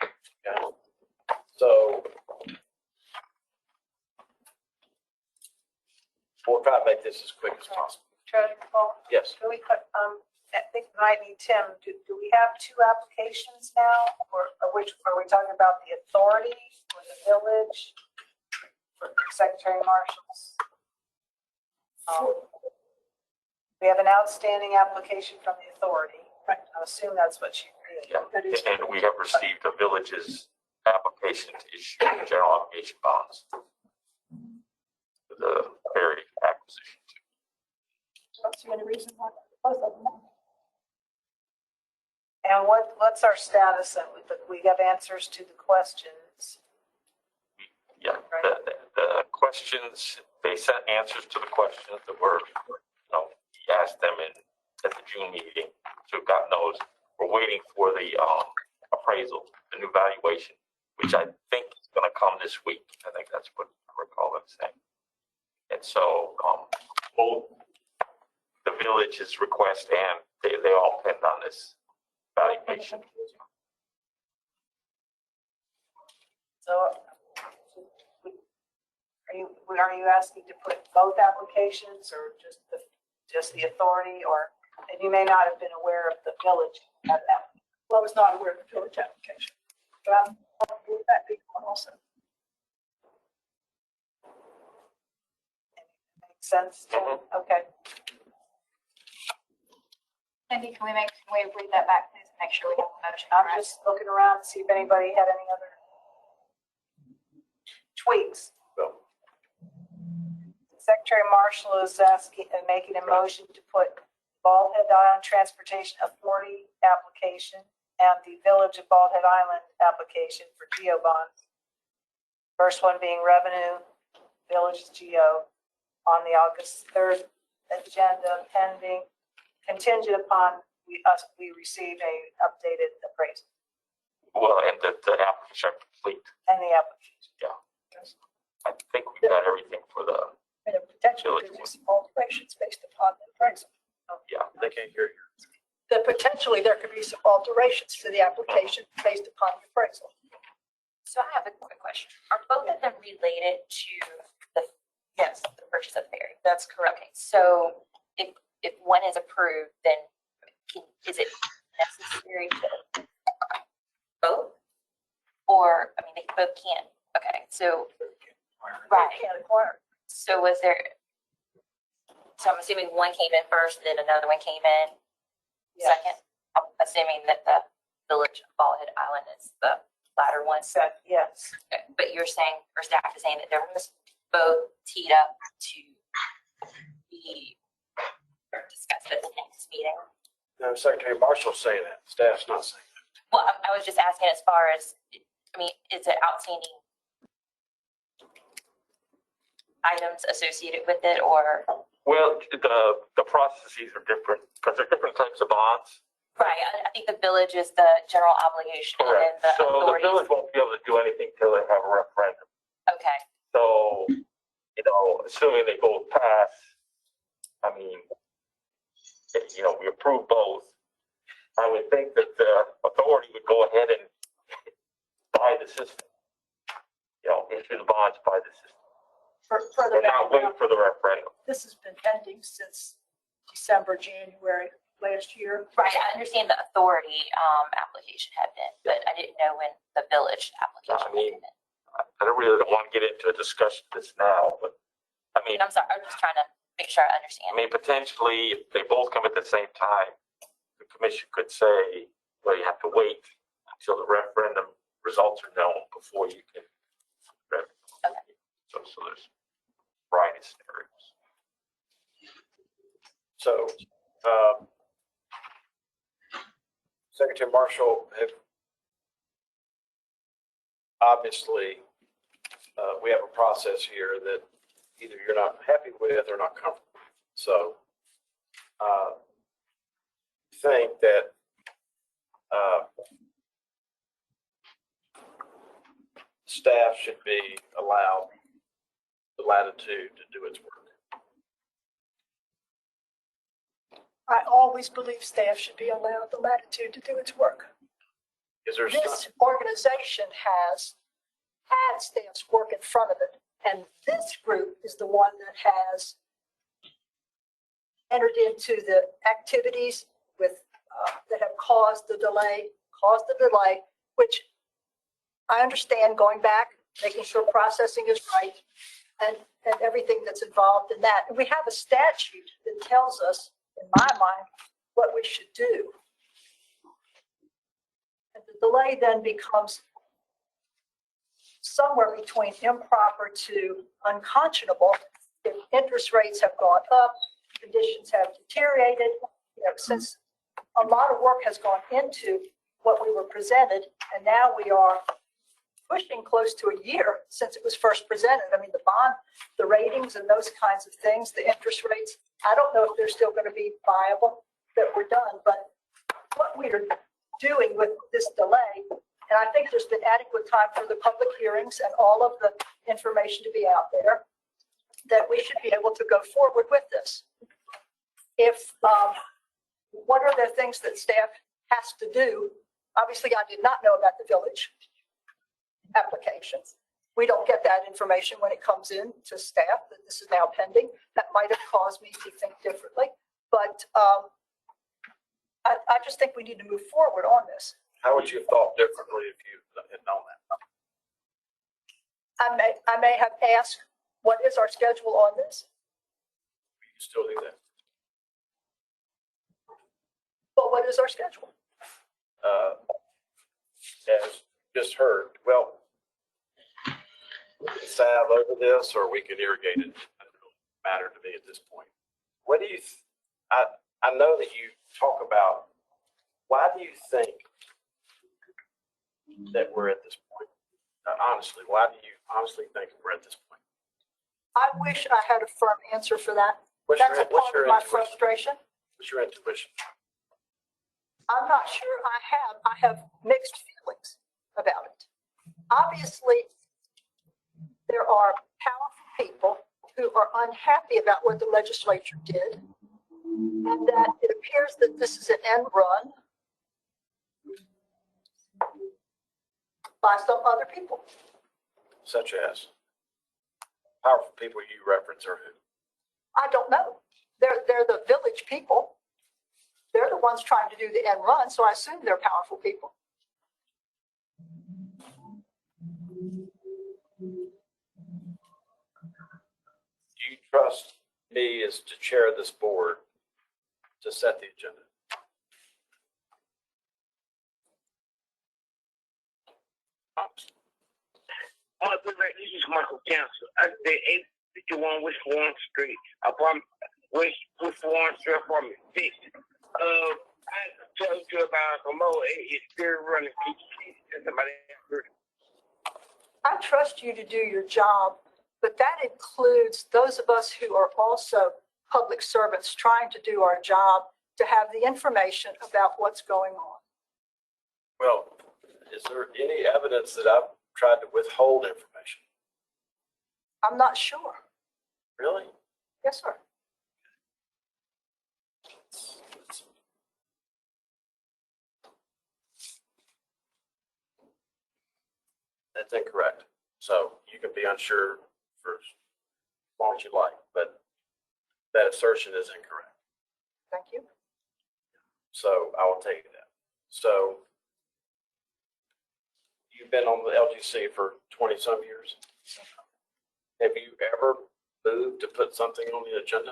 Okay. So we'll try to make this as quick as possible. Treasurer Falwell? Yes. Do we put, I think we might need Tim. Do we have two applications now? Or which, are we talking about the authority or the village? For Secretary Marshall's? We have an outstanding application from the authority. Right. I assume that's what you did. Yeah, and we have received the village's application to issue general obligation bonds. The ferry acquisition. Don't see any reason why both of them. And what's our status? We have answers to the questions. Yeah, the questions, they sent answers to the questions that were, we asked them at the June meeting, so we've gotten those. We're waiting for the appraisal, the new valuation, which I think is going to come this week. I think that's what I recall them saying. And so both the village's request and they all depend on this valuation. So are you asking to put both applications or just the authority, or, and you may not have been aware of the village at that? Well, I was not aware of the village application, but I'm with that big one also. Sense, okay. Cindy, can we read that back, please, make sure we have the motion I'm correct? just looking around to see if anybody had any other tweaks. Secretary Marshall is making a motion to put Bald Head Island Transportation Authority application and the Village of Bald Head Island application for GEO bonds. First one being revenue, Village GEO, on the August 3rd agenda, pending, contingent upon we received a updated appraisal Well, and the application are complete. and the application. Yeah. I think we got everything for the, And potentially there's some alterations based upon the appraisal. yeah. They can't hear you. That potentially there could be some alterations to the application based upon the appraisal. So I have a quick question. Are both of them related to the, Yes, the purchase of ferry? that's correct. Okay, so if one is approved, then is it necessary to both? Or, I mean, they both can. Okay, so, right. Can't acquire. So was there, so I'm assuming one came in first, then another one came in second? I'm assuming that the Village of Bald Head Island is the latter one. Yes. Okay, but you're saying, or staff is saying that there was both teed up to be discussed at the next meeting? No, Secretary Marshall's saying that. Staff's not saying that. Well, I was just asking as far as, I mean, is it outstanding items associated with it, or? Well, the processes are different because they're different types of bonds. Right, I think the village is the general obligation and then Correct. the So the authorities. village won't be able to do anything till they have a referendum. Okay, So, you know, assuming they both pass, I mean, you know, we approve both. I would think that the authority would go ahead and buy the system. You know, issue the bonds, buy the system. For the And not wait for the referendum. This has been pending since December, January last year. right, I understand the authority application had been, but I didn't know when the village application I mean, had been. I don't really want to get into a discussion of this now, but I mean, And I'm sorry, I'm just trying to make sure I I understand. mean, potentially, if they both come at the same time, the commission could say, well, you have to wait until the referendum results are known before you can. Okay. So there's a variety of scenarios. So, Secretary Marshall, obviously, we have a process here that either you're not happy with or not comfortable with. So, think that, staff should be allowed the latitude to do its work. I always believe staff should be allowed the latitude to do its work. Is there This organization has had staff's work in front of it, and this group is the one that has entered into the activities with, that have caused the delay, which I understand going back, making sure processing is right, and everything that's involved in that. And we have a statute that tells us, in my mind, what we should do. And the delay then becomes somewhere between improper to unconscionable. If interest rates have gone up, conditions have deteriorated, since a lot of work has gone into what we were presented, and now we are pushing close to a year since it was first presented. I mean, the bond, the ratings and those kinds of things, the interest rates, I don't know if they're still going to be viable that we're done, but what we are doing with this delay, and I think there's been adequate time for the public hearings and all of the information to be out there, that we should be able to go forward with this. If, what are the things that staff has to do? Obviously, I did not know about the village applications. We don't get that information when it comes in to staff that this is now pending. That might have caused me to think differently, but I just think we need to move forward on this. How would you have thought differently if you had known that? I may have asked, what is our schedule on this? still do that. But what is our schedule? As just heard, well, we can salve over this or we can irrigate it. It doesn't really matter to me at this point. What do you, I know that you talk about, why do you think that we're at this point? Honestly, why do you honestly think we're at this point? I wish I had a firm answer for that. What's That's your- a what's part your of my intuition? frustration. What's your intuition? I'm not sure I have mixed feelings about it. Obviously, there are powerful people who are unhappy about what the legislature did, and that it appears that this is an end run by some other people. Such as powerful people you reference are who? I don't know. They're the village people. They're the ones trying to do the end run, so I assume they're powerful people. Do you trust me as to chair this board to set the agenda? This is Michael Council. The 851 West Warren Street, apartment, West Warren Street, apartment 6. I told you about a mower. It's still running. Somebody heard. I trust you to do your job, but that includes those of us who are also public servants trying to do our job to have the information about what's going on. Well, is there any evidence that I've tried to withhold information? I'm not sure. Really? Yes, sir. That's incorrect. So you can be unsure for as long as you like, but that assertion is incorrect. Thank you. So I will tell you that. So you've been on the LGC for 20 some years. Have you ever moved to put something on the agenda?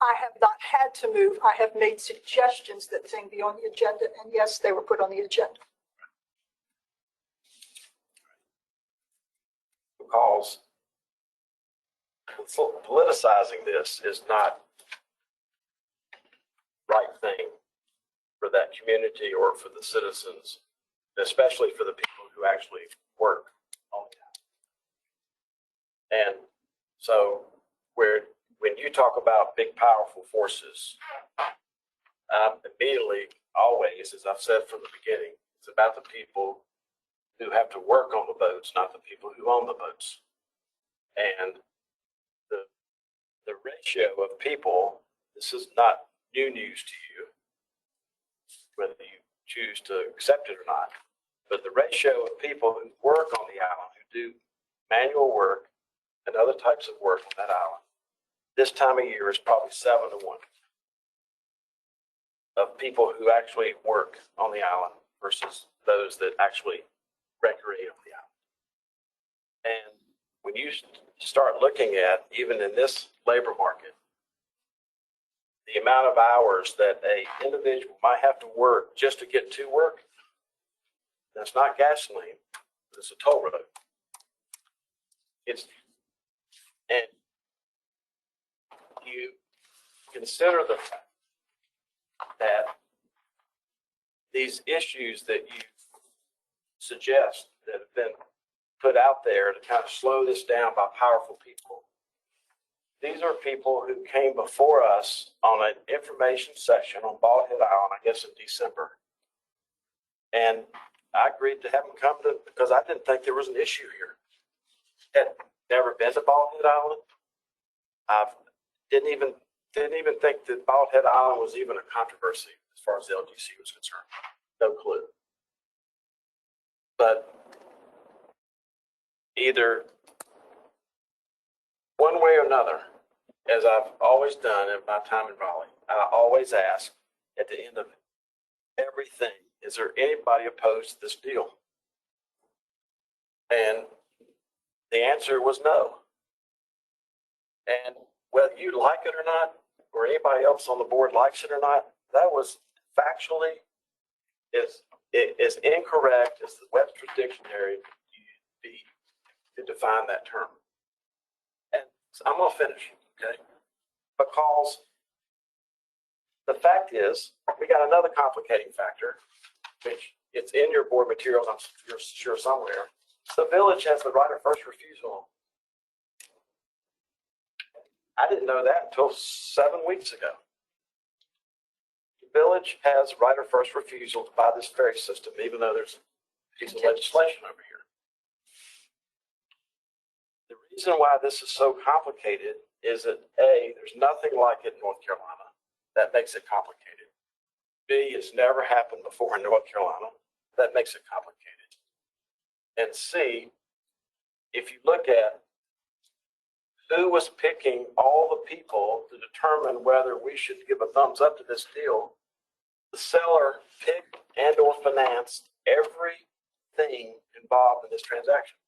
I have not had to move. I have made suggestions that thing be on the agenda, and yes, they were put on the agenda. Because politicizing this is not right thing for that community or for the citizens, especially for the people who actually work on it. And so when you talk about big, powerful forces, immediately, always, as I've said from the beginning, it's about the people who have to work on the boats, not the people who own the boats. And the ratio of people, this is not new news to you, whether you choose to accept it or not, but the ratio of people who work on the island, who do manual work and other types of work on that island, this time of year is probably 7 to 1 of people who actually work on the island versus those that actually recreate on the island. And when you start looking at, even in this labor market, the amount of hours that a individual might have to work just to get to work, that's not gasoline, it's a toll road. And you consider the fact that these issues that you suggest that have been put out there to kind of slow this down by powerful people. These are people who came before us on an information session on Bald Head Island, I guess in December. And I agreed to have them come to, because I didn't think there was an issue here. Had never been to Bald Head Island. I didn't even think that Bald Head Island was even a controversy as far as the LGC was concerned. No clue. But either one way or another, as I've always done in my time in Raleigh, I always ask at the end of everything, is there anybody opposed to this deal? And the answer was no. And whether you like it or not, or anybody else on the board likes it or not, that was factually is incorrect as the Webster's Dictionary to define that term. And so I'm gonna finish, okay? Because the fact is, we got another complicating factor, which it's in your board materials, I'm sure somewhere. The village has the right of first refusal. I didn't know that until 7 weeks ago. The village has right of first refusal to buy this ferry system, even though there's a piece of legislation over here. The reason why this is so complicated is that A, there's nothing like it in North Carolina. That makes it complicated. B, it's never happened before in North Carolina. That makes it complicated. And C, if you look at who was picking all the people to determine whether we should give a thumbs up to this deal, the seller picked and or financed everything involved in this transaction.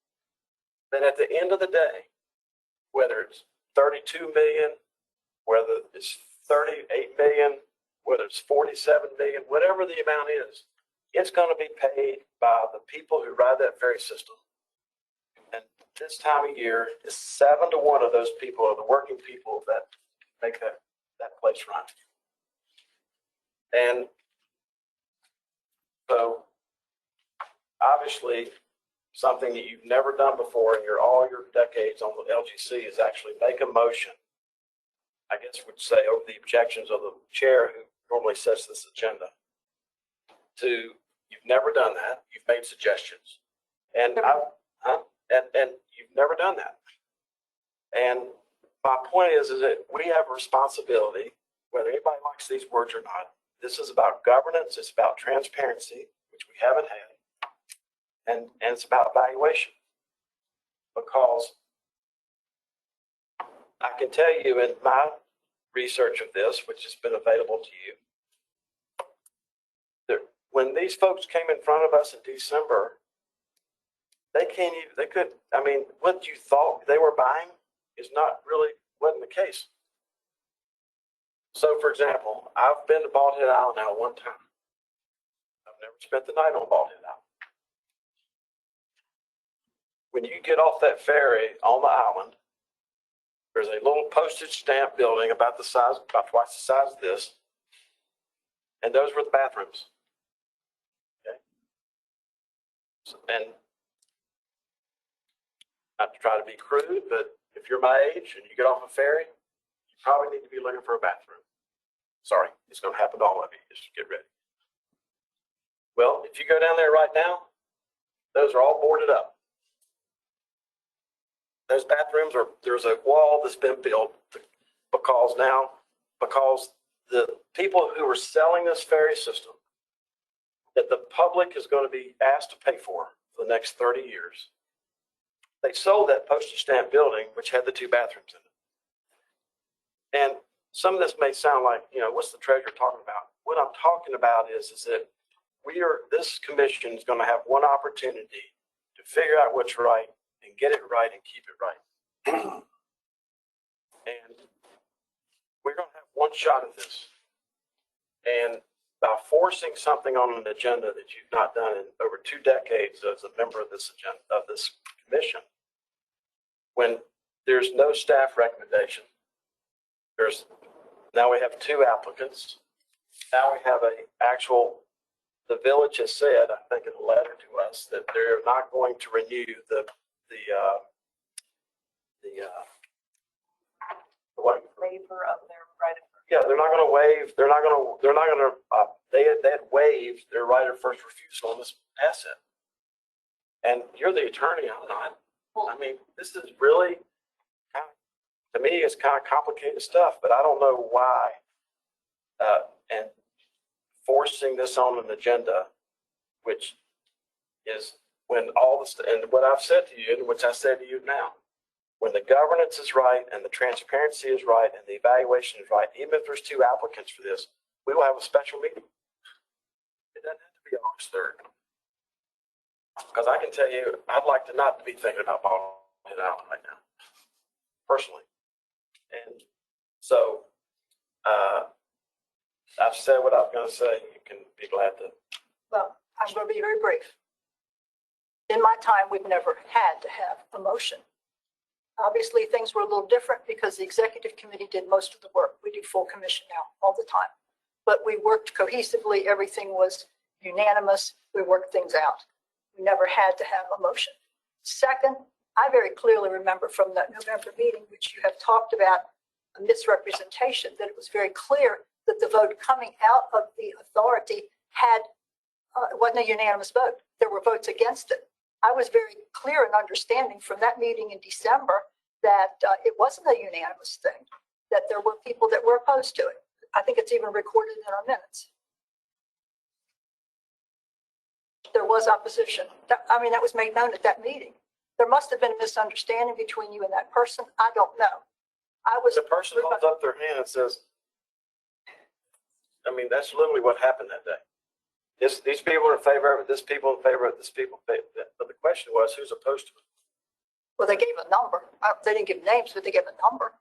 Then at the end of the day, whether it's 32 million, whether it's 38 million, whether it's 47 million, whatever the amount is, it's going to be paid by the people who ride that ferry system. And this time of year, is 7 to 1 of those people are the working people that make that place run. And so, obviously, something that you've never done before in all your decades on the LGC is actually make a motion. I guess would say over the objections of the chair who normally sets this agenda. You've never done that. You've made suggestions, and you've never done that. And my point is that we have a responsibility, whether anybody likes these words or not. This is about governance. It's about transparency, which we haven't had, and it's about valuation. Because I can tell you in my research of this, which has been available to you, when these folks came in front of us in December, what you thought they were buying is not really, wasn't the case. So for example, I've been to Bald Head Island now one time. I've never spent the night on Bald Head Island. When you get off that ferry on the island, there's a little postage stamp building about twice the size of this. And those were the bathrooms. Okay. And not to try to be crude, but if you're my age and you get off a ferry, you probably need to be looking for a bathroom. Sorry, it's going to happen to all of you. Just get ready. Well, if you go down there right now, those are all boarded up. Those bathrooms there's a wall that's been built because the people who are selling this ferry system that the public is going to be asked to pay for the next 30 years, they sold that postage stamp building, which had the 2 bathrooms in it. And some of this may sound like, what's the treasurer talking about? What I'm talking about is that this commission is going to have one opportunity to figure out what's right and get it right and keep it right. And we're going to have one shot at this. And by forcing something on an agenda that you've not done in over 2 decades as a member of this agenda, of this commission, when there's no staff recommendation, now we have 2 applicants. Now we have the village has said, I think in a letter to us, that they're not going to renew the waiver of their right of first. Yeah, they're not going to waive. They had waived their right of first refusal on this asset. And you're the attorney, I'm not. I mean, this is really to me, it's kind of complicated stuff, but I don't know why. And forcing this on an agenda, which is when all this, and what I've said to you, and which I said to you now, when the governance is right and the transparency is right and the evaluation is right, even if there's 2 applicants for this, we will have a special meeting. It doesn't have to be August 3rd. Because I can tell you, I'd like to not be thinking about Bald Head Island right now, personally. And so, I've said what I'm gonna say. You can be glad to. Well, I'm going to be very brief. In my time, we've never had to have a motion. Obviously, things were a little different because the executive committee did most of the work. We do full commission now all the time. But we worked cohesively. Everything was unanimous. We worked things out. We never had to have a motion. Second, I very clearly remember from that November meeting, which you have talked about a misrepresentation, that it was very clear that the vote coming out of the authority had, it wasn't a unanimous vote. There were votes against it. I was very clear in understanding from that meeting in December that it wasn't a unanimous thing, that there were people that were opposed to it. I think it's even recorded in our minutes. There was opposition. That was made known at that meeting. There must have been a misunderstanding between you and that person. I don't know. The person holds up their hand and says, that's literally what happened that day. These people are in favor of it, this people in favor of it, this people in favor of it. But the question was, who's opposed to it? Well, they gave a number. They didn't give names, but they gave a number.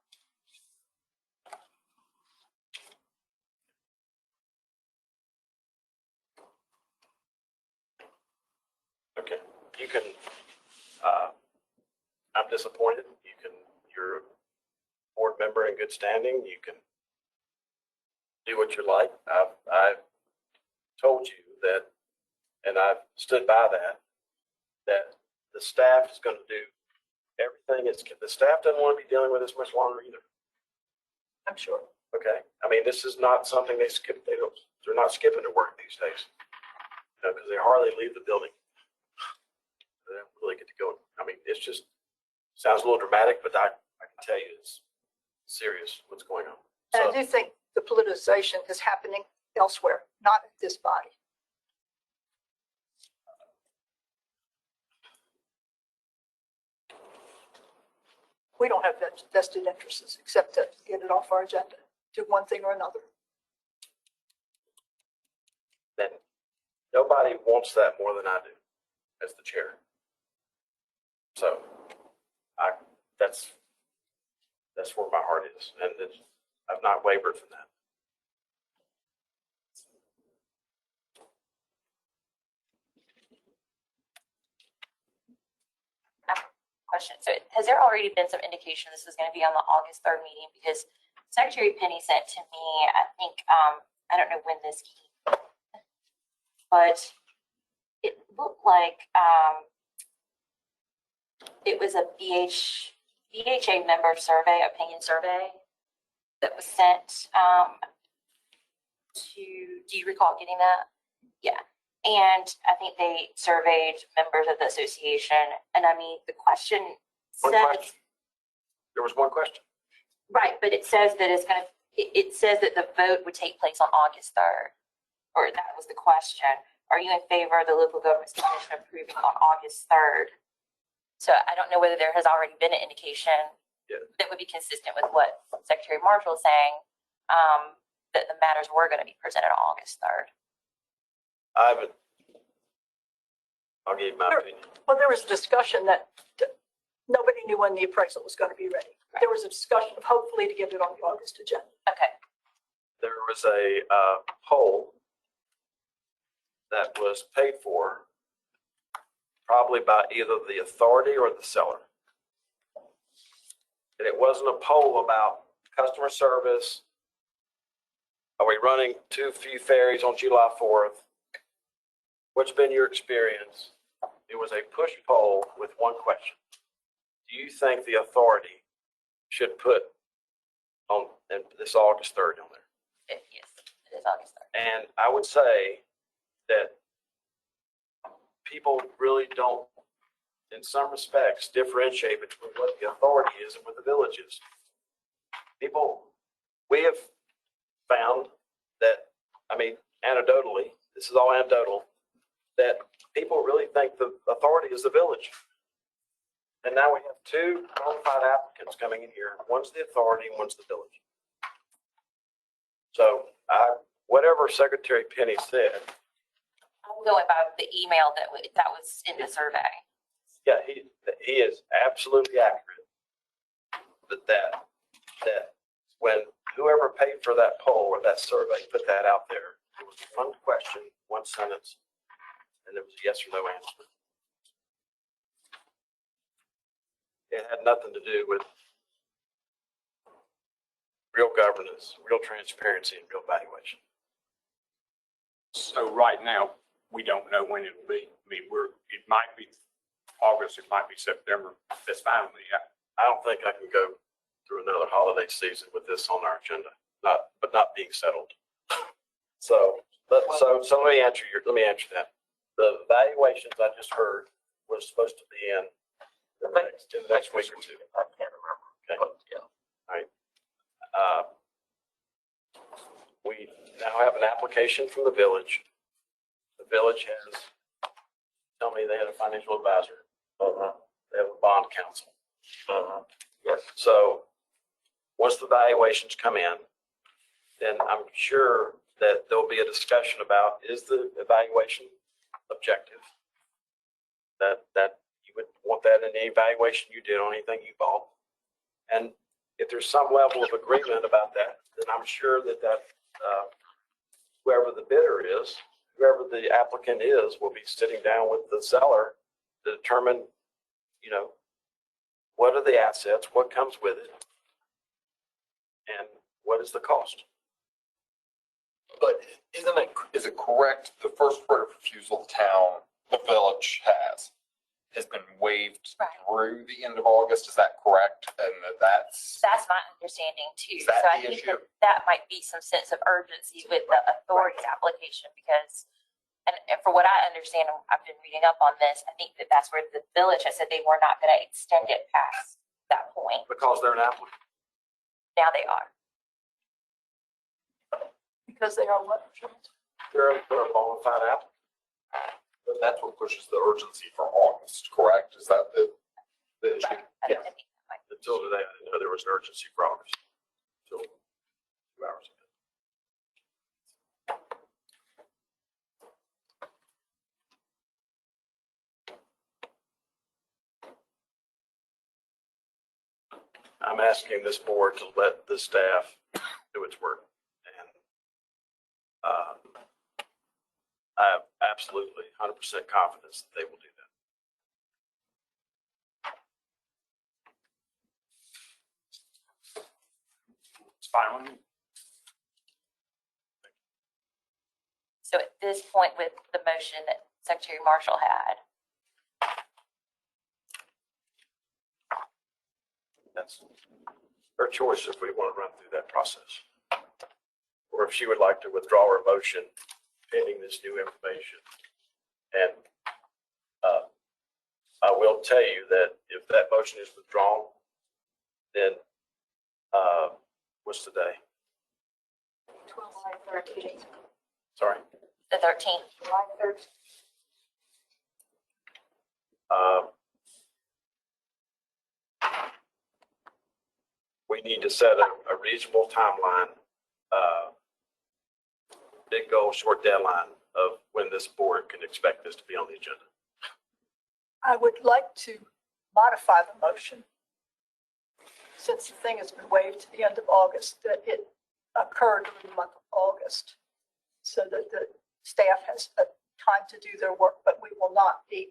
Okay, you can, I'm disappointed. You're a board member in good standing. You can do what you like. I've told you that, and I've stood by that the staff is going to do everything. The staff doesn't want to be dealing with this much longer either. I'm sure. Okay. This is not something they skip. They're not skipping to work these days, because they hardly leave the building. They don't really get to go. It's just sounds a little dramatic, but I can tell you it's serious what's going on. And I do think the politicization is happening elsewhere, not at this body. We don't have vested interests except to get it off our agenda, do one thing or another. Then nobody wants that more than I do as the chair. So that's where my heart is, and I've not wavered from that. Question. So has there already been some indication this is going to be on the August 3rd meeting? Because Secretary Penny sent to me, I think, I don't know when this came, but it looked like it was a BHA member survey, opinion survey that was sent do you recall getting that? Yeah. And I think they surveyed members of the association. And the question says. There was one question. Right, but it says that it says that the vote would take place on August 3rd. Or that was the question. Are you in favor of the local government's commission approving on August 3rd? So I don't know whether there has already been an indication that would be consistent with what Secretary Marshall is saying, that the matters were going to be presented on August 3rd. I'll give you my opinion. Well, there was a discussion that nobody knew when the appraisal was going to be ready. Right. There was a discussion of hopefully to get it on the August agenda. Okay. There was a poll that was paid for probably by either the authority or the seller. And it wasn't a poll about customer service. Are we running too few ferries on July 4th? What's been your experience? It was a push poll with one question. Do you think the authority should put on this August 3rd on there? Yes, it is August 3rd. And I would say that people really don't, in some respects, differentiate between what the authority is and what the village is. We have found that, anecdotally, this is all anecdotal, that people really think the authority is the village. And now we have two qualified applicants coming in here. One's the authority and one's the village. So whatever Secretary Penny said. I'm going by the email that was in the survey. Yeah, he is absolutely accurate. But that that when whoever paid for that poll or that survey put that out there, it was one question, one sentence, and there was a yes or no answer. It had nothing to do with real governance, real transparency, and real valuation. So right now, we don't know when it'll be. I mean, it might be August, it might be September. That's fine with me. I don't think I can go through another holiday season with this on our agenda, but not being settled. So let me answer that. The valuations I just heard was supposed to be in the next week or two. I can't remember. Okay. But, yeah. All right. We now have an application from the village. The village has, tell me they had a financial advisor. They have a bond counsel. Yes. So once the valuations come in, then I'm sure that there'll be a discussion about, is the evaluation objective? That you would want that in any evaluation you did on anything you bought. And if there's some level of agreement about that, then I'm sure that whoever the bidder is, whoever the applicant is, will be sitting down with the seller to determine, what are the assets, what comes with it, and what is the cost. But is it correct, the first right of refusal the village has been waived through the end of August? Is that correct? And that's my understanding too. Is that So I the think issue? that might be some sense of urgency with the authority's application because, and for what I understand, I've been reading up on this, I think that's where the village has said they were not going to extend it past that point. Because they're an applicant. Now they are. Because they are what? They're a bona fide applicant. That's what pushes the urgency for August, correct? Is that the issue? Yeah. Until today, I didn't know there was an urgency for August. Until 2 hours ago. I'm asking this board to let the staff do its work. And I have absolutely 100% confidence that they will do that. It's fine with me. So at this point with the motion that Secretary Marshall had, That's her choice if we want to run through that process. Or if she would like to withdraw her motion pending this new information. And I will tell you that if that motion is withdrawn, then what's today? July 13th. Sorry. the 13th. July 13th. We need to set a reasonable timeline, big goal, short deadline of when this board can expect this to be on the agenda. I would like to modify the motion, since the thing has been waived to the end of August, that it occurred during the month of August, so that the staff has time to do their work, but we will not be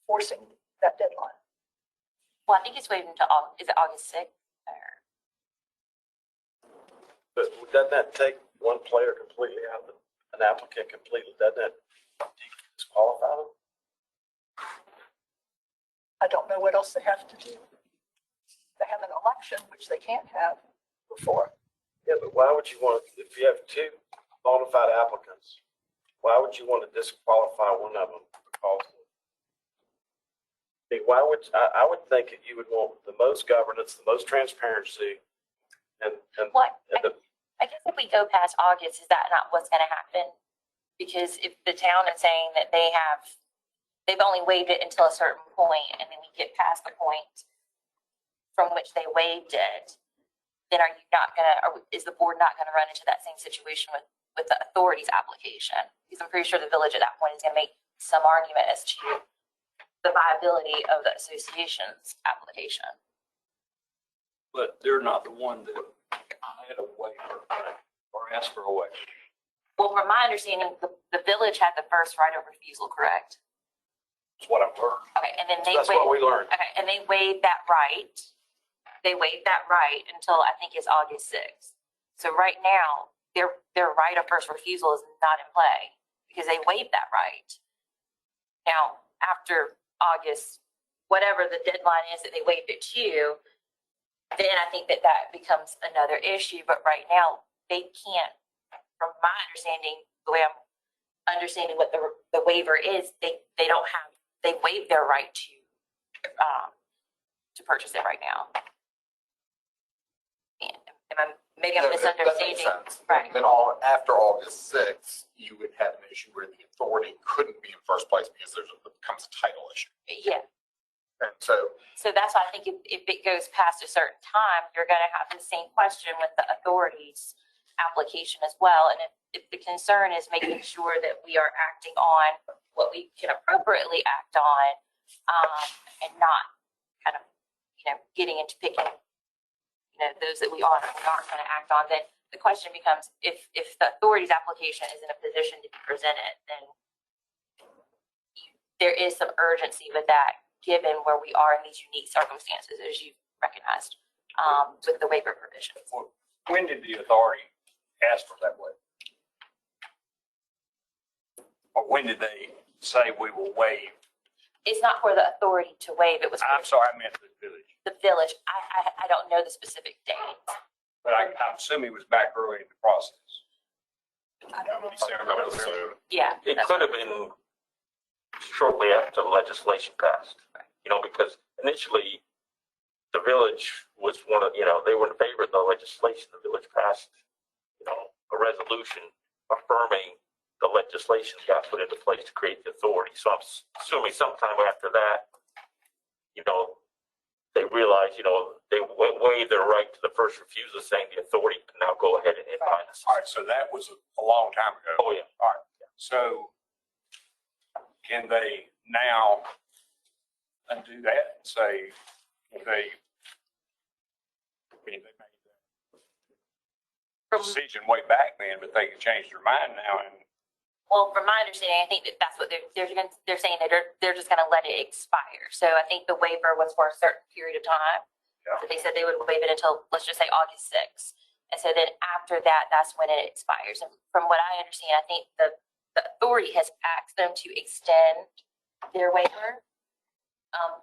forcing that deadline. Well, I think it's waived until, is it August 6th? But doesn't that take one player completely out of an applicant completely? Doesn't that disqualify them? I don't know what else they have to do. They have an election, which they can't have before. Yeah, but why would you want, if you have two bona fide applicants, why would you want to disqualify one of them? Because, I mean, why would, I would think that you would want the most governance, the most transparency, and What? I guess if we go past August, is that not what's going to happen? Because if the town is saying that they've only waived it until a certain point, and then we get past the point from which they waived it, then are you not going to, or is the board not going to run into that same situation with the authority's application? Because I'm pretty sure the village at that point is going to make some argument as to the viability of the association's application. but they're not the one that had a waiver or asked for a waiver. Well, from my understanding, the village had the first right of refusal, correct? That's what I've heard. Okay, and then they That's what we learned. Okay, and they waived that right. They waived that right until I think it's August 6th. So right now, their right of first refusal is not in play because they waived that right. Now, after August, whatever the deadline is that they waived it to, then I think that becomes another issue. But right now, they can't, from my understanding, the way I'm understanding what the waiver is, they waived their right to purchase it right now. Maybe I'm misunderstanding. Right. Then after August 6th, you would have an issue where the authority couldn't be in first place because it becomes a title issue. Yeah. And so that's why I think if it goes past a certain time, you're going to have the same question with the authority's application as well. And if the concern is making sure that we are acting on what we can appropriately act on, and not kind of, getting into picking, those that we aren't going to act on, then the question becomes if the authority's application is in a position to be presented, then there is some urgency with that, given where we are in these unique circumstances, as you recognized, with the waiver provisions. When did the authority ask for that waiver? Or when did they say we will waive? It's not for the authority to waive. It was. I'm sorry, I meant the village. The village. I don't know the specific date. But I'm assuming it was back early in the process. I don't know. December. Yeah. It could have been shortly after the legislation passed, because initially the village was they were in favor of the legislation. The village passed, a resolution affirming the legislation got put into place to create the authority. So I'm assuming sometime after that, they realized, they waived their right to the first refusal, saying the authority can now go ahead and bind us. All right, so that was a long time ago. Oh, yeah. All right, so can they now undo that and say, they made the decision way back then, but they can change their mind now? And Well, from my understanding, I think that's what they're saying, that they're just going to let it expire. So I think the waiver was for a certain period of time. Yeah. So they said they would waive it until, let's just say, August 6th. And so then after that, that's when it expires. And from what I understand, I think the authority has asked them to extend their waiver,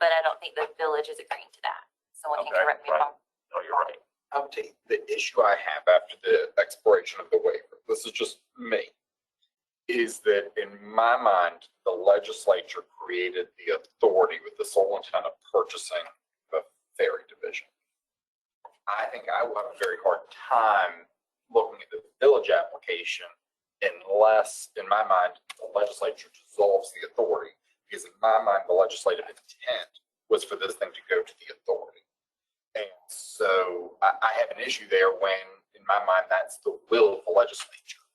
but I don't think the village is agreeing to that. Someone can correct me if I'm. No, you're right. I'll tell you, the issue I have after the expiration of the waiver, this is just me, is that in my mind, the legislature created the authority with the sole intent of purchasing the ferry division. I think I will have a very hard time looking at the village application unless, in my mind, the legislature dissolves the authority. Because in my mind, the legislative intent was for this thing to go to the authority. And so I have an issue there when, in my mind, that's the will of the legislature.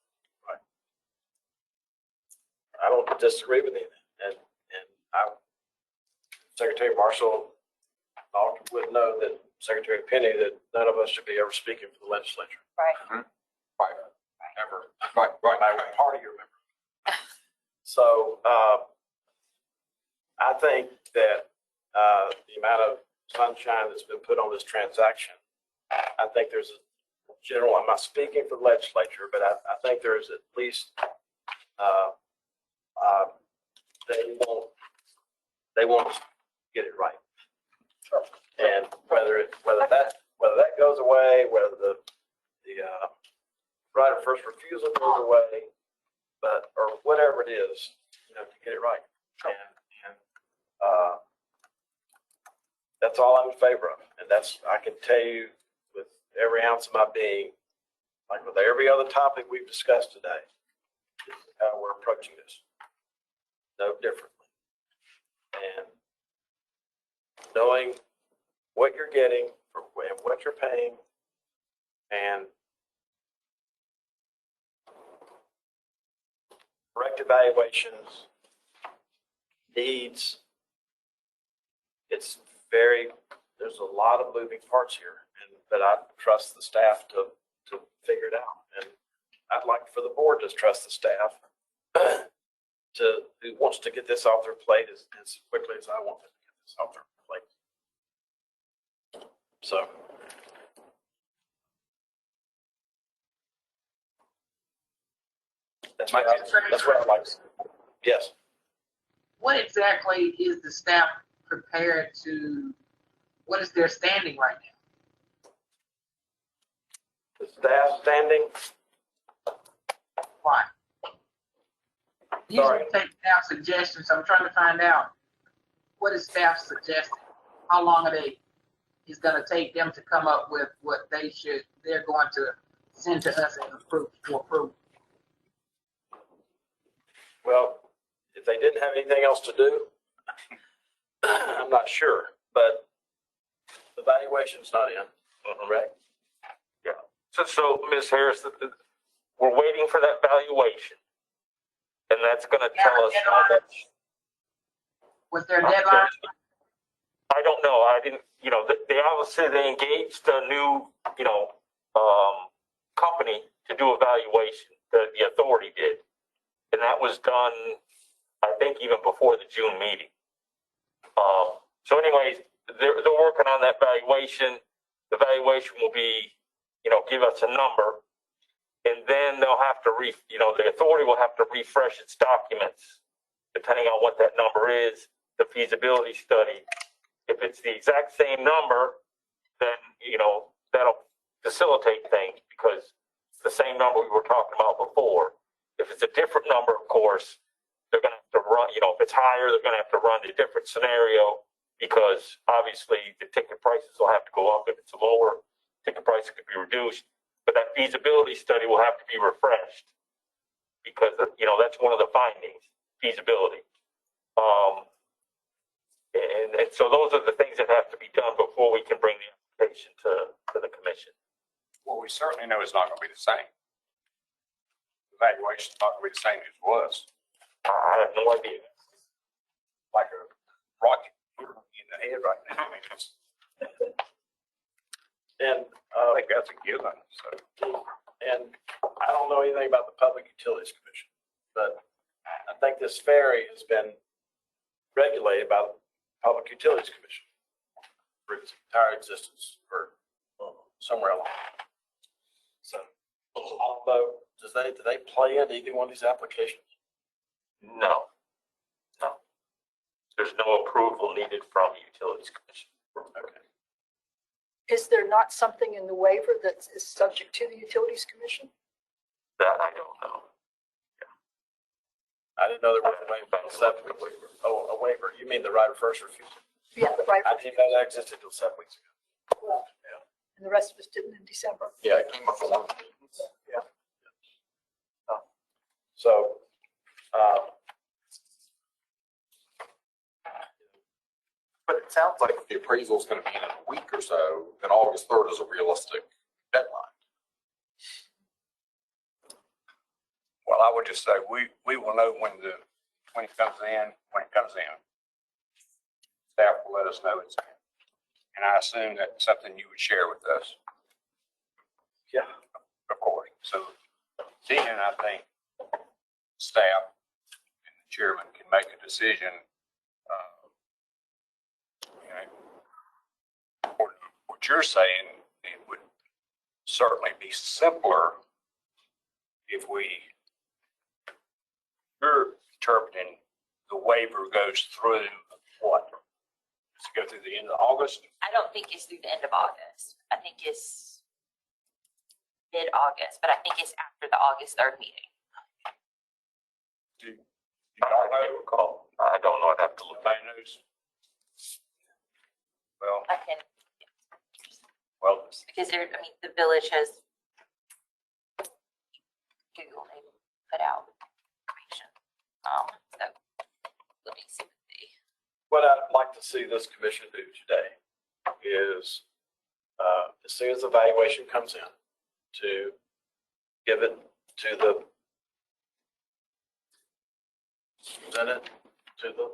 I don't disagree with you. And Secretary Marshall would know that Secretary Penny, that none of us should be ever speaking for the legislature. Right. Right. Ever. Right. Part of your member. So I think that the amount of sunshine that's been put on this transaction, I think there's a general, I'm not speaking for the legislature, but I think there's at least they won't get it right. Sure. And whether that goes away, whether the right of first refusal goes away, or whatever it is, to get it right. Sure. And that's all I'm in favor of. And I can tell you with every ounce of my being, like with every other topic we've discussed today, this is how we're approaching this. No differently. And knowing what you're getting and what you're paying, and correct evaluations, needs, there's a lot of moving parts here. And but I trust the staff to figure it out. And I'd like for the board to trust the staff who wants to get this off their plate as quickly as I want them to get this off their plate. So. That's what I'd like to see. Yes. What exactly is the staff prepared to, what is their standing right now? The staff standing? Why? Usually take staff suggestions. I'm trying to find out what is staff suggesting? How long is going to take them to come up with what they're going to send to us and approve for approval? Well, if they didn't have anything else to do, I'm not sure, but the valuation's not in, correct? Yeah. So Ms. Harris, we're waiting for that valuation. And that's going to tell us how much. Was there a deadline? I don't know. I didn't, they obviously, they engaged a new, company to do evaluation. The authority did. And that was done, I think, even before the June meeting. So anyways, they're working on that valuation. The valuation will be, give us a number. And then they'll have to the authority will have to refresh its documents, depending on what that number is, the feasibility study. If it's the exact same number, then, that'll facilitate things because it's the same number we were talking about before. If it's a different number, of course, they're going to have to run, if it's higher, they're going to have to run a different scenario because obviously the ticket prices will have to go up. If it's lower, ticket prices could be reduced. But that feasibility study will have to be refreshed because, that's one of the findings, feasibility. And so those are the things that have to be done before we can bring the application to the commission. Well, we certainly know it's not going to be the same. The valuation's not going to be the same as it was. I have no idea. Like a rocket in the head right now. And I think that's a given. So, and I don't know anything about the Public Utilities Commission, but I think this ferry has been regulated by the Public Utilities Commission for its entire existence or somewhere along. So I don't know, do they play into either one of these applications? No. There's no approval needed from the Utilities Commission. Okay. Is there not something in the waiver that is subject to the Utilities Commission? That I don't know. I didn't know there was a waiver. Oh, a waiver. You mean the right of first refusal? Yeah, the right. I didn't know that existed until 7 weeks ago. Well, Yeah. And the rest of us didn't in December. Yeah, it came before. Yeah. So, But it sounds like if the appraisal is going to be in a week or so, then August 3rd is a realistic deadline. well, I would just say we will know when it comes in, Staff will let us know it's in. And I assume that's something you would share with us. yeah. Of course. So then I think staff and the chairman can make a decision. What you're saying, it would certainly be simpler if you're interpreting the waiver goes through what? Does it go through the end of August? I don't think it's through the end of August. I think it's mid-August, but I think it's after the August 3rd meeting. I don't recall. I don't know. I'd have to look. News. Well, I can, because the village has Google, they put out information. So let me see What I'd like to see this commission do today is, as soon as the valuation comes in, to give it to present it to the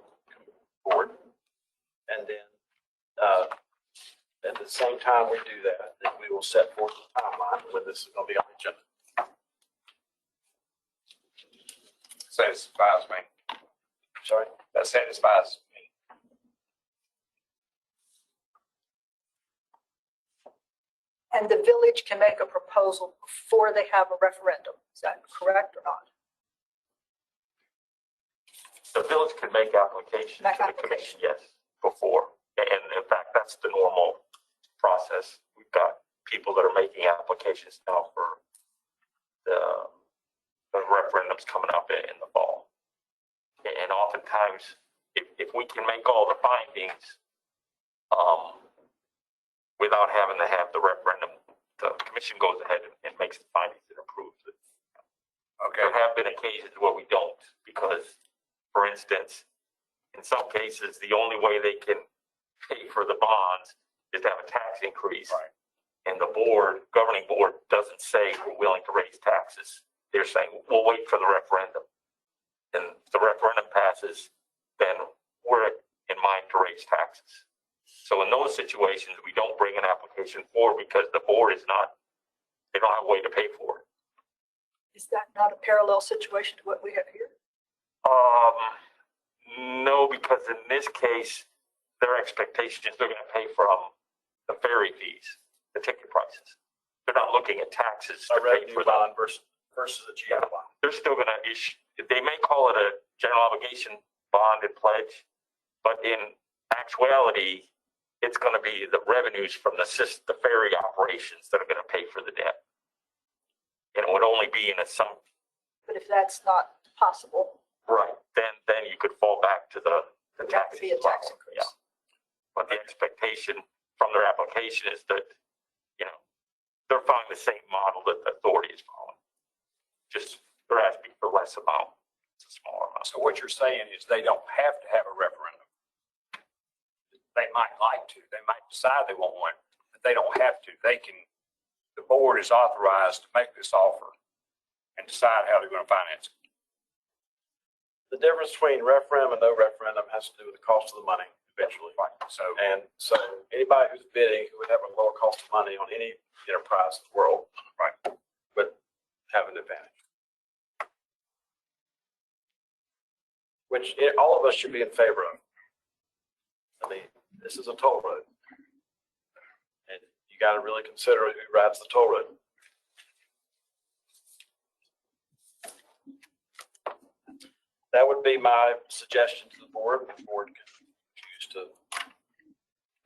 board, and then, at the same time we do that, then we will set forth the timeline when this is going to be on the agenda. Satisfies me. Sorry? That satisfies me. And the village can make a proposal before they have a referendum. Is that correct or not? The village could make application to the commission, yes, before. And in fact, that's the normal process. We've got people that are making applications now for the referendums coming up in the fall. And oftentimes, if we can make all the findings without having to have the referendum, the commission goes ahead and makes the findings and approves it. Okay. There have been occasions where we don't, because, for instance, in some cases, the only way they can pay for the bonds is to have a tax increase. Right. And the governing board doesn't say we're willing to raise taxes. They're saying, we'll wait for the referendum. And if the referendum passes, then we're in mind to raise taxes. So in those situations, we don't bring an application forward because the board is not, they don't have a way to pay for it. Is that not a parallel situation to what we have here? No, because in this case, their expectation is they're going to pay from the ferry fees, the ticket prices. They're not looking at taxes to pay for bond versus the GO bond. They're still going to issue, they may call it a general obligation bond and pledge, but in actuality, it's going to be the revenues from the ferry operations that are going to pay for the debt. And it would only be in a sum. But if that's not possible, Right, then you could fall back to the tax. be a tax increase. Yeah. But the expectation from their application is that, they're following the same model that the authority is following. Just they're asking for less amount. It's a smaller amount. So what you're saying is they don't have to have a referendum. They might like to, they might decide they want one, but they don't have to. The board is authorized to make this offer and decide how they're going to finance it. The difference between referendum and no referendum has to do with the cost of the money eventually. Right. So Anybody who's bidding who would have a lower cost of money on any enterprise in the world, right, would have an advantage. Which all of us should be in favor of. I mean, this is a toll road. And you got to really consider who rides the toll road. That would be my suggestion to the board. The board can choose to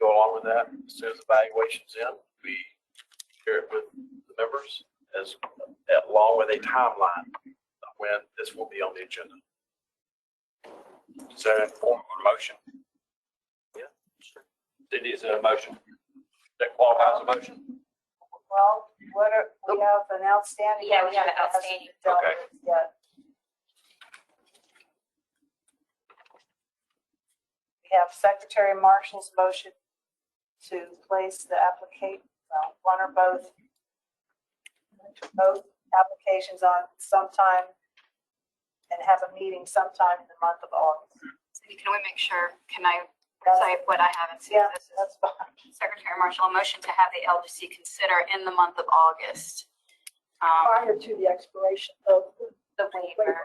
go along with that. As soon as the evaluation's in, we share it with the members along with a timeline of when this will be on the agenda. Is that in form of a motion? Yeah, sure. Is it a motion? That qualifies a motion? Well, we have an outstanding. Yeah, we have an motion that hasn't outstanding. been dealt Okay. with yet. We have Secretary Marshall's motion to place the one or both applications on sometime and have a meeting sometime in the month of August. So can we make sure, can I say what I haven't seen? Yeah, This is that's fine. Secretary Marshall, a motion to have the LGC consider in the month of August. Prior to the expiration of The waiver,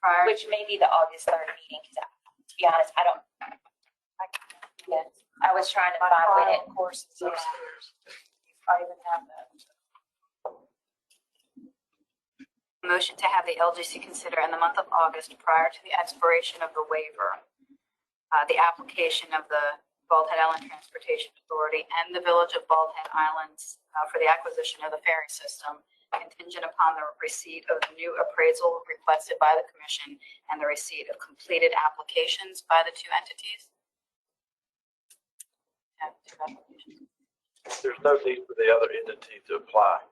prior. Which may be the August 3rd meeting, because to be honest, I was trying to My find when it. final course is upstairs. I even have that. Motion to have the LGC consider in the month of August prior to the expiration of the waiver, the application of the Bald Head Island Transportation Authority and the Village of Bald Head Islands for the acquisition of the ferry system, contingent upon the receipt of the new appraisal requested by the commission and the receipt of completed applications by the two entities. There's no need for the other entity to apply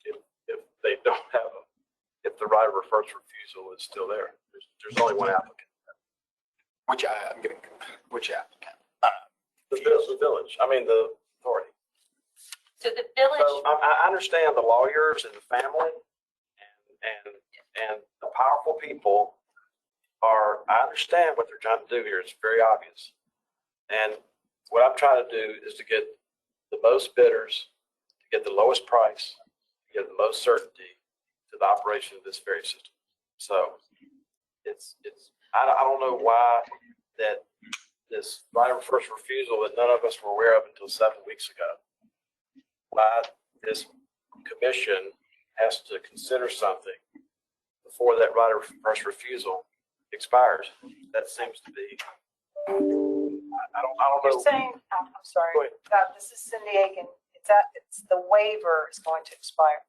if they don't have if the right of first refusal is still there. There's only one applicant. Which applicant? The village, the authority. So the village. So I understand the lawyers and the family and the powerful people I understand what they're trying to do here. It's very obvious. And what I'm trying to do is to get the most bidders to get the lowest price, to give the most certainty to the operation of this ferry system. So I don't know why that this right of first refusal that none of us were aware of until 7 weeks ago, why this commission has to consider something before that right of first refusal expires. That seems to be, I don't know. You're saying, I'm sorry, Go ahead. this is Cindy Aiken. It's the waiver is going to expire.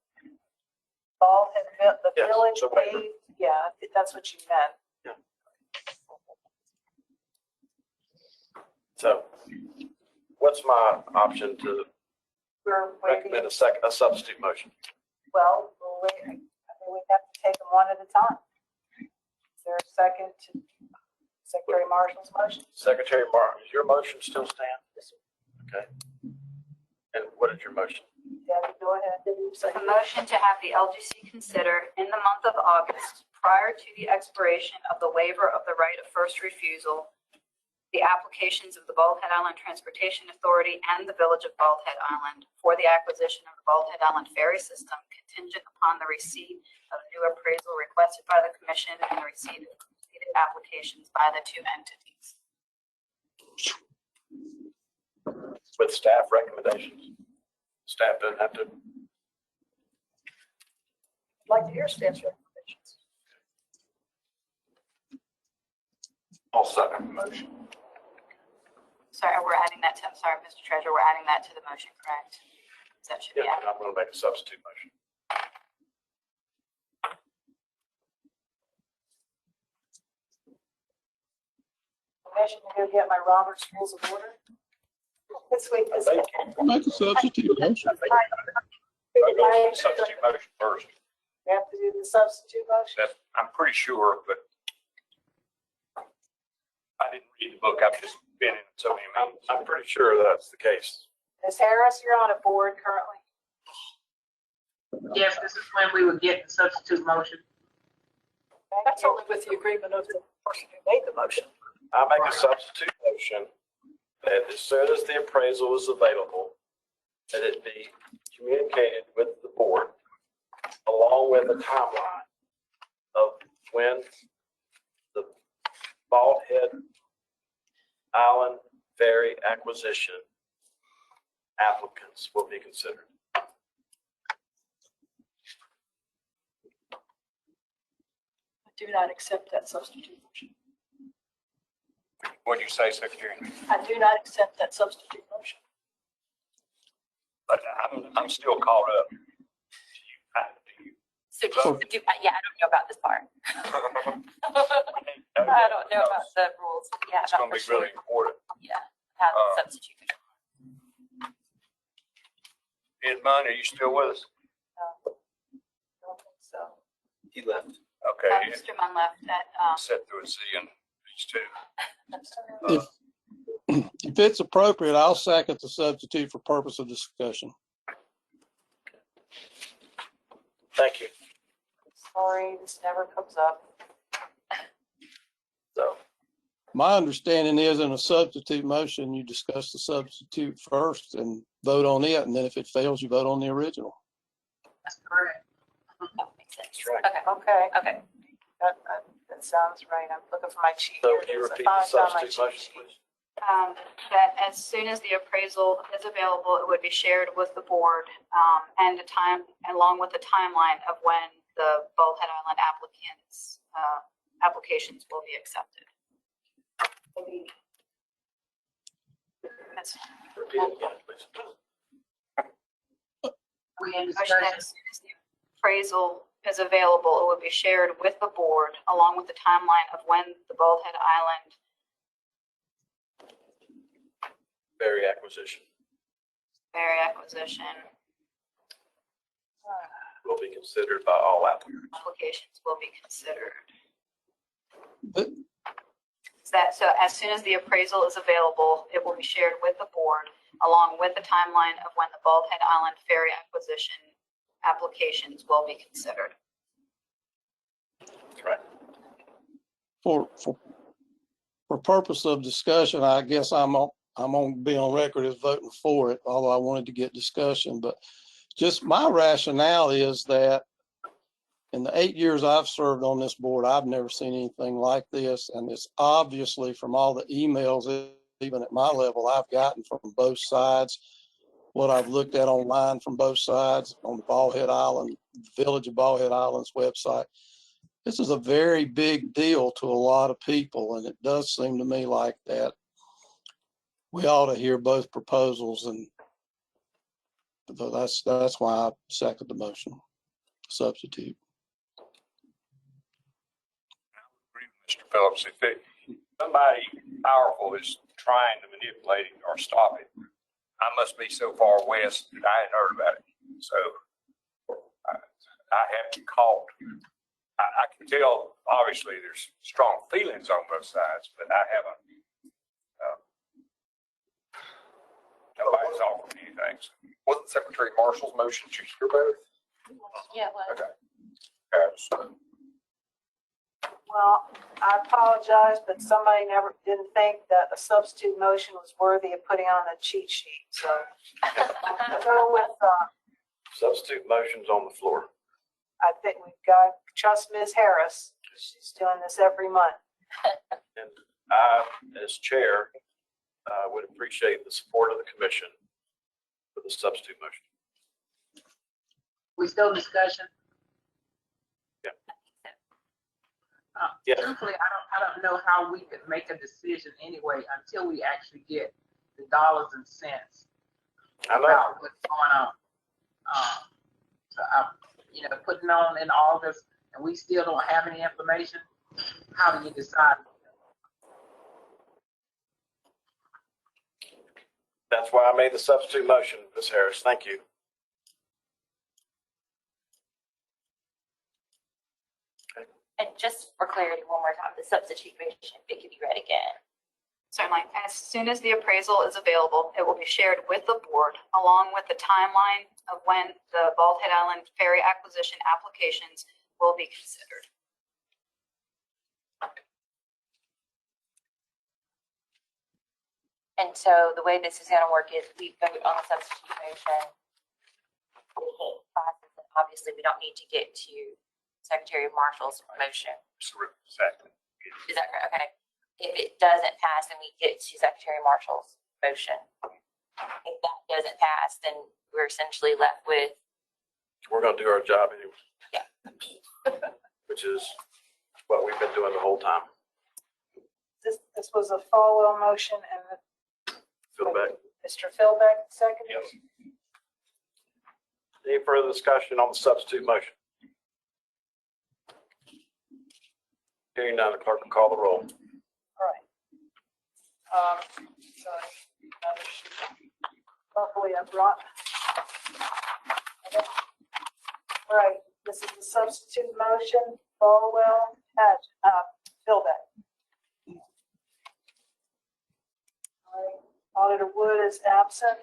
Bald Head, the Yes, village the waiver. waived, yeah, that's what you meant. So what's my option to We're waiving, recommend a substitute motion? well, I mean, we have to take them one at a time. Is there a second to Secretary Marshall's motion? Secretary Martin, does your motion still stand? Okay. And what is your motion? Debbie, go ahead. A motion to have the LGC consider in the month of August, prior to the expiration of the waiver of the right of first refusal, the applications of the Bald Head Island Transportation Authority and the Village of Bald Head Island for the acquisition of the Bald Head Island ferry system contingent upon the receipt of new appraisal requested by the commission and the receipt of completed applications by the two entities. With staff recommendations. Staff doesn't have to. I'd like to hear staff's recommendations. I'll second the motion. Sorry, we're adding that to, I'm sorry, Mr. Treasurer, we're adding that to the motion, correct? That should be Yeah, added. I'm going to make a substitute motion. Permission to go get my Robert's Rules of Order? This week is. Make a substitute motion. Substitute motion first. We have to do the substitute motion? That, I'm pretty sure, but I didn't read the book. I've just been in so many meetings. I'm pretty sure that's the case. Ms. Harris, you're on a board currently. Yes, this is when we would get the substitute motion. That's only with the agreement of the person who made the motion. I make a substitute motion that as soon as the appraisal is available, that it be communicated with the board along with a timeline of when the Bald Head Island ferry acquisition applicants will be considered. I do not accept that substitute motion. What do you say, Secretary? I do not accept that substitute motion. But I'm still caught up. So yeah, I don't know about this part. I don't know about the rules. Yeah. It's going to be really important. Yeah, how the substitute. Edmund, are you still with us? Don't think so. He left. Okay. Mr. Munn left that, Set through a C and these two. If it's appropriate, I'll second the substitute for purpose of discussion. Thank you. Sorry, this never comes up. So My understanding is in a substitute motion, you discuss the substitute first and vote on it, and then if it fails, you vote on the original. That's correct. That makes sense. that's right. Okay, Okay. that sounds right. I'm looking for my cheat. So Here it can you is. I repeat the finally found my substitute cheat motion, sheet. please? that as soon as the appraisal is available, it would be shared with the board, and a time, along with the timeline of when the Bald Head Island applicants, applications will be accepted. That's Repeat it again, please. We in motion discussion. that as soon as the appraisal is available, it would be shared with the board, along with the timeline of when the Bald Head Island Ferry acquisition ferry acquisition will be considered by all applicants. applications will be considered. But So as soon as the appraisal is available, it will be shared with the board, along with the timeline of when the Bald Head Island ferry acquisition applications will be considered. That's right. for purpose of discussion, I guess I'm I'm going to be on record as voting for it, although I wanted to get discussion. But just my rationale is that in the 8 years I've served on this board, I've never seen anything like this. And it's obviously from all the emails, even at my level, I've gotten from both sides, what I've looked at online from both sides on the Bald Head Island, Village of Bald Head Island's website. This is a very big deal to a lot of people, and it does seem to me like that we ought to hear both proposals, and that's why I second the motion. Substitute. Mr. Phillips, if somebody powerful is trying to manipulate it or stop it, I must be so far west that I hadn't heard about it. So I haven't called. I can tell, obviously, there's strong feelings on both sides, but I haven't. Nobody's offered anything. Wasn't Secretary Marshall's motion to hear both? Yeah, well. Okay. Well, I apologize, but somebody didn't think that a substitute motion was worthy of putting on a cheat sheet, so I'll go with, Substitute motions on the floor. I think we've got, trust Ms. Harris, she's doing this every month. And I, as chair, would appreciate the support of the commission for the substitute motion. We still in discussion? Yes. Truthfully, I don't know how we could make a decision anyway until we actually get the dollars and cents about what's going on. So I'm, putting on in August and we still don't have any information. How do you decide? That's why I made the substitute motion, Ms. Harris. Thank you. And just for clarity, one more time, the substitute motion, if it could be read again. Certainly. As soon as the appraisal is available, it will be shared with the board along with the timeline of when the Bald Head Island ferry acquisition applications will be considered. And so the way this is going to work is we vote on the substitute motion. And obviously, we don't need to get to Secretary Marshall's motion. Exactly. Is that correct? Okay. If it doesn't pass, then we get to Secretary Marshall's motion. If that doesn't pass, then we're essentially left with. We're going to do our job anyway. Yeah. Which is what we've been doing the whole time. This was a follow motion, and Philbeck. Mr. Philbeck seconded. Yes. Any further discussion on the substitute motion? Hearing none, the clerk will call the roll. All right. Sorry. Luckily, I brought. Okay. All right. This is the substitute motion. Falwell, Philbeck. All right. Auditor Wood is absent.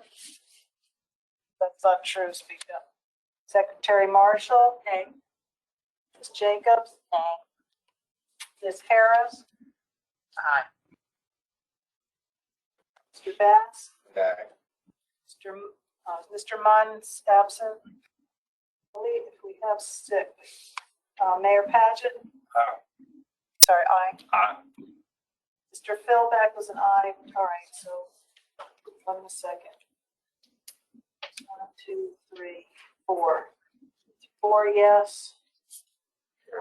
That's not true. Speak up. Secretary Marshall. Okay. Ms. Jacobs. Okay. Ms. Harris. Aye. Mr. Bass. Okay. Mr. Munn's absent. I believe we have 6. Mayor Paget. Aye. Sorry, aye. Aye. Mr. Philbeck was an aye. All right, so 1 second. 1, 2, 3, 4. 4 yes.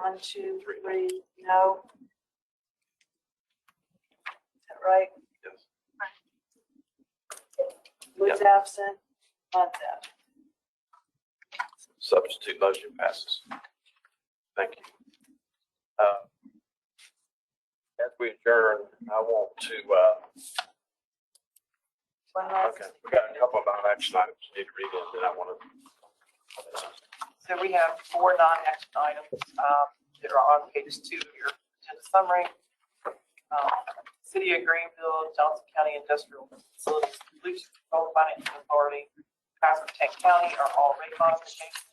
1, 2, 3 no. Is that right? Yes. Wood's absent. Munn's absent. Substitute motion passes. Thank you. As we adjourn, I want to, okay, we got a couple of action items we need to read in, then I want to. So we have 4 non-action items that are on page 2 of your agenda summary. City of Greenville, Johnson County Industrial Facilities Pollution Control Financial Authority, Pasco-Tank County are all rate modifications.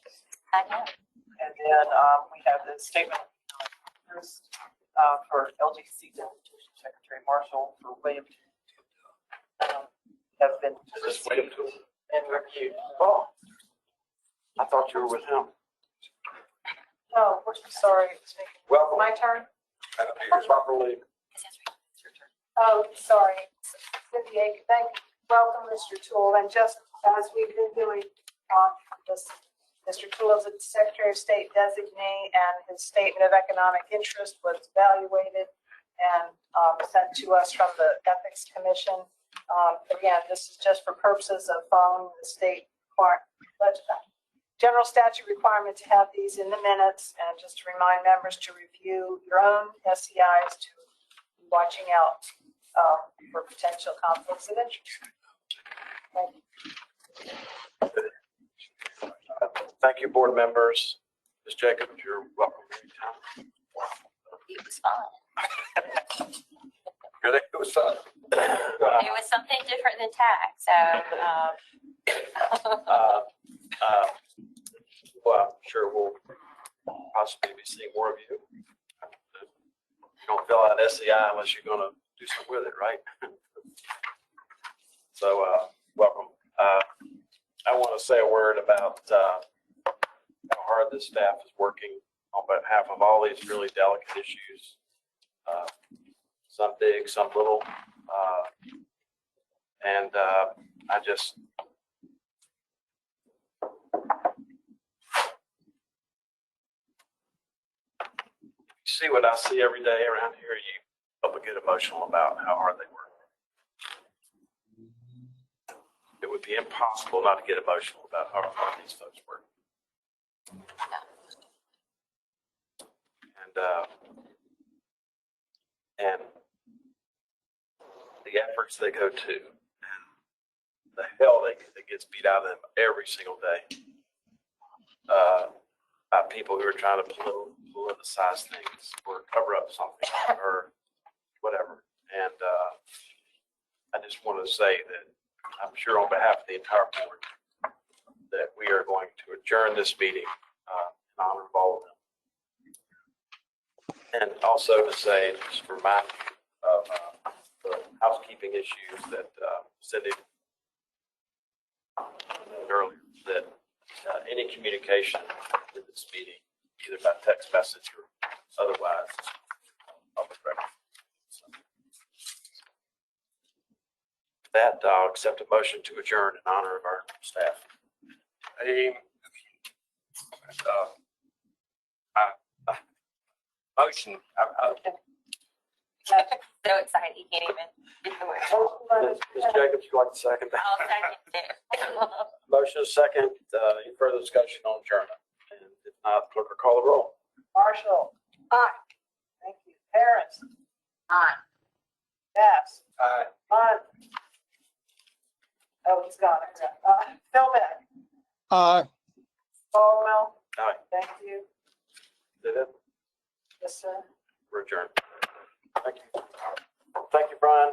And then we have the statement for LGC Secretary Marshall for William have been Just wait until. and reviewed. Oh, I thought you were with him. Oh, we're sorry. Welcome. My turn? Properly. Oh, sorry. Cynthia, welcome, Mr. Toole. And just as we've been doing, this, Mr. Toole is the Secretary of State designee, and his statement of economic interest was evaluated and sent to us from the Ethics Commission. Again, this is just for purposes of following the state general statute requirement to have these in the minutes, and just to remind members to review your own SEIs, to be watching out for potential conflicts of interest. Thank you. Thank you, board members. Ms. Jacobs, you're welcome anytime. It was fun. Good, it was fun. It was something different than tax, so, Well, I'm sure we'll possibly be seeing more of you. You don't fill out SEI unless you're going to do something with it, right? So, welcome. I want to say a word about how hard the staff is working on behalf of all these really delicate issues. Some big, some little. And I just, see what I see every day around here, you probably get emotional about how hard they work. It would be impossible not to get emotional about how hard these folks work. And the efforts they go to, and the hell that gets beat out of them every single day. By people who are trying to politicize things or cover up something or whatever. And I just want to say that I'm sure on behalf of the entire board that we are going to adjourn this meeting in honor of all of them. And also to say, just remind you of the housekeeping issues that Cindy mentioned earlier, that any communication in this meeting, either by text message or otherwise, public record. So, with that, I'll accept a motion to adjourn in honor of our staff. Motion. so excited, he can't even get the word. Ms. Jacobs, you like to second that? I'll second it. Motion is second. Any further discussion on adjournment? And if not, clerk will call the roll. Marshall. Aye. Thank you. Parents. Aye. Bass. Aye. Munn. Oh, he's gone. Philbeck. Caldwell. Aye. Thank you. Did it? Yes, sir. We're adjourned. Thank you. Thank you, Brian.